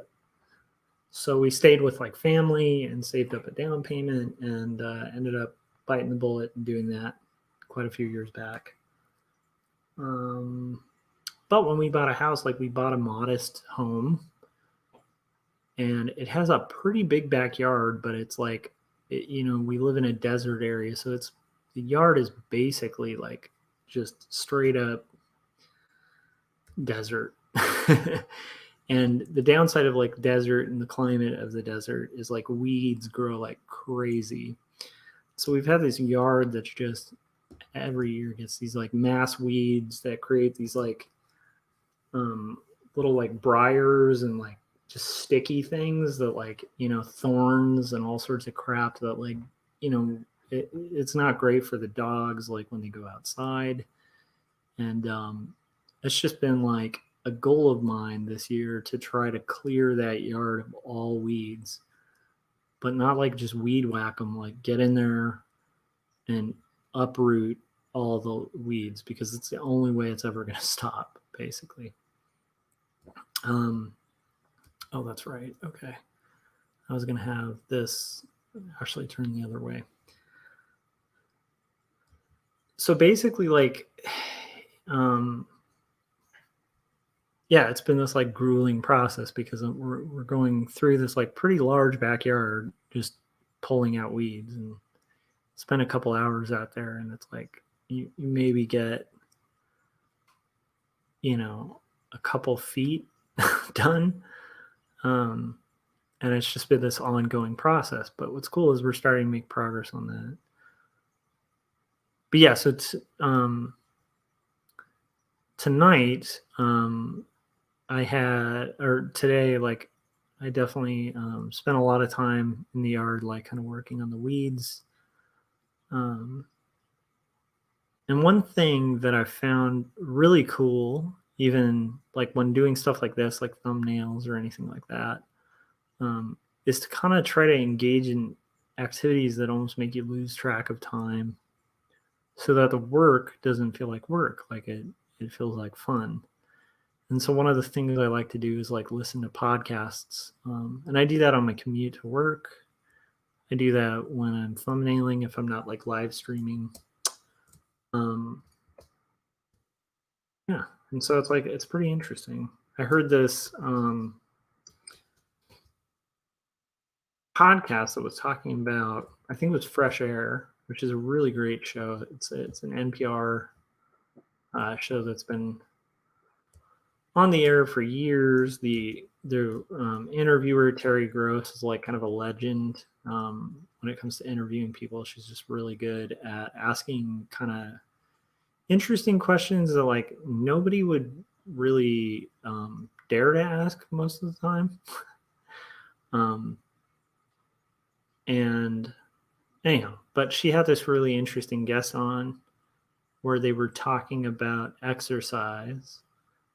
so we stayed with like family and saved up a down payment and ended up biting the bullet and doing that quite a few years back. But when we bought a house, like we bought a modest home, and it has a pretty big backyard, but it's like, we live in a desert area, so the yard is basically like just straight up desert. And the downside of like desert and the climate of the desert is like weeds grow like crazy. So we've had this yard that's just every year gets these like mass weeds that create these like little like briars and like just sticky things that like, thorns and all sorts of crap that like, it's not great for the dogs like when they go outside. And it's just been like a goal of mine this year to try to clear that yard of all weeds, but not like just weed whack them, like get in there and uproot all the weeds, because it's the only way it's ever going to stop, basically. Oh, that's right. Okay. I was going to have this actually turn the other way. So basically, like, yeah, it's been this like grueling process because we're going through this like pretty large backyard, just pulling out weeds, and spend a couple hours out there, and it's like you maybe get, a couple feet done. And it's just been this ongoing process. But what's cool is we're starting to make progress on that. But yeah, so it's tonight, today, like I definitely spent a lot of time in the yard, like kind of working on the weeds. And one thing that I found really cool, even like when doing stuff like this, like thumbnails or anything like that, is to kind of try to engage in activities that almost make you lose track of time, so that the work doesn't feel like work, like it feels like fun. And so one of the things I like to do is like listen to podcasts, and I do that on my commute to work. I do that when I'm thumbnailing, if I'm not like live streaming. Yeah, and so it's pretty interesting. I heard this podcast that was talking about, I think it was Fresh Air, which is a really great show. It's an NPR show that's been on the air for years. The interviewer, Terry Gross, is like kind of a legend when it comes to interviewing people. She's just really good at asking kind of interesting questions that like nobody would really dare to ask most of the time. And anyhow, but she had this really interesting guest on where they were talking about exercise,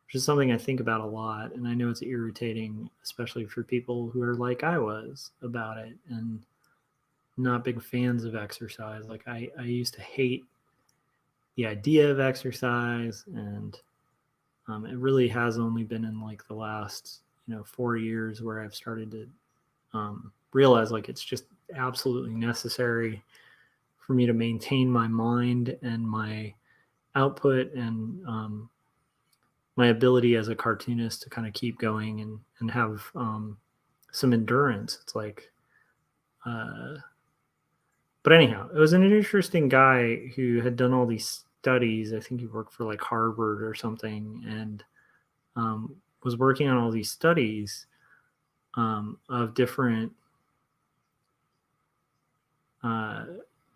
which is something I think about a lot. And I know it's irritating, especially for people who are like I was about it and not big fans of exercise. Like I used to hate the idea of exercise, and it really has only been in like the last 4 years where I've started to realize like it's just absolutely necessary for me to maintain my mind and my output and my ability as a cartoonist to kind of keep going and have some endurance. It's like but anyhow, it was an interesting guy who had done all these studies. I think he worked for like Harvard or something, and was working on all these studies of different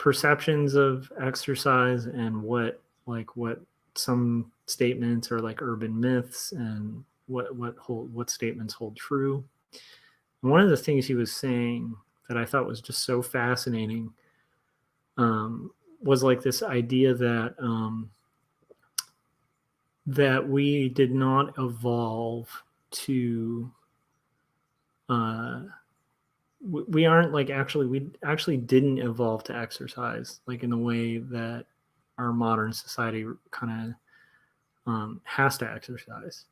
perceptions of exercise and what some statements are like urban myths and what statements hold true. And one of the things he was saying that I thought was just so fascinating was like this idea that that we did not evolve to we aren't like we actually didn't evolve to exercise like in the way that our modern society kind of has to exercise.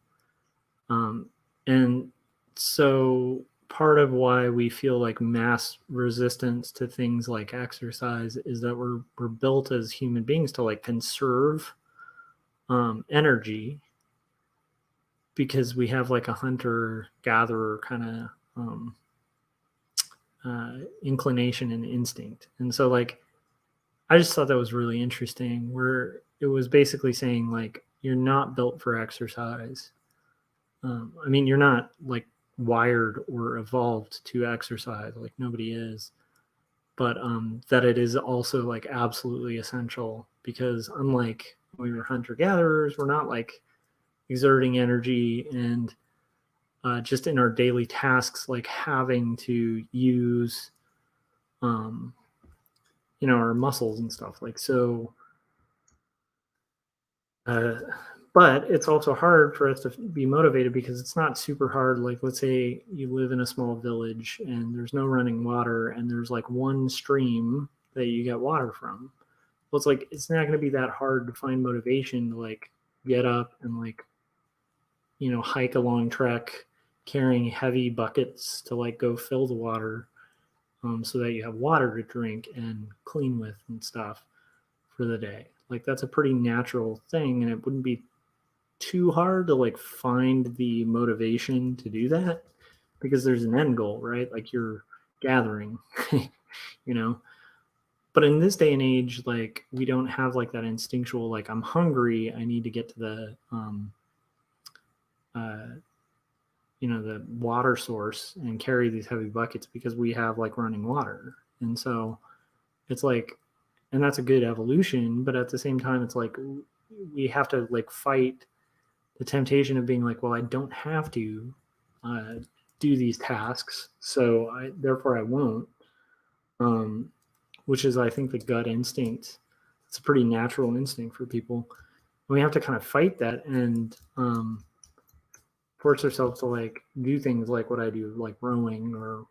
And so part of why we feel like mass resistance to things like exercise is that we're built as human beings to like conserve energy, because we have like a hunter gatherer kind of inclination and instinct. And so like I just thought that was really interesting, where it was basically saying like you're not built for exercise. I mean, you're not like wired or evolved to exercise, like nobody is, but that it is also like absolutely essential, because unlike when we were hunter gatherers, we're not like exerting energy and just in our daily tasks, like having to use our muscles and stuff like so. But it's also hard for us to be motivated because it's not super hard. Like, let's say you live in a small village and there's no running water and there's like one stream that you get water from. Well, it's like, it's not going to be that hard to find motivation to like get up and like, hike a long trek carrying heavy buckets to like go fill the water so that you have water to drink and clean with and stuff for the day. Like, that's a pretty natural thing, and it wouldn't be too hard to like find the motivation to do that because there's an end goal, right? Like you're gathering, but in this day and age, like we don't have like that instinctual, like I'm hungry, I need to get to the the water source and carry these heavy buckets because we have like running water. And so it's like, and that's a good evolution, but at the same time, it's like we have to like fight the temptation of being like, well, I don't have to do these tasks, so therefore I won't. Which is, I think, the gut instinct. It's a pretty natural instinct for people. And we have to kind of fight that and force ourselves to like do things like what I do, like rowing or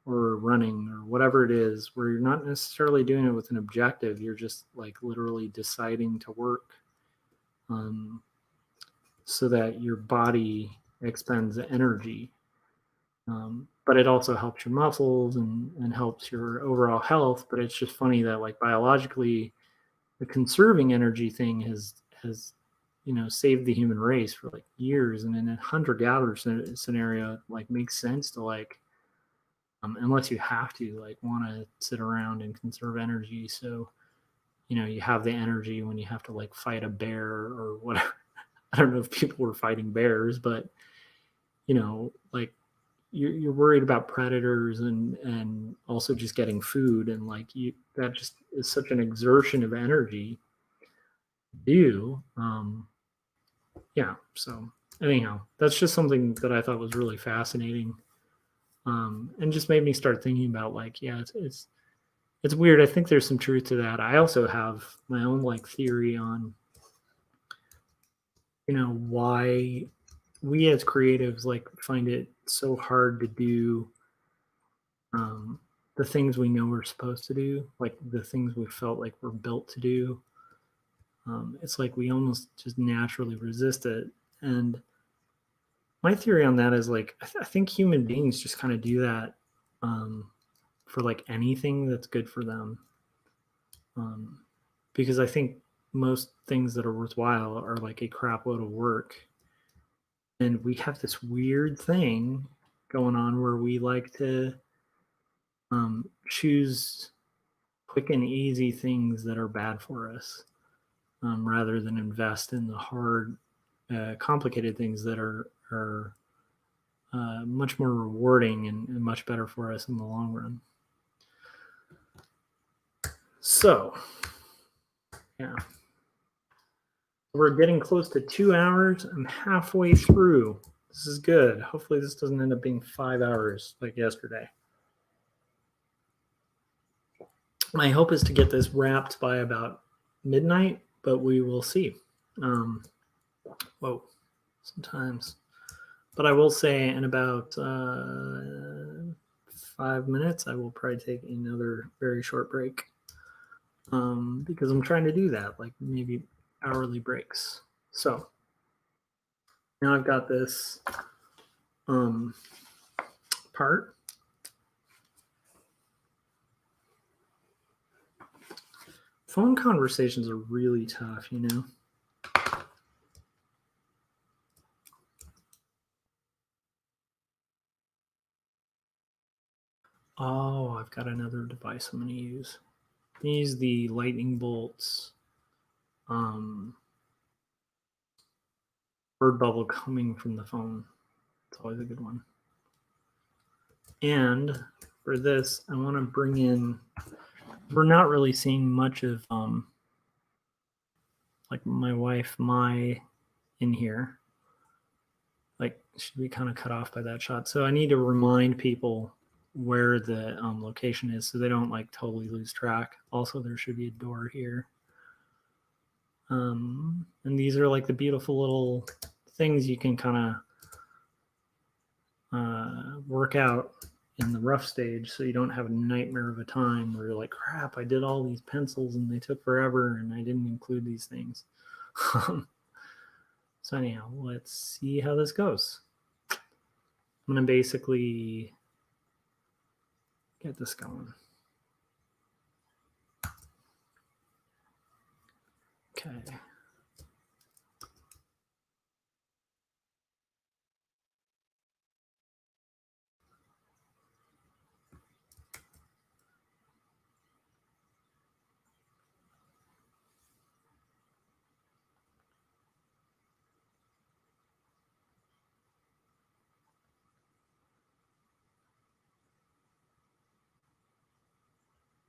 running or whatever it is, where you're not necessarily doing it with an objective. You're just like literally deciding to work. So that your body expends energy. But it also helps your muscles and helps your overall health. But it's just funny that like biologically, the conserving energy thing has saved the human race for like years. And in a hunter-gatherer scenario, it like makes sense to like, unless you have to like want to sit around and conserve energy. So, you have the energy when you have to like fight a bear or whatever. I don't know if people were fighting bears, but like you're worried about predators and also just getting food, and like that just is such an exertion of energy. So anyhow, that's just something that I thought was really fascinating, and just made me start thinking about like, it's weird. I think there's some truth to that. I also have my own like theory on why we as creatives like find it so hard to do the things we know we're supposed to do, like the things we felt like we're built to do. It's like we almost just naturally resist it. And my theory on that is like, I think human beings just kind of do that for like anything that's good for them. Because I think most things that are worthwhile are like a crap load of work. And we have this weird thing going on where we like to choose quick and easy things that are bad for us, rather than invest in the hard, complicated things that are much more rewarding and much better for us in the long run. So, yeah. We're getting close to 2 hours. I'm halfway through. This is good. Hopefully this doesn't end up being 5 hours like yesterday. My hope is to get this wrapped by about midnight, but we will see. Sometimes. But I will say in about 5 minutes, I will probably take another very short break because I'm trying to do that, like maybe hourly breaks. So now I've got this part. Phone conversations are really tough, you know? Oh, I've got another device I'm going to use. These the lightning bolts bird bubble coming from the phone. It's always a good one. And for this, I want to bring in, we're not really seeing much of like my wife, Mai, in here. Like should be kind of cut off by that shot. So I need to remind people where the location is so they don't like totally lose track. Also, there should be a door here. And these are like the beautiful little things you can kind of work out in the rough stage so you don't have a nightmare of a time where you're like, crap, I did all these pencils and they took forever and I didn't include these things. So anyhow, let's see how this goes. I'm going to basically get this going. Okay.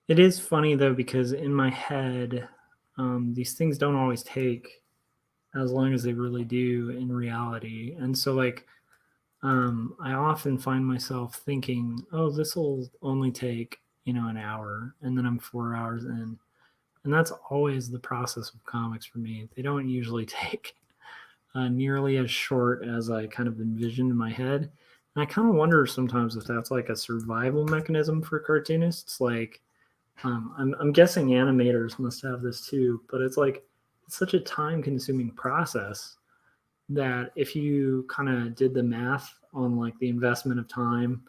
It is funny though, because in my head, these things don't always take as long as they really do in reality. And so like, I often find myself thinking, oh, this will only take, an hour. And then I'm 4 hours in. And that's always the process of comics for me. They don't usually take nearly as short as I kind of envisioned in my head. And I kind of wonder sometimes if that's like a survival mechanism for cartoonists. Like, I'm guessing animators must have this too, but it's like it's such a time-consuming process that if you kind of did the math on like the investment of time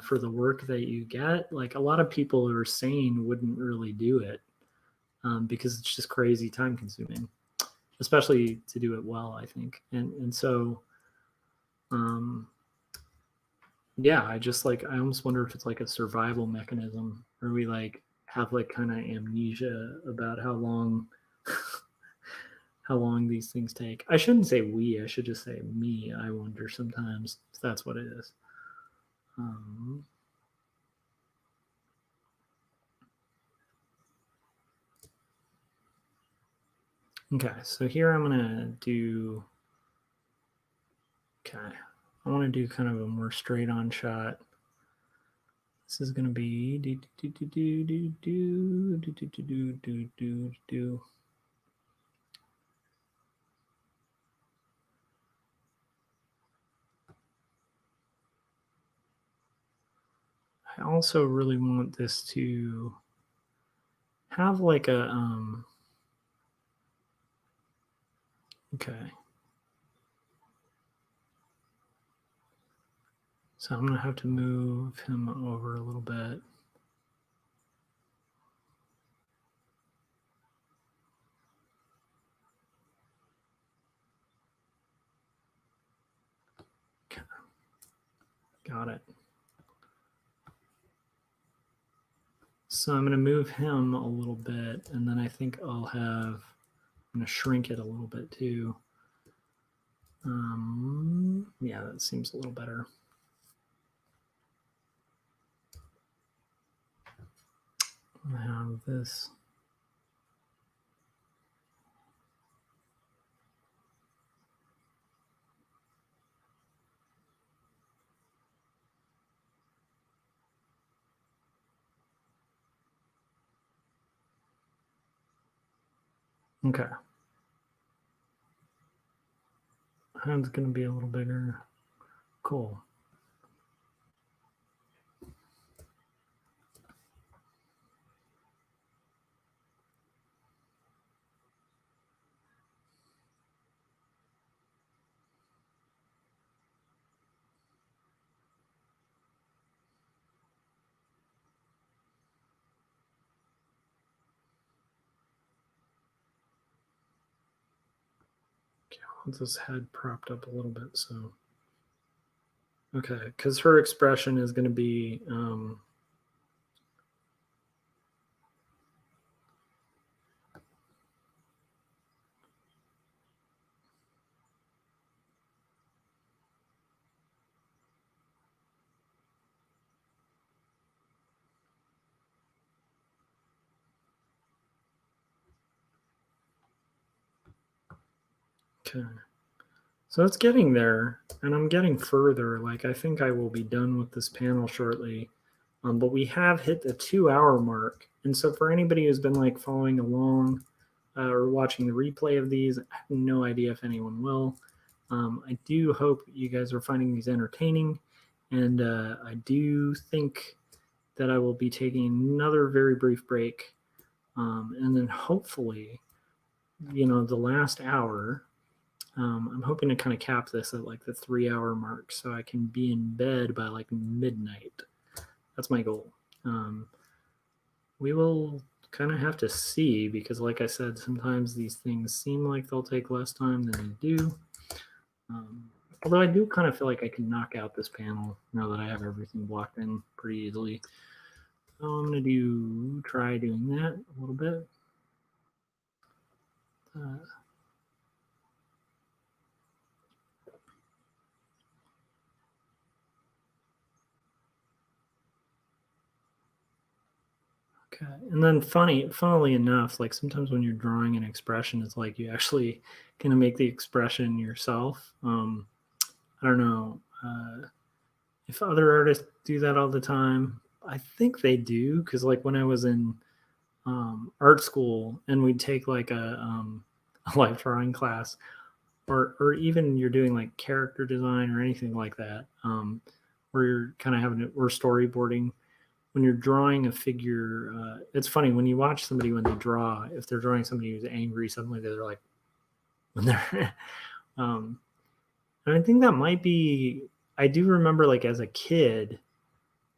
for the work that you get, like a lot of people who are sane wouldn't really do it because it's just crazy time-consuming, especially to do it well, I think. And so, yeah, I just like I almost wonder if it's like a survival mechanism where we like have like kind of amnesia about how long these things take. I shouldn't say we, I should just say me. I wonder sometimes if that's what it is. Okay, so here I'm gonna do, okay, I want to do kind of a more straight on shot. This is gonna be I also really want this to have like a okay. So I'm gonna have to move him over a little bit. Okay. Got it. So I'm going to move him a little bit, and then I think I'm going to shrink it a little bit too. Yeah, that seems a little better. I have this. Okay. Hand's going to be a little bigger. Cool. Once this head propped up a little bit, so okay, because her expression is going to be okay. So it's getting there, and I'm getting further. Like, I think I will be done with this panel shortly. But we have hit the 2-hour mark. And so for anybody who's been like following along or watching the replay of these, I have no idea if anyone will. I do hope you guys are finding these entertaining. And I do think that I will be taking another very brief break. And then hopefully, the last hour, I'm hoping to kind of cap this at like the 3-hour mark so I can be in bed by like midnight. That's my goal. We will kind of have to see because, like I said, sometimes these things seem like they'll take less time than they do. Although I do kind of feel like I can knock out this panel now that I have everything blocked in pretty easily. So I'm going to try doing that a little bit. Okay. And then funnily enough, like sometimes when you're drawing an expression, it's like you actually kind of make the expression yourself. I don't know if other artists do that all the time. I think they do because like when I was in art school and we'd take like a life drawing class, or even you're doing like character design or anything like that, where you're kind of having it, or storyboarding. When you're drawing a figure, it's funny when you watch somebody when they draw. If they're drawing somebody who's angry, suddenly they're like, when they're, and I think that might be. I do remember, like as a kid,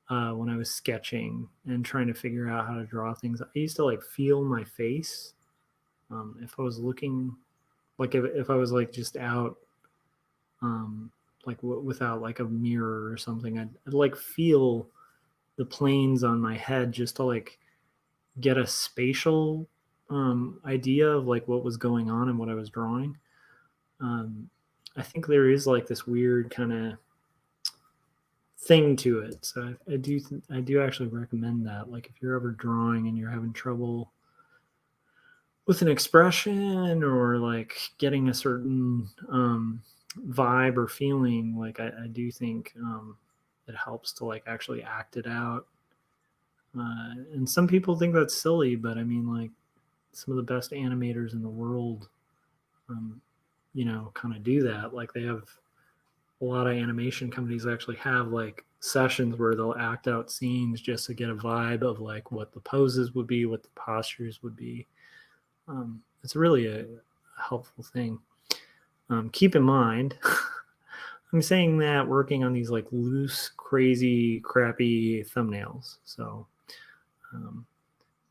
when I was sketching and trying to figure out how to draw things, I used to like feel my face. If I was looking, like if I was like just out, like without like a mirror or something, I'd like feel the planes on my head just to like get a spatial idea of like what was going on and what I was drawing. I think there is like this weird kind of thing to it. So I do actually recommend that. Like if you're ever drawing and you're having trouble with an expression or like getting a certain vibe or feeling, like I do think it helps to like actually act it out. And some people think that's silly, but I mean, like some of the best animators in the world, kind of do that. Like they have a lot of animation companies actually have like sessions where they'll act out scenes just to get a vibe of like what the poses would be, what the postures would be. It's really a helpful thing. Keep in mind, I'm saying that working on these like loose, crazy, crappy thumbnails. So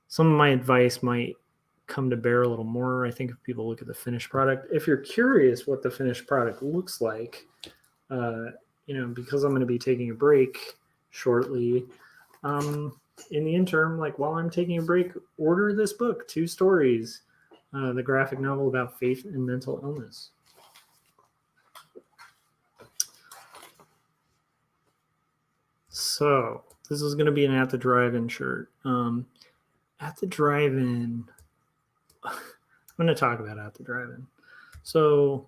some of my advice might come to bear a little more, I think, if people look at the finished product. If you're curious what the finished product looks like, because I'm going to be taking a break shortly, in the interim, like while I'm taking a break, order this book, 2 Stories, the graphic novel about faith and mental illness. So this is going to be an At the Drive-In shirt. at the drive-in, I'm going to talk about at the drive-in. So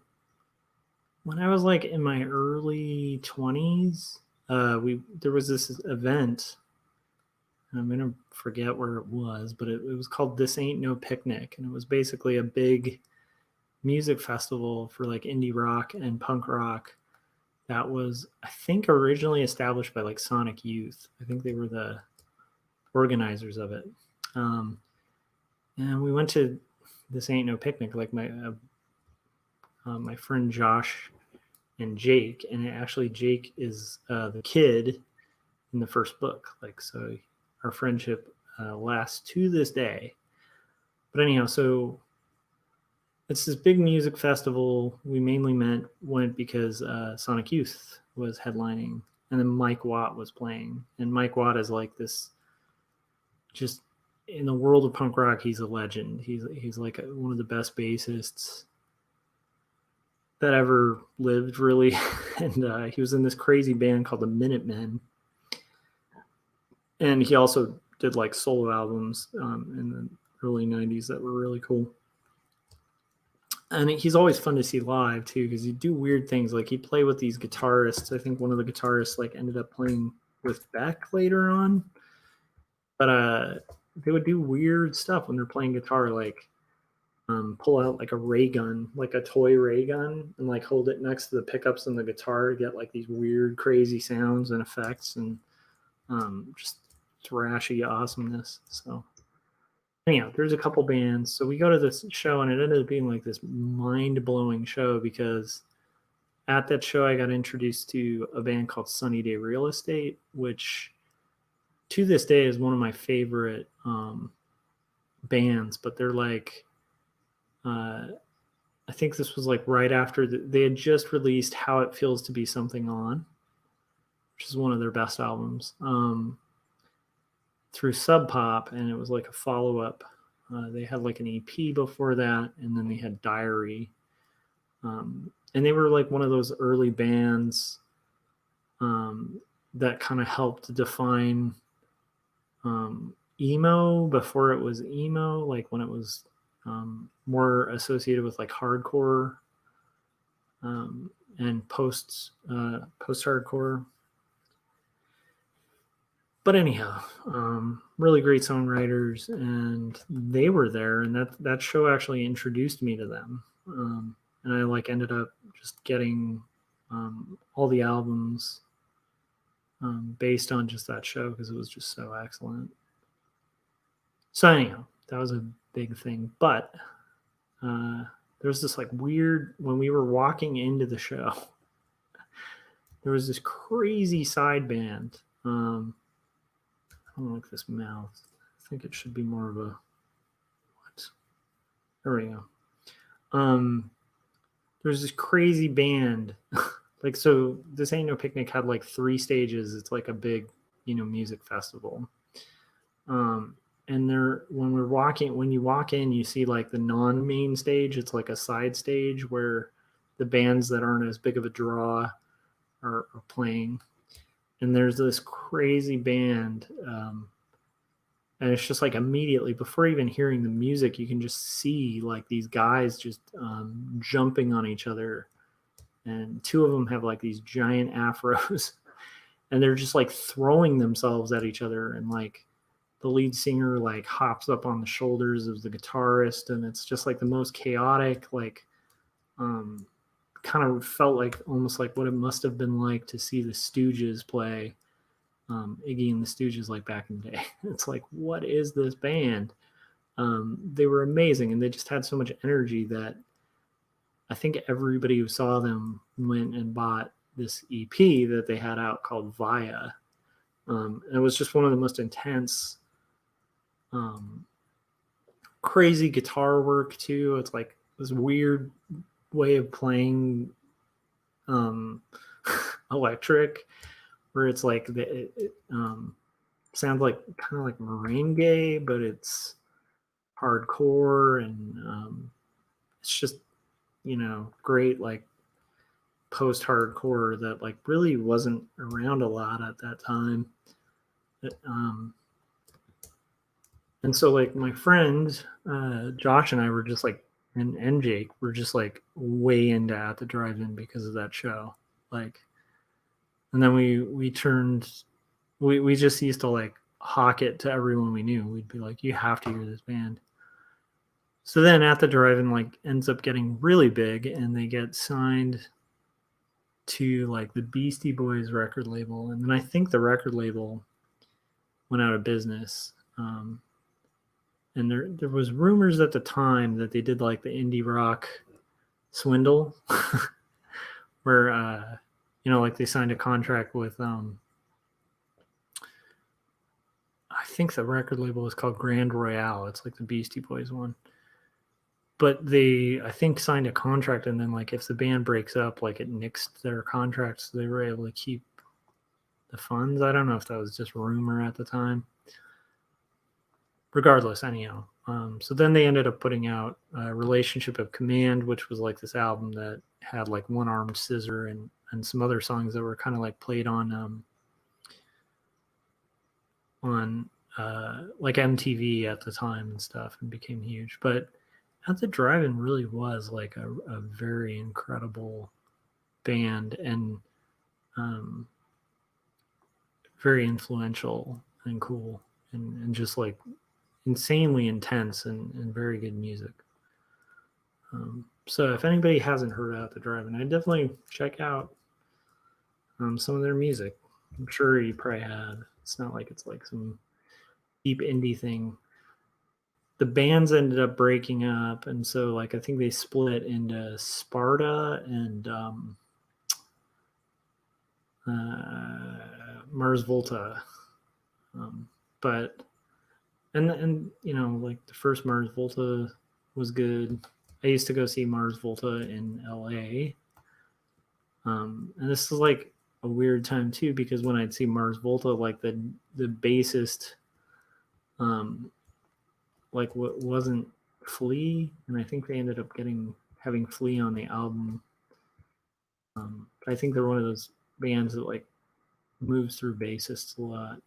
when I was like in my early 20s, there was this event. I'm going to forget where it was, but it was called This Ain't No Picnic. And it was basically a big music festival for like indie rock and punk rock that was, I think, originally established by like Sonic Youth. I think they were the organizers of it. And we went to This Ain't No Picnic, like my friend Josh and Jake. And actually Jake is the kid in the first book. Like, so our friendship lasts to this day. But anyhow, so it's this big music festival. We mainly went because Sonic Youth was headlining, and then Mike Watt was playing. And Mike Watt is like this, just in the world of punk rock, he's a legend. He's like one of the best bassists that ever lived, really. And he was in this crazy band called the Minutemen. And he also did like solo albums in the early 90s that were really cool. And he's always fun to see live too, because he'd do weird things. Like he'd play with these guitarists. I think one of the guitarists like ended up playing with Beck later on. But they would do weird stuff when they're playing guitar, like pull out like a ray gun, like a toy ray gun, and like hold it next to the pickups in the guitar to get like these weird, crazy sounds and effects, and just thrashy awesomeness. So anyhow, there's a couple bands. So we go to this show, and it ended up being like this mind-blowing show, because at that show I got introduced to a band called Sunny Day Real Estate, which to this day is one of my favorite bands. But they're like, I think this was like right after they had just released How It Feels to Be Something On, which is one of their best albums, through Sub Pop, and it was like a follow-up. They had like an EP before that, and then they had Diary. And they were like one of those early bands that kind of helped define emo before it was emo, like when it was more associated with like hardcore and post-hardcore. But anyhow, really great songwriters, and they were there, and that show actually introduced me to them. And I like ended up just getting all the albums based on just that show, because it was just so excellent. So anyhow, that was a big thing. But there was this like weird, when we were walking into the show, there was this crazy side band. I don't like this mouth. I think it should be more of a what? There we go. There's this crazy band. Like, so This Ain't No Picnic had like 3 stages. It's like a big, music festival. And when you walk in, you see like the non-main stage. It's like a side stage where the bands that aren't as big of a draw are playing. And there's this crazy band, and it's just like immediately before even hearing the music, you can just see like these guys just jumping on each other, and 2 of them have like these giant afros, and they're just like throwing themselves at each other, and like the lead singer like hops up on the shoulders of the guitarist, and it's just like the most chaotic, like kind of felt like almost like what it must have been like to see the Stooges play, Iggy and the Stooges, like back in the day. It's like, what is this band? They were amazing, and they just had so much energy that I think everybody who saw them went and bought this EP that they had out called Via. And it was just one of the most intense, crazy guitar work too. It's like this weird way of playing electric, where it's like it sounds like kind of like merengue, but it's hardcore, and it's just great like post-hardcore that like really wasn't around a lot at that time. And so like my friend Josh and I were just like, and Jake were just like way into At the Drive-In because of that show. Like, and then we just used to like hawk it to everyone we knew. We'd be like, you have to hear this band. So then At the Drive-In like ends up getting really big, and they get signed to like the Beastie Boys record label, and then I think the record label went out of business. And there was rumors at the time that they did like the indie rock swindle, where like they signed a contract with I think the record label was called Grand Royale. It's like the Beastie Boys one. But they, I think, signed a contract, and then like if the band breaks up, like it nixed their contract, so they were able to keep the funds. I don't know if that was just rumor at the time. Regardless, anyhow. So then they ended up putting out Relationship of Command, which was like this album that had like One Armed Scissor and some other songs that were kind of like played on like MTV at the time and stuff, and became huge. But At the Drive-In really was like a very incredible band, and very influential and cool, and just like insanely intense and very good music. So if anybody hasn't heard At the Drive-In, I'd definitely check out some of their music. I'm sure you probably have. It's not like it's like some deep indie thing. The bands ended up breaking up, and so like I think they split into Sparta and Mars Volta. But and like the first Mars Volta was good. I used to go see Mars Volta in LA. And this is like a weird time too, because when I'd see Mars Volta, like the bassist like what wasn't Flea, and I think they ended up having Flea on the album. I think they're one of those bands that like moves through bassists a lot.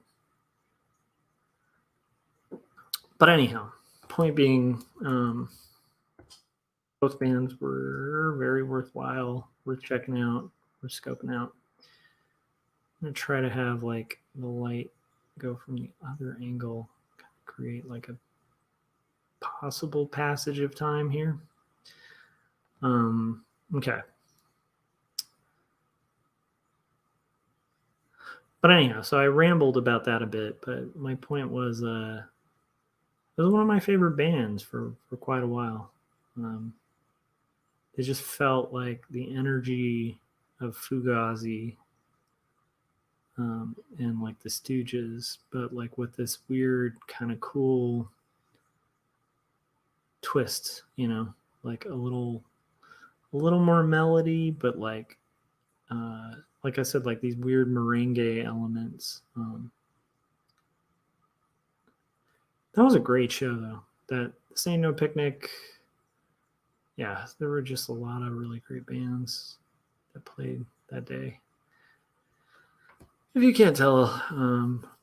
But anyhow, point being, both bands were very worthwhile, worth checking out, worth scoping out. I'm gonna try to have like the light go from the other angle, kind of create like a possible passage of time here. Okay. But anyhow, so I rambled about that a bit, but my point was it was one of my favorite bands for quite a while. It just felt like the energy of Fugazi and like the Stooges, but like with this weird kind of cool twist, like a little more melody, but like I said, like these weird merengue elements. That was a great show, though. That This Ain't No Picnic. Yeah, there were just a lot of really great bands that played that day. If you can't tell,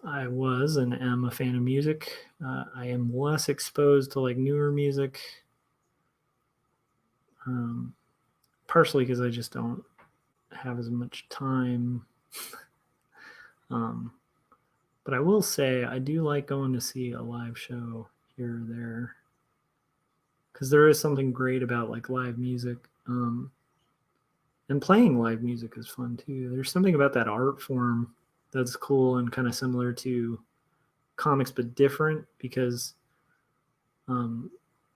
I was and am a fan of music. I am less exposed to like newer music, partially because I just don't have as much time. But I will say I do like going to see a live show here or there, because there is something great about like live music. And playing live music is fun too. There's something about that art form that's cool and kind of similar to comics, but different, because the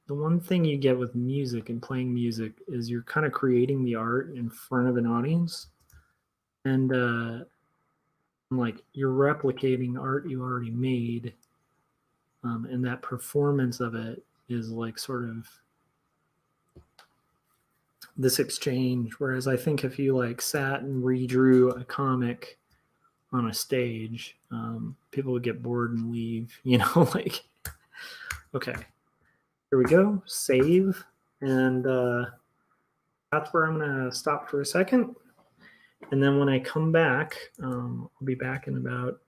one thing you get with music and playing music is you're kind of creating the art in front of an audience, and like you're replicating art you already made, and that performance of it is like sort of this exchange. Whereas I think if you like sat and redrew a comic on a stage, people would get bored and leave, like, okay, here we go, save. And that's where I'm going to stop for a second. And then when I come back, I'll be back in about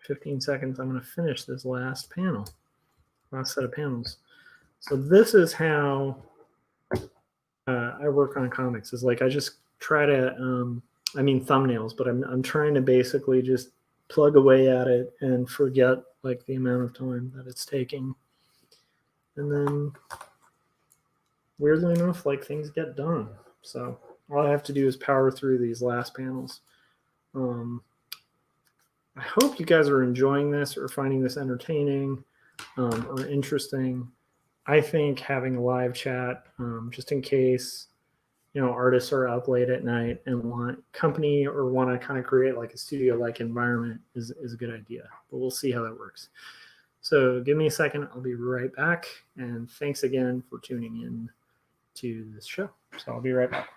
15 seconds, I'm going to finish this last set of panels. So this is how I work on comics. Is like I just try to, thumbnails, but I'm trying to basically just plug away at it and forget like the amount of time that it's taking. And then weirdly enough, like things get done. So all I have to do is power through these last panels. I hope you guys are enjoying this or finding this entertaining or interesting. I think having a live chat, just in case, artists are up late at night and want company or want to kind of create like a studio-like environment is a good idea. But we'll see how that works. So give me a second. I'll be right back. And thanks again for tuning in to this show. So I'll be right back.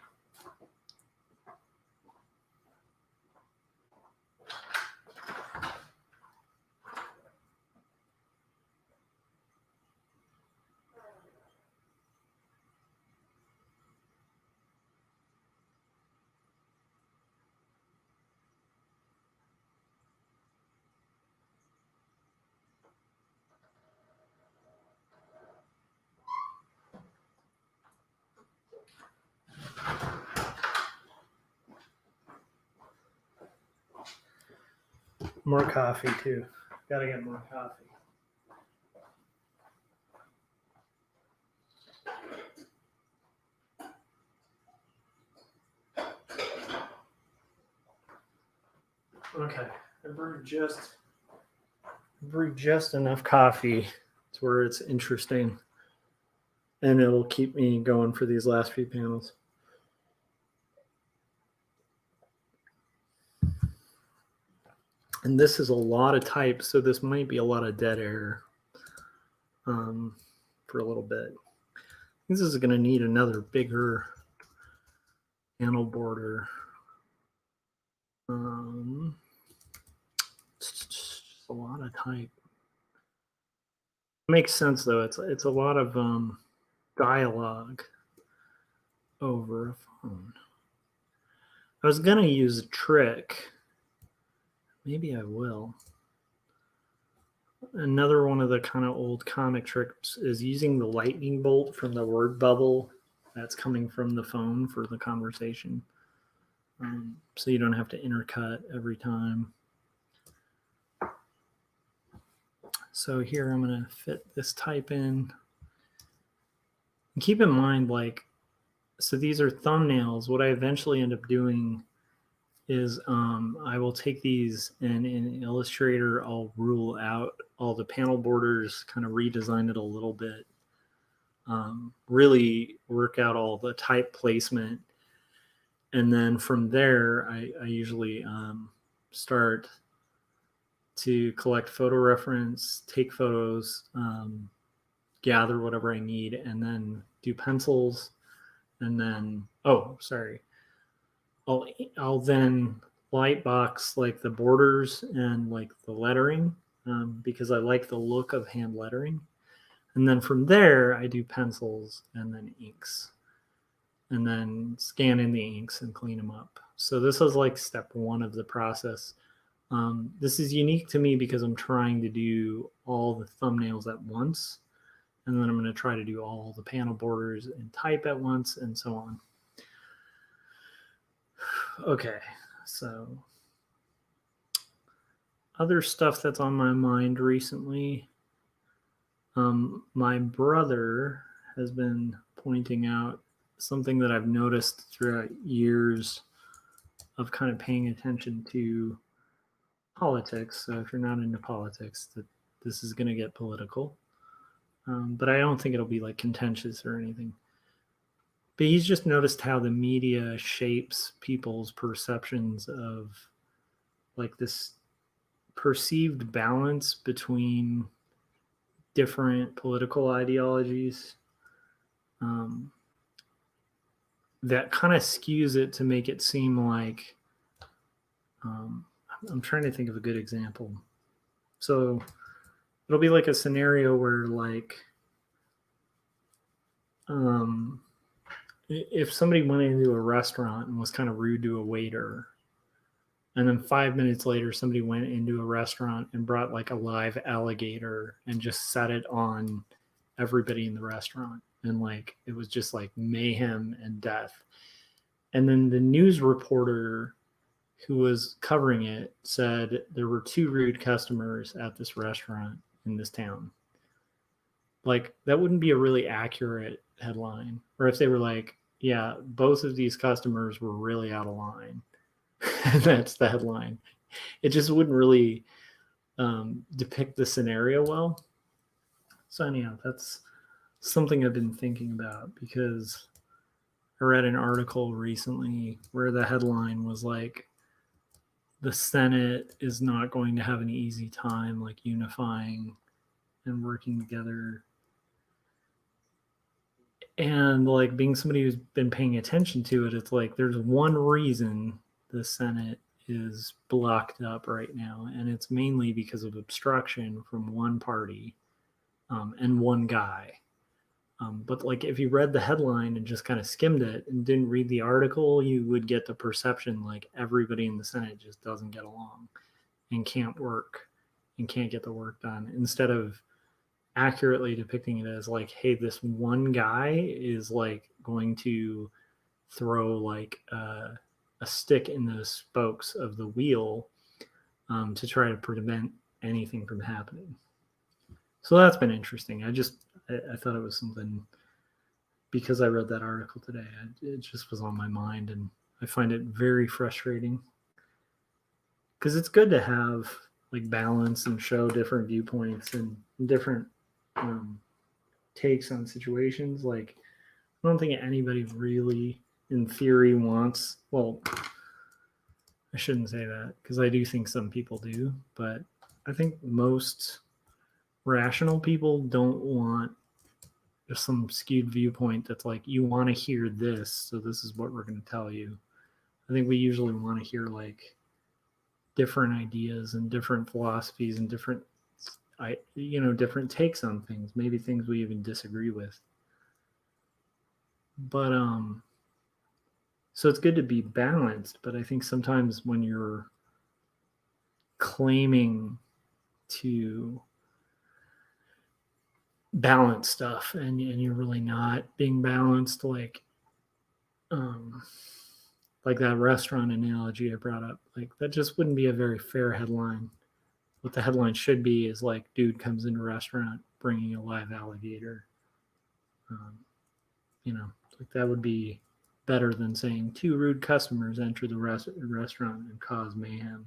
More coffee too. Gotta get more coffee. Okay, I brewed just enough coffee to where it's interesting, and it'll keep me going for these last few panels. And this is a lot of type, so this might be a lot of dead air for a little bit. This is going to need another bigger panel border. It's just a lot of type. It makes sense though. It's a lot of dialogue over a phone. I was going to use a trick. Maybe I will. Another one of the kind of old comic tricks is using the lightning bolt from the word bubble that's coming from the phone for the conversation. So you don't have to intercut every time. So here I'm going to fit this type in. And keep in mind, so these are thumbnails. What I eventually end up doing is I will take these and in Illustrator, I'll rule out all the panel borders, kind of redesign it a little bit, really work out all the type placement. And then from there, I usually start to collect photo reference, take photos, gather whatever I need, and then do pencils. And then, I'll then light box like the borders and like the lettering because I like the look of hand lettering. And then from there, I do pencils and then inks. And then scan in the inks and clean them up. So this is like step one of the process. This is unique to me because I'm trying to do all the thumbnails at once. And then I'm going to try to do all the panel borders and type at once and so on. Okay, so other stuff that's on my mind recently. My brother has been pointing out something that I've noticed throughout years of kind of paying attention to politics. So if you're not into politics, this is going to get political. But I don't think it'll be like contentious or anything. But he's just noticed how the media shapes people's perceptions of like this perceived balance between different political ideologies. That kind of skews it to make it seem like I'm trying to think of a good example. So it'll be like a scenario where like if somebody went into a restaurant and was kind of rude to a waiter, And then 5 minutes later, somebody went into a restaurant and brought like a live alligator and just set it on everybody in the restaurant. And like it was just like mayhem and death. And then the news reporter who was covering it said there were 2 rude customers at this restaurant in this town. Like that wouldn't be a really accurate headline. Or if they were like, yeah, both of these customers were really out of line. That's the headline. It just wouldn't really depict the scenario well. So anyhow, that's something I've been thinking about because I read an article recently where the headline was like, the Senate is not going to have an easy time like unifying and working together. And like being somebody who's been paying attention to it, it's like there's one reason the Senate is blocked up right now, and it's mainly because of obstruction from one party and one guy. But like if you read the headline and just kind of skimmed it and didn't read the article, you would get the perception like everybody in the Senate just doesn't get along and can't work and can't get the work done, instead of accurately depicting it as like, hey, this one guy is like going to throw like a stick in the spokes of the wheel to try to prevent anything from happening. So that's been interesting. I thought it was something, because I read that article today, it just was on my mind, and I find it very frustrating because it's good to have like balance and show different viewpoints and different takes on situations. Like I don't think anybody really in theory wants, well, I shouldn't say that because I do think some people do, but I think most rational people don't want just some skewed viewpoint that's like, you want to hear this, so this is what we're going to tell you. I think we usually want to hear like different ideas and different philosophies and different different takes on things, maybe things we even disagree with. But so it's good to be balanced, but I think sometimes when you're claiming to balance stuff and you're really not being balanced, like that restaurant analogy I brought up, like that just wouldn't be a very fair headline. What the headline should be is like, dude comes into a restaurant bringing a live alligator. Like that would be better than saying 2 rude customers enter the restaurant and cause mayhem.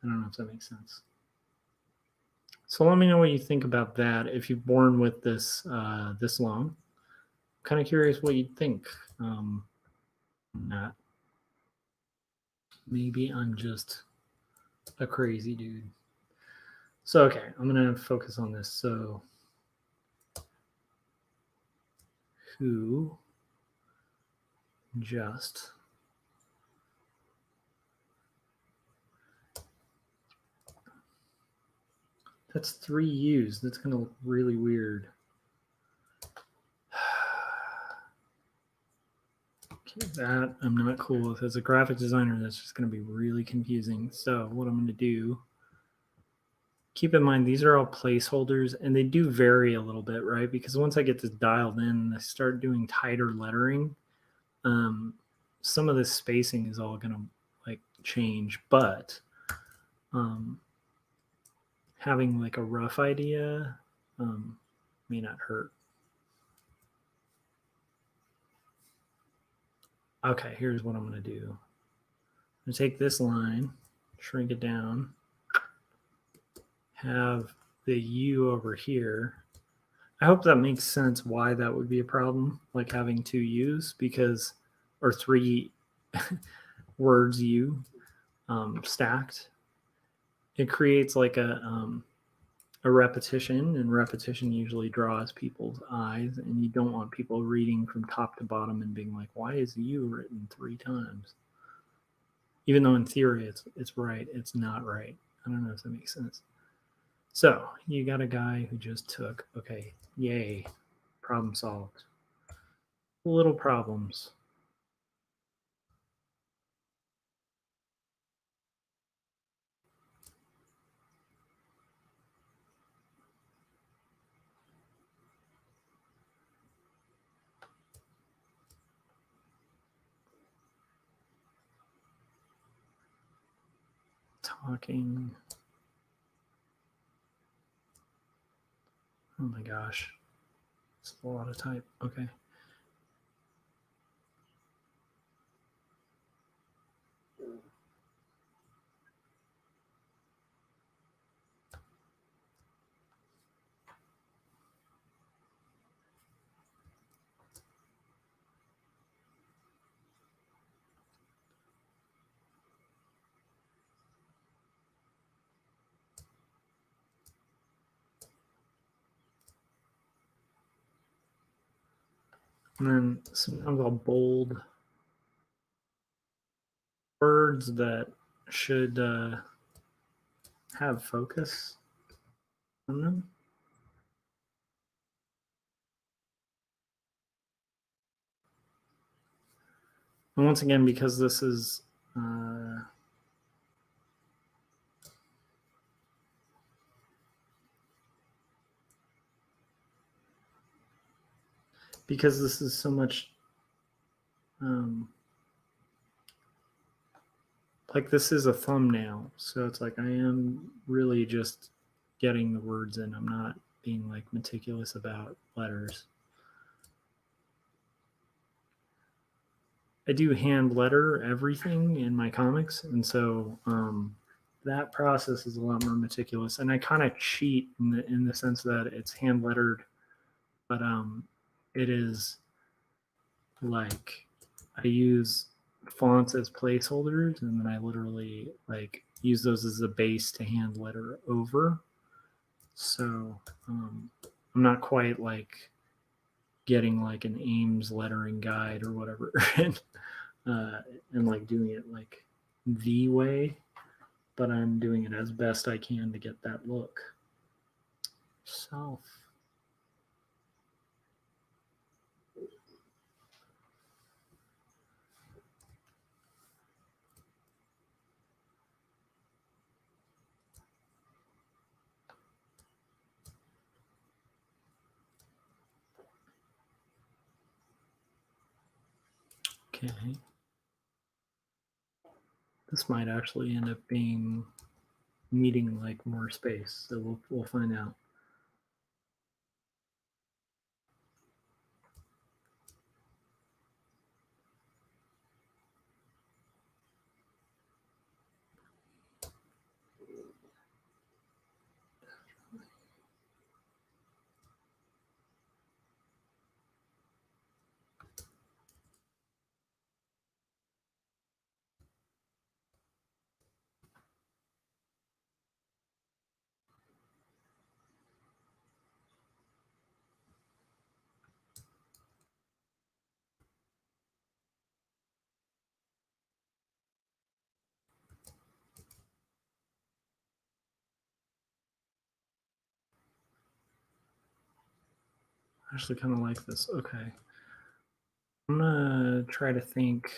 I don't know if that makes sense. So let me know what you think about that. If you've borne with this this long, I'm kind of curious what you'd think. Not. Maybe I'm just a crazy dude. So okay, I'm gonna focus on this. So who just that's 3 U's. That's gonna look really weird. Okay, that I'm not cool with. As a graphic designer, that's just gonna be really confusing. So what I'm gonna do, keep in mind these are all placeholders and they do vary a little bit, right? Because once I get this dialed in, I start doing tighter lettering. Some of this spacing is all gonna like change, but having like a rough idea may not hurt. Okay, here's what I'm going to do. I'm going to take this line, shrink it down, have the U over here. I hope that makes sense why that would be a problem, like having 2 U's, because, or 3 words U stacked. It creates like a repetition, and repetition usually draws people's eyes, and you don't want people reading from top to bottom and being like, why is U written 3 times? Even though in theory it's right, it's not right. I don't know if that makes sense. So you got a guy who just took, okay, yay, problem solved. Little problems. talking. Oh my gosh. It's a lot of type. Okay. And then sometimes I'll bold words that should have focus on them. And once again, because this is so much like this is a thumbnail, so it's like I am really just getting the words in. I'm not being like meticulous about letters. I do hand letter everything in my comics, and so that process is a lot more meticulous. And I kind of cheat in the sense that it's hand lettered, but it is like I use fonts as placeholders, and then I literally like use those as a base to hand letter over. So I'm not quite like getting like an Ames lettering guide or whatever and like doing it like the way, but I'm doing it as best I can to get that look. Self. Okay. This might actually end up being needing like more space, so we'll find out. I actually kind of like this. Okay. I'm gonna try to think.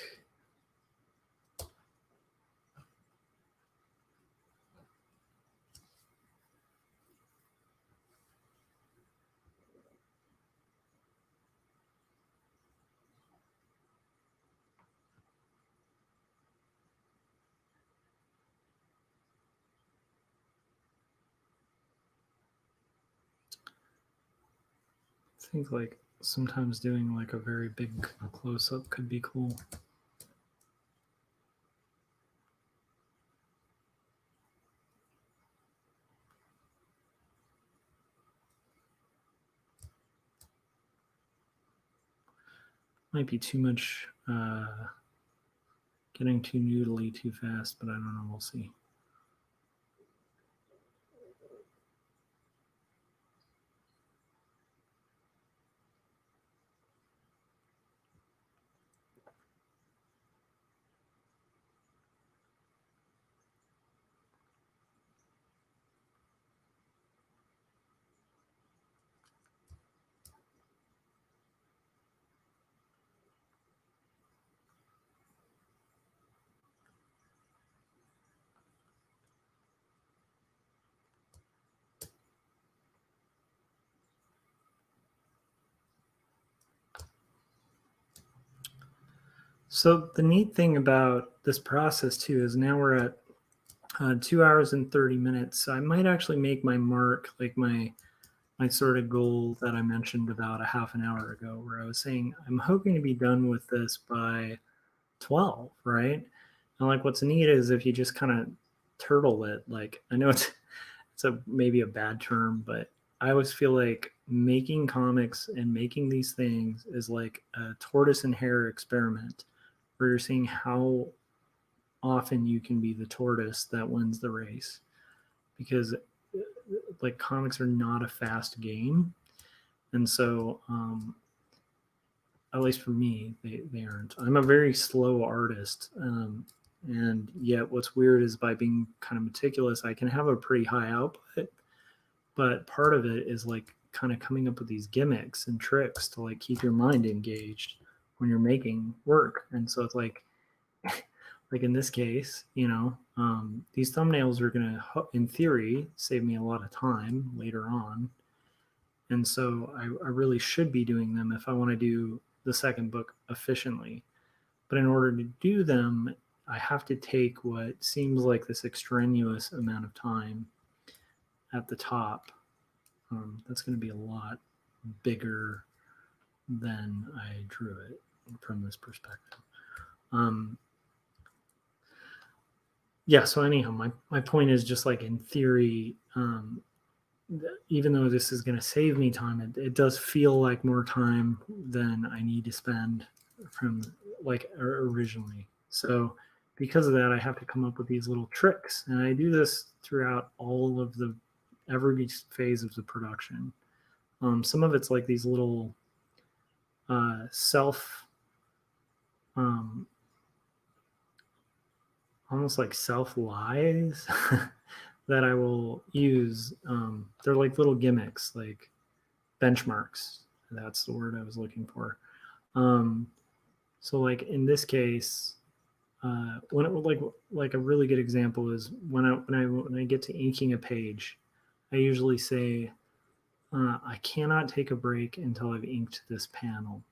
I think like sometimes doing like a very big close up could be cool. Might be too much, getting too noodly too fast, but I don't know. We'll see. So the neat thing about this process too is now we're at 2 hours and 30 minutes. So I might actually make my mark, like my sort of goal that I mentioned about a half an hour ago, where I was saying I'm hoping to be done with this by 12, right? And like what's neat is if you just kind of turtle it, like I know it's maybe a bad term, but I always feel like making comics and making these things is like a tortoise and hare experiment where you're seeing how often you can be the tortoise that wins the race, because like comics are not a fast game. And so at least for me, they aren't. I'm a very slow artist. And yet what's weird is by being kind of meticulous, I can have a pretty high output, but part of it is like kind of coming up with these gimmicks and tricks to like keep your mind engaged when you're making work. And so it's like like in this case, these thumbnails are going to, in theory, save me a lot of time later on. And so I really should be doing them if I want to do the second book efficiently. But in order to do them, I have to take what seems like this extraneous amount of time at the top. That's going to be a lot bigger than I drew it from this perspective. Yeah, so anyhow, my point is just like in theory, even though this is going to save me time, it does feel like more time than I need to spend from like originally. So because of that, I have to come up with these little tricks, and I do this throughout all of every phase of the production. Some of it's like these little almost like self lies that I will use. They're like little gimmicks, like benchmarks. That's the word I was looking for. So like in this case, when it like a really good example is when I get to inking a page, I usually say, I cannot take a break until I've inked this panel,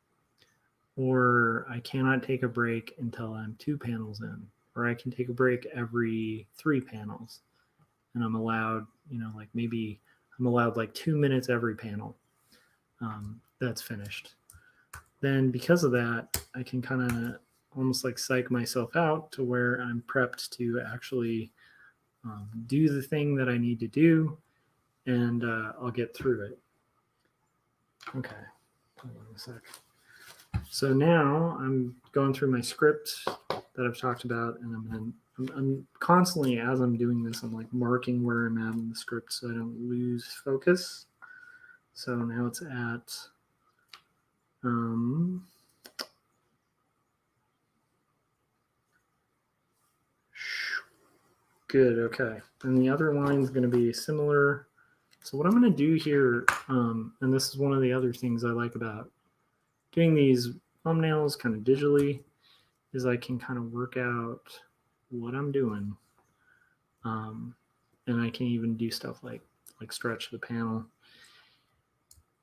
or I cannot take a break until I'm 2 panels in, or I can take a break every 3 panels, and I'm allowed, like maybe I'm allowed like 2 minutes every panel. That's finished. Then because of that, I can kind of almost like psych myself out to where I'm prepped to actually do the thing that I need to do, and I'll get through it. Okay, hold on a sec. So now I'm going through my script that I've talked about, and I'm constantly, as I'm doing this, I'm like marking where I'm at in the script so I don't lose focus. So now it's at good. Okay. And the other line is going to be similar. So what I'm going to do here, and this is one of the other things I like about doing these thumbnails kind of digitally, is I can kind of work out what I'm doing. And I can even do stuff like stretch the panel.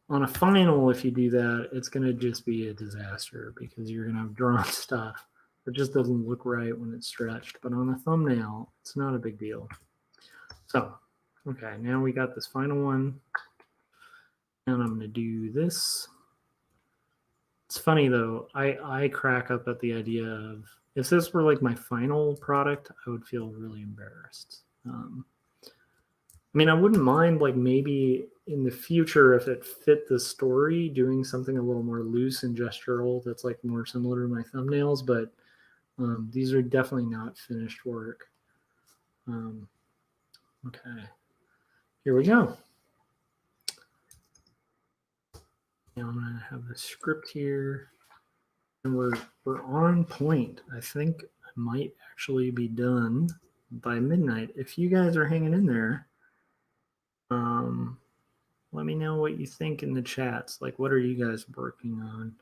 On a final, if you do that, it's going to just be a disaster because you're going to have drawn stuff that just doesn't look right when it's stretched. But on a thumbnail, it's not a big deal. So, okay, now we got this final one. And I'm going to do this. It's funny, though. I crack up at the idea of, if this were like my final product, I would feel really embarrassed. I mean, I wouldn't mind like maybe in the future, if it fit the story, doing something a little more loose and gestural that's like more similar to my thumbnails, but these are definitely not finished work. Okay, here we go. Now I'm going to have the script here, and we're on point. I think I might actually be done by midnight. If you guys are hanging in there, let me know what you think in the chats. Like, what are you guys working on?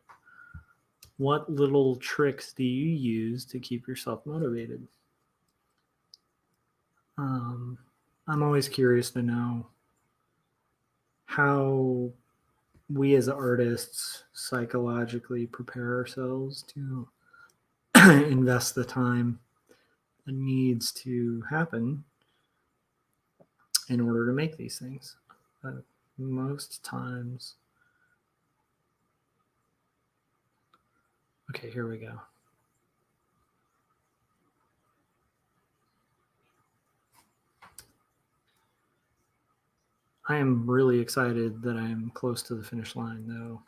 What little tricks do you use to keep yourself motivated? I'm always curious to know how we as artists psychologically prepare ourselves to invest the time that needs to happen in order to make these things. Most times. Okay, here we go. I am really excited that I'm close to the finish line, though,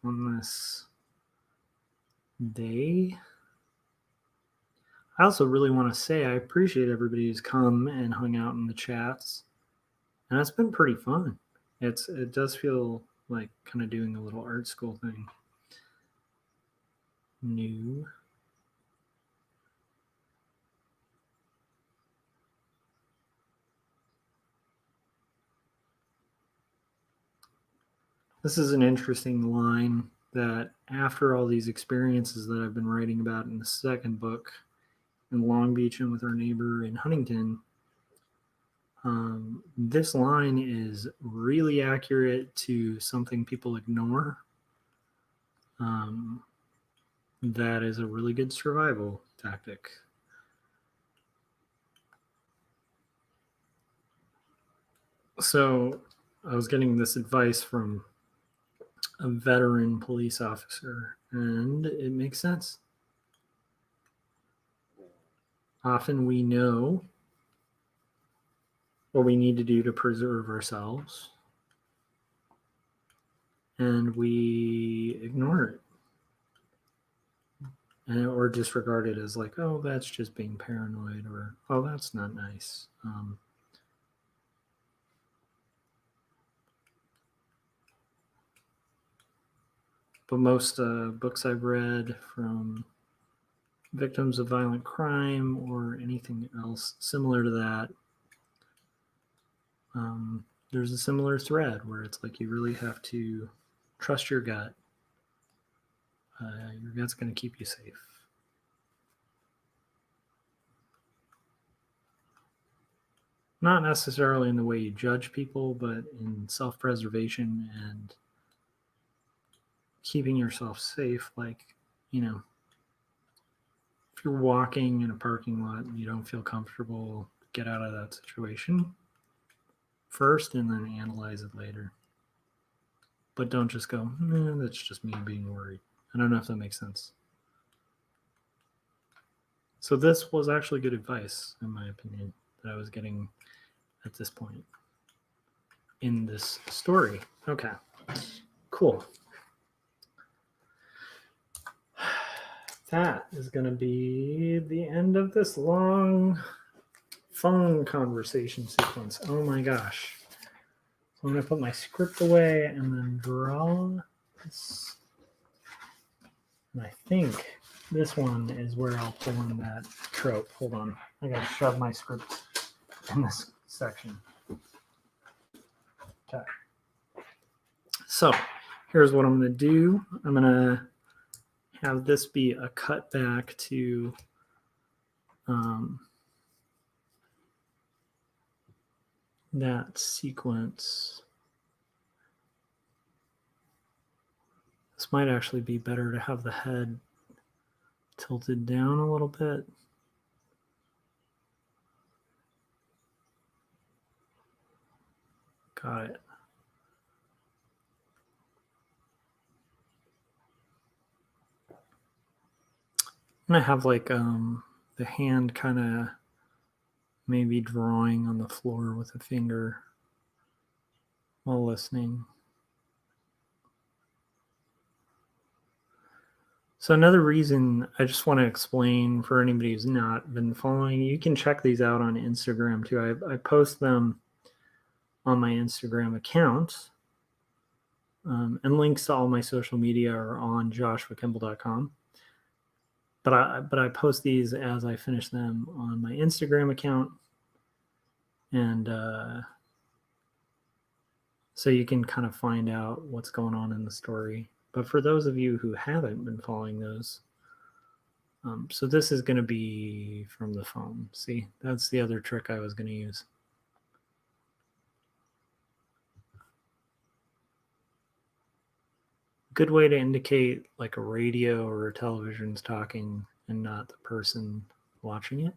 on this day. I also really want to say I appreciate everybody who's come and hung out in the chats, and it's been pretty fun. It does feel like kind of doing a little art school thing. New. This is an interesting line that after all these experiences that I've been writing about in the second book in Long Beach and with our neighbor in Huntington, this line is really accurate to something people ignore. That is a really good survival tactic. So I was getting this advice from a veteran police officer, and it makes sense. Often we know what we need to do to preserve ourselves, and we ignore it. Or disregard it as like, oh, that's just being paranoid, or oh, that's not nice. But most books I've read from victims of violent crime or anything else similar to that, there's a similar thread where it's like you really have to trust your gut. Your gut's going to keep you safe. Not necessarily in the way you judge people, but in self-preservation and keeping yourself safe. Like, you know, if you're walking in a parking lot and you don't feel comfortable, get out of that situation first and then analyze it later. But don't just go, that's just me being worried. I don't know if that makes sense. So this was actually good advice, in my opinion, that I was getting at this point in this story. Okay, cool. That is going to be the end of this long phone conversation sequence. Oh my gosh. So I'm going to put my script away and then draw this. And I think this one is where I'll pull in that trope. Hold on. I got to shove my script in this section. Okay. So here's what I'm going to do. I'm going to have this be a cut back to that sequence. This might actually be better to have the head tilted down a little bit. Got it. I'm gonna have like the hand kind of maybe drawing on the floor with a finger while listening. So another reason I just want to explain for anybody who's not been following, you can check these out on Instagram too. I post them on my Instagram account, and links to all my social media are on joshuakemble.com. But I post these as I finish them on my Instagram account, and so you can kind of find out what's going on in the story. But for those of you who haven't been following those, so this is going to be from the phone. See, that's the other trick I was going to use. Good way to indicate like a radio or a television's talking and not the person watching it.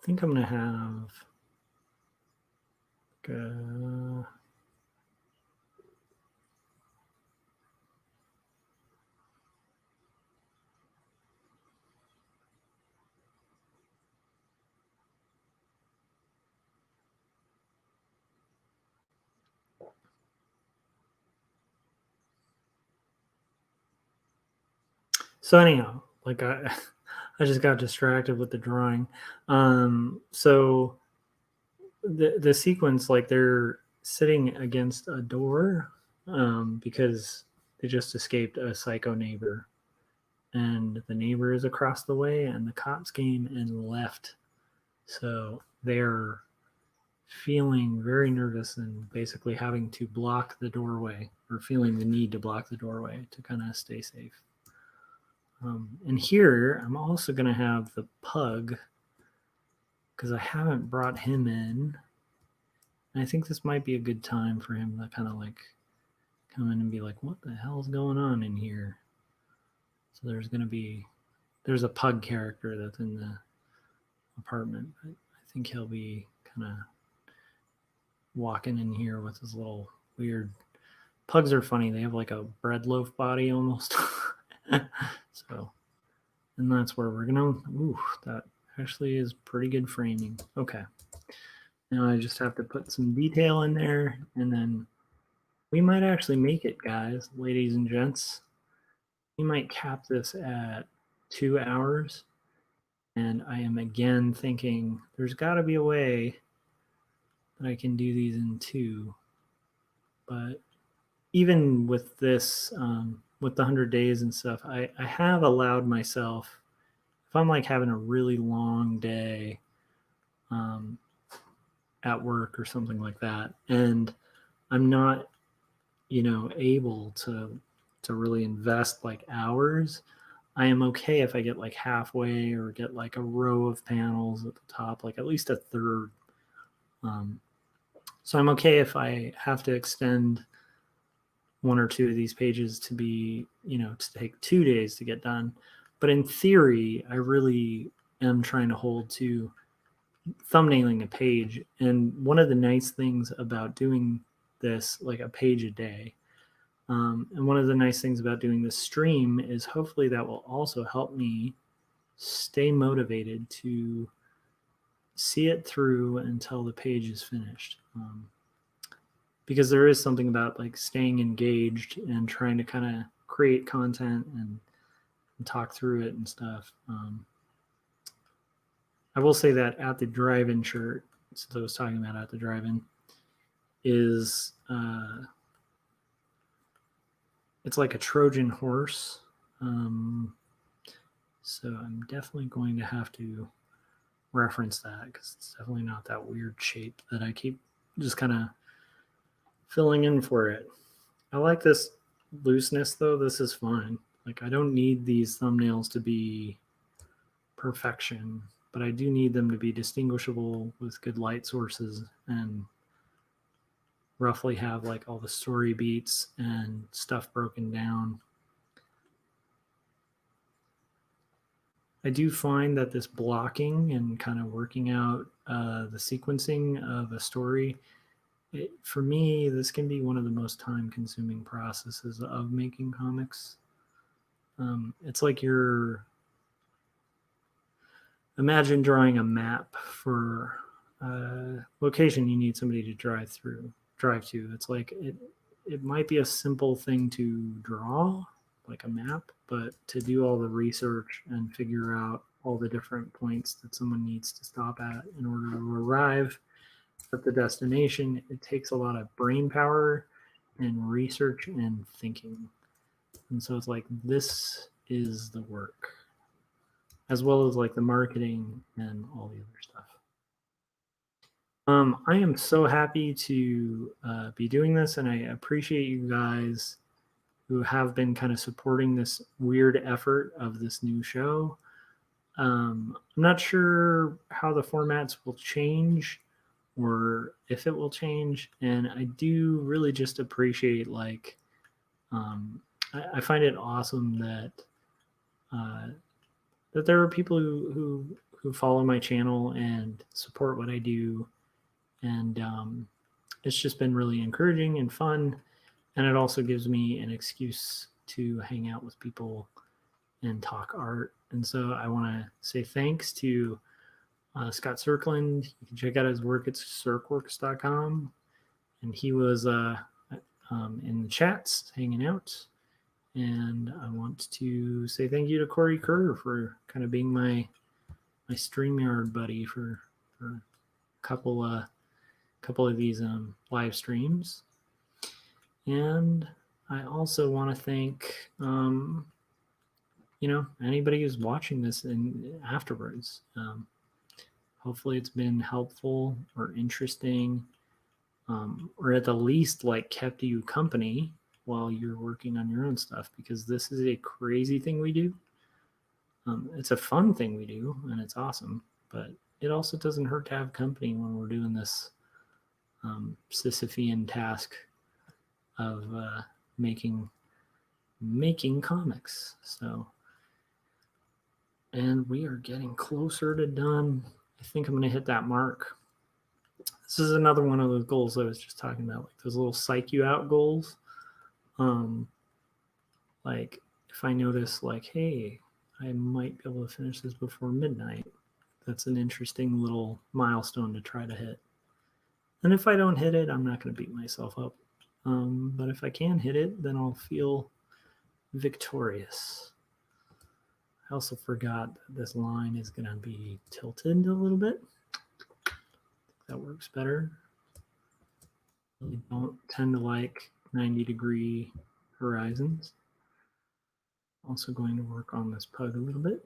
think I'm going to have so anyhow, like I just got distracted with the drawing. So the sequence, like they're sitting against a door because they just escaped a psycho neighbor, and the neighbor is across the way, and the cops came and left. So they're feeling very nervous and basically having to block the doorway, or feeling the need to block the doorway to kind of stay safe. And here I'm also going to have the pug, because I haven't brought him in. And I think this might be a good time for him to kind of like come in and be like, what the hell's going on in here? So there's a pug character that's in the apartment, but I think he'll be kind of walking in here with his little weird, pugs are funny. They have like a bread loaf body almost. So, and that's where we're gonna, that actually is pretty good framing. Okay. Now I just have to put some detail in there, and then we might actually make it, guys, ladies and gents. We might cap this at 2 hours. And I am again thinking there's got to be a way that I can do these in 2. But even with this, with the 100 days and stuff, I have allowed myself, if I'm like having a really long day at work or something like that, and I'm not, able to really invest like hours, I am okay if I get like halfway or get like a row of panels at the top, like at least a third. So I'm okay if I have to extend 1 or 2 of these pages to be, to take 2 days to get done. But in theory, I really am trying to hold to thumbnailing a page. And one of the nice things about doing this, like a page a day, and one of the nice things about doing this stream is hopefully that will also help me stay motivated to see it through until the page is finished. Because there is something about like staying engaged and trying to kind of create content and talk through it and stuff. I will say that at the drive-in shirt, since I was talking about at the drive-in, is it's like a Trojan horse. So I'm definitely going to have to reference that, because it's definitely not that weird shape that I keep just kind of filling in for it. I like this looseness though. This is fine. Like I don't need these thumbnails to be perfection, but I do need them to be distinguishable with good light sources and roughly have like all the story beats and stuff broken down. I do find that this blocking and kind of working out the sequencing of a story, for me, this can be one of the most time-consuming processes of making comics. It's like imagine drawing a map for a location you need somebody to drive to. It's like it might be a simple thing to draw, like a map, but to do all the research and figure out all the different points that someone needs to stop at in order to arrive at the destination, it takes a lot of brain power and research and thinking. And so it's like, this is the work, as well as like the marketing and all the other stuff. I am so happy to be doing this, and I appreciate you guys who have been kind of supporting this weird effort of this new show. I'm not sure how the formats will change or if it will change, and I do really just appreciate like I find it awesome that that there are people who who follow my channel and support what I do. And it's just been really encouraging and fun. And it also gives me an excuse to hang out with people and talk art. And so I want to say thanks to Scott Cirkland. You can check out his work at circworks.com. And he was in the chats hanging out. And I want to say thank you to Corey Kerr for kind of being my StreamYard buddy for a couple of these live streams. And I also want to thank anybody who's watching this and afterwards. Hopefully it's been helpful or interesting, or at the least like kept you company while you're working on your own stuff, because this is a crazy thing we do. It's a fun thing we do, and it's awesome, but it also doesn't hurt to have company when we're doing this Sisyphean task of making comics. So, and we are getting closer to done. I think I'm going to hit that mark. This is another one of those goals I was just talking about, like those little psych you out goals. Like if I notice like, hey, I might be able to finish this before midnight, that's an interesting little milestone to try to hit. And if I don't hit it, I'm not going to beat myself up. But if I can hit it, then I'll feel victorious. I also forgot that this line is going to be tilted a little bit. That works better. I don't tend to like 90-degree horizons. Also going to work on this pug a little bit.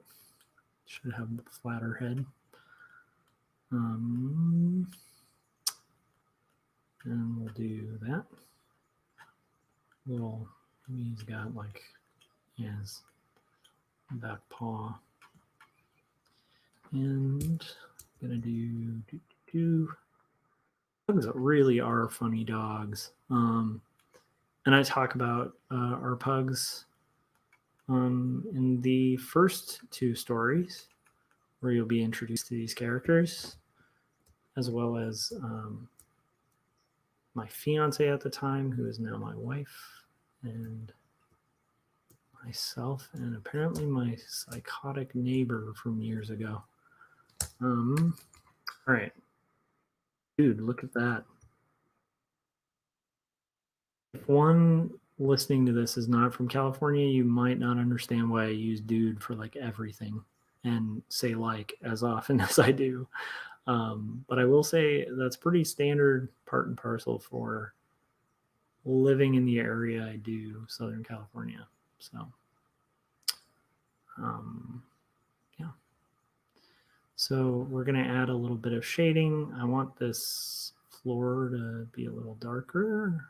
Should have a flatter head. And we'll do that. He's got like his back paw. And I'm gonna do dogs really are funny dogs. And I talk about our pugs in the first two stories, where you'll be introduced to these characters, as well as my fiance at the time, who is now my wife, and myself, and apparently my psychotic neighbor from years ago. All right. Dude, look at that. If one listening to this is not from California, you might not understand why I use dude for like everything and say like as often as I do. But I will say that's pretty standard part and parcel for living in the area I do, Southern California. So, yeah. So we're going to add a little bit of shading. I want this floor to be a little darker.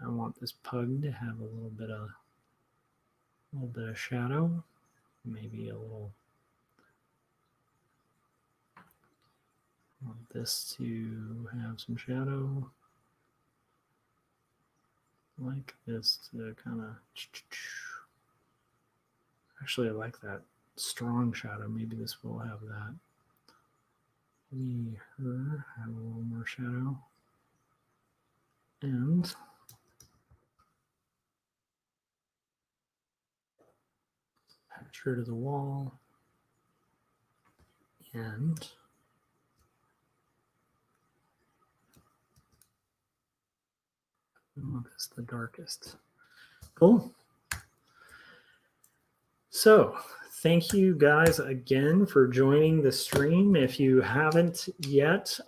I want this pug to have a little bit of shadow, maybe a little. I want this to have some shadow, like this to kind of. Actually, I like that strong shadow. Maybe this will have that. Her have a little more shadow, and attach her to the wall, and I want this the darkest. Cool. So thank you guys again for joining the stream. If you haven't yet,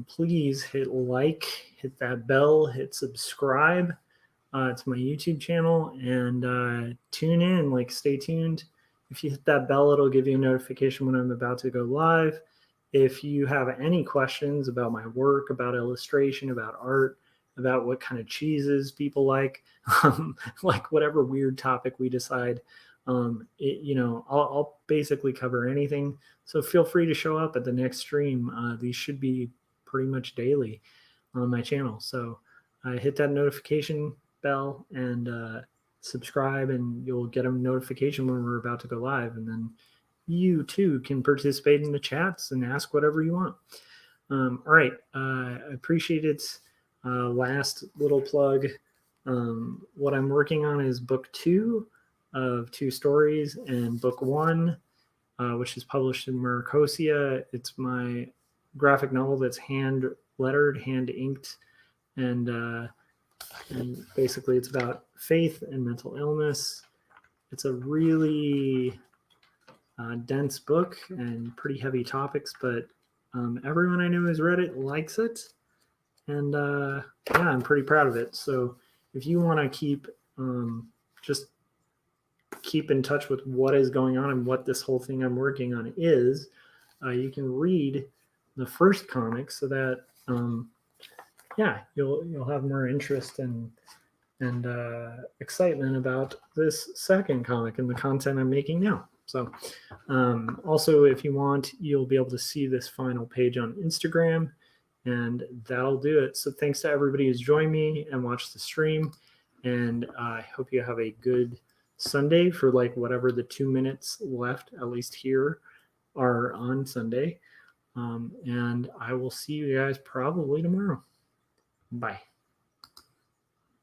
please hit like, hit that bell, hit subscribe to my YouTube channel, and tune in, like stay tuned. If you hit that bell, it'll give you a notification when I'm about to go live. If you have any questions about my work, about illustration, about art, about what kind of cheeses people like whatever weird topic we decide, I'll basically cover anything. So feel free to show up at the next stream. These should be pretty much daily on my channel. So hit that notification bell and subscribe, and you'll get a notification when we're about to go live. And then you too can participate in the chats and ask whatever you want. All right. I appreciate it. Last little plug. What I'm working on is book 2 of 2 stories, and book 1, which is published in Maricosia. It's my graphic novel that's hand lettered, hand inked, and basically it's about faith and mental illness. It's a really dense book and pretty heavy topics, but everyone I know who's read it likes it, and yeah, I'm pretty proud of it. So if you want to keep just keep in touch with what is going on and what this whole thing I'm working on is, you can read the first comic so that yeah, you'll have more interest and excitement about this second comic and the content I'm making now. So also, if you want, you'll be able to see this final page on Instagram, and that'll do it. So thanks to everybody who's joined me and watched the stream, and I hope you have a good Sunday for like whatever the 2 minutes left, at least here, are on Sunday. And I will see you guys probably tomorrow. Bye.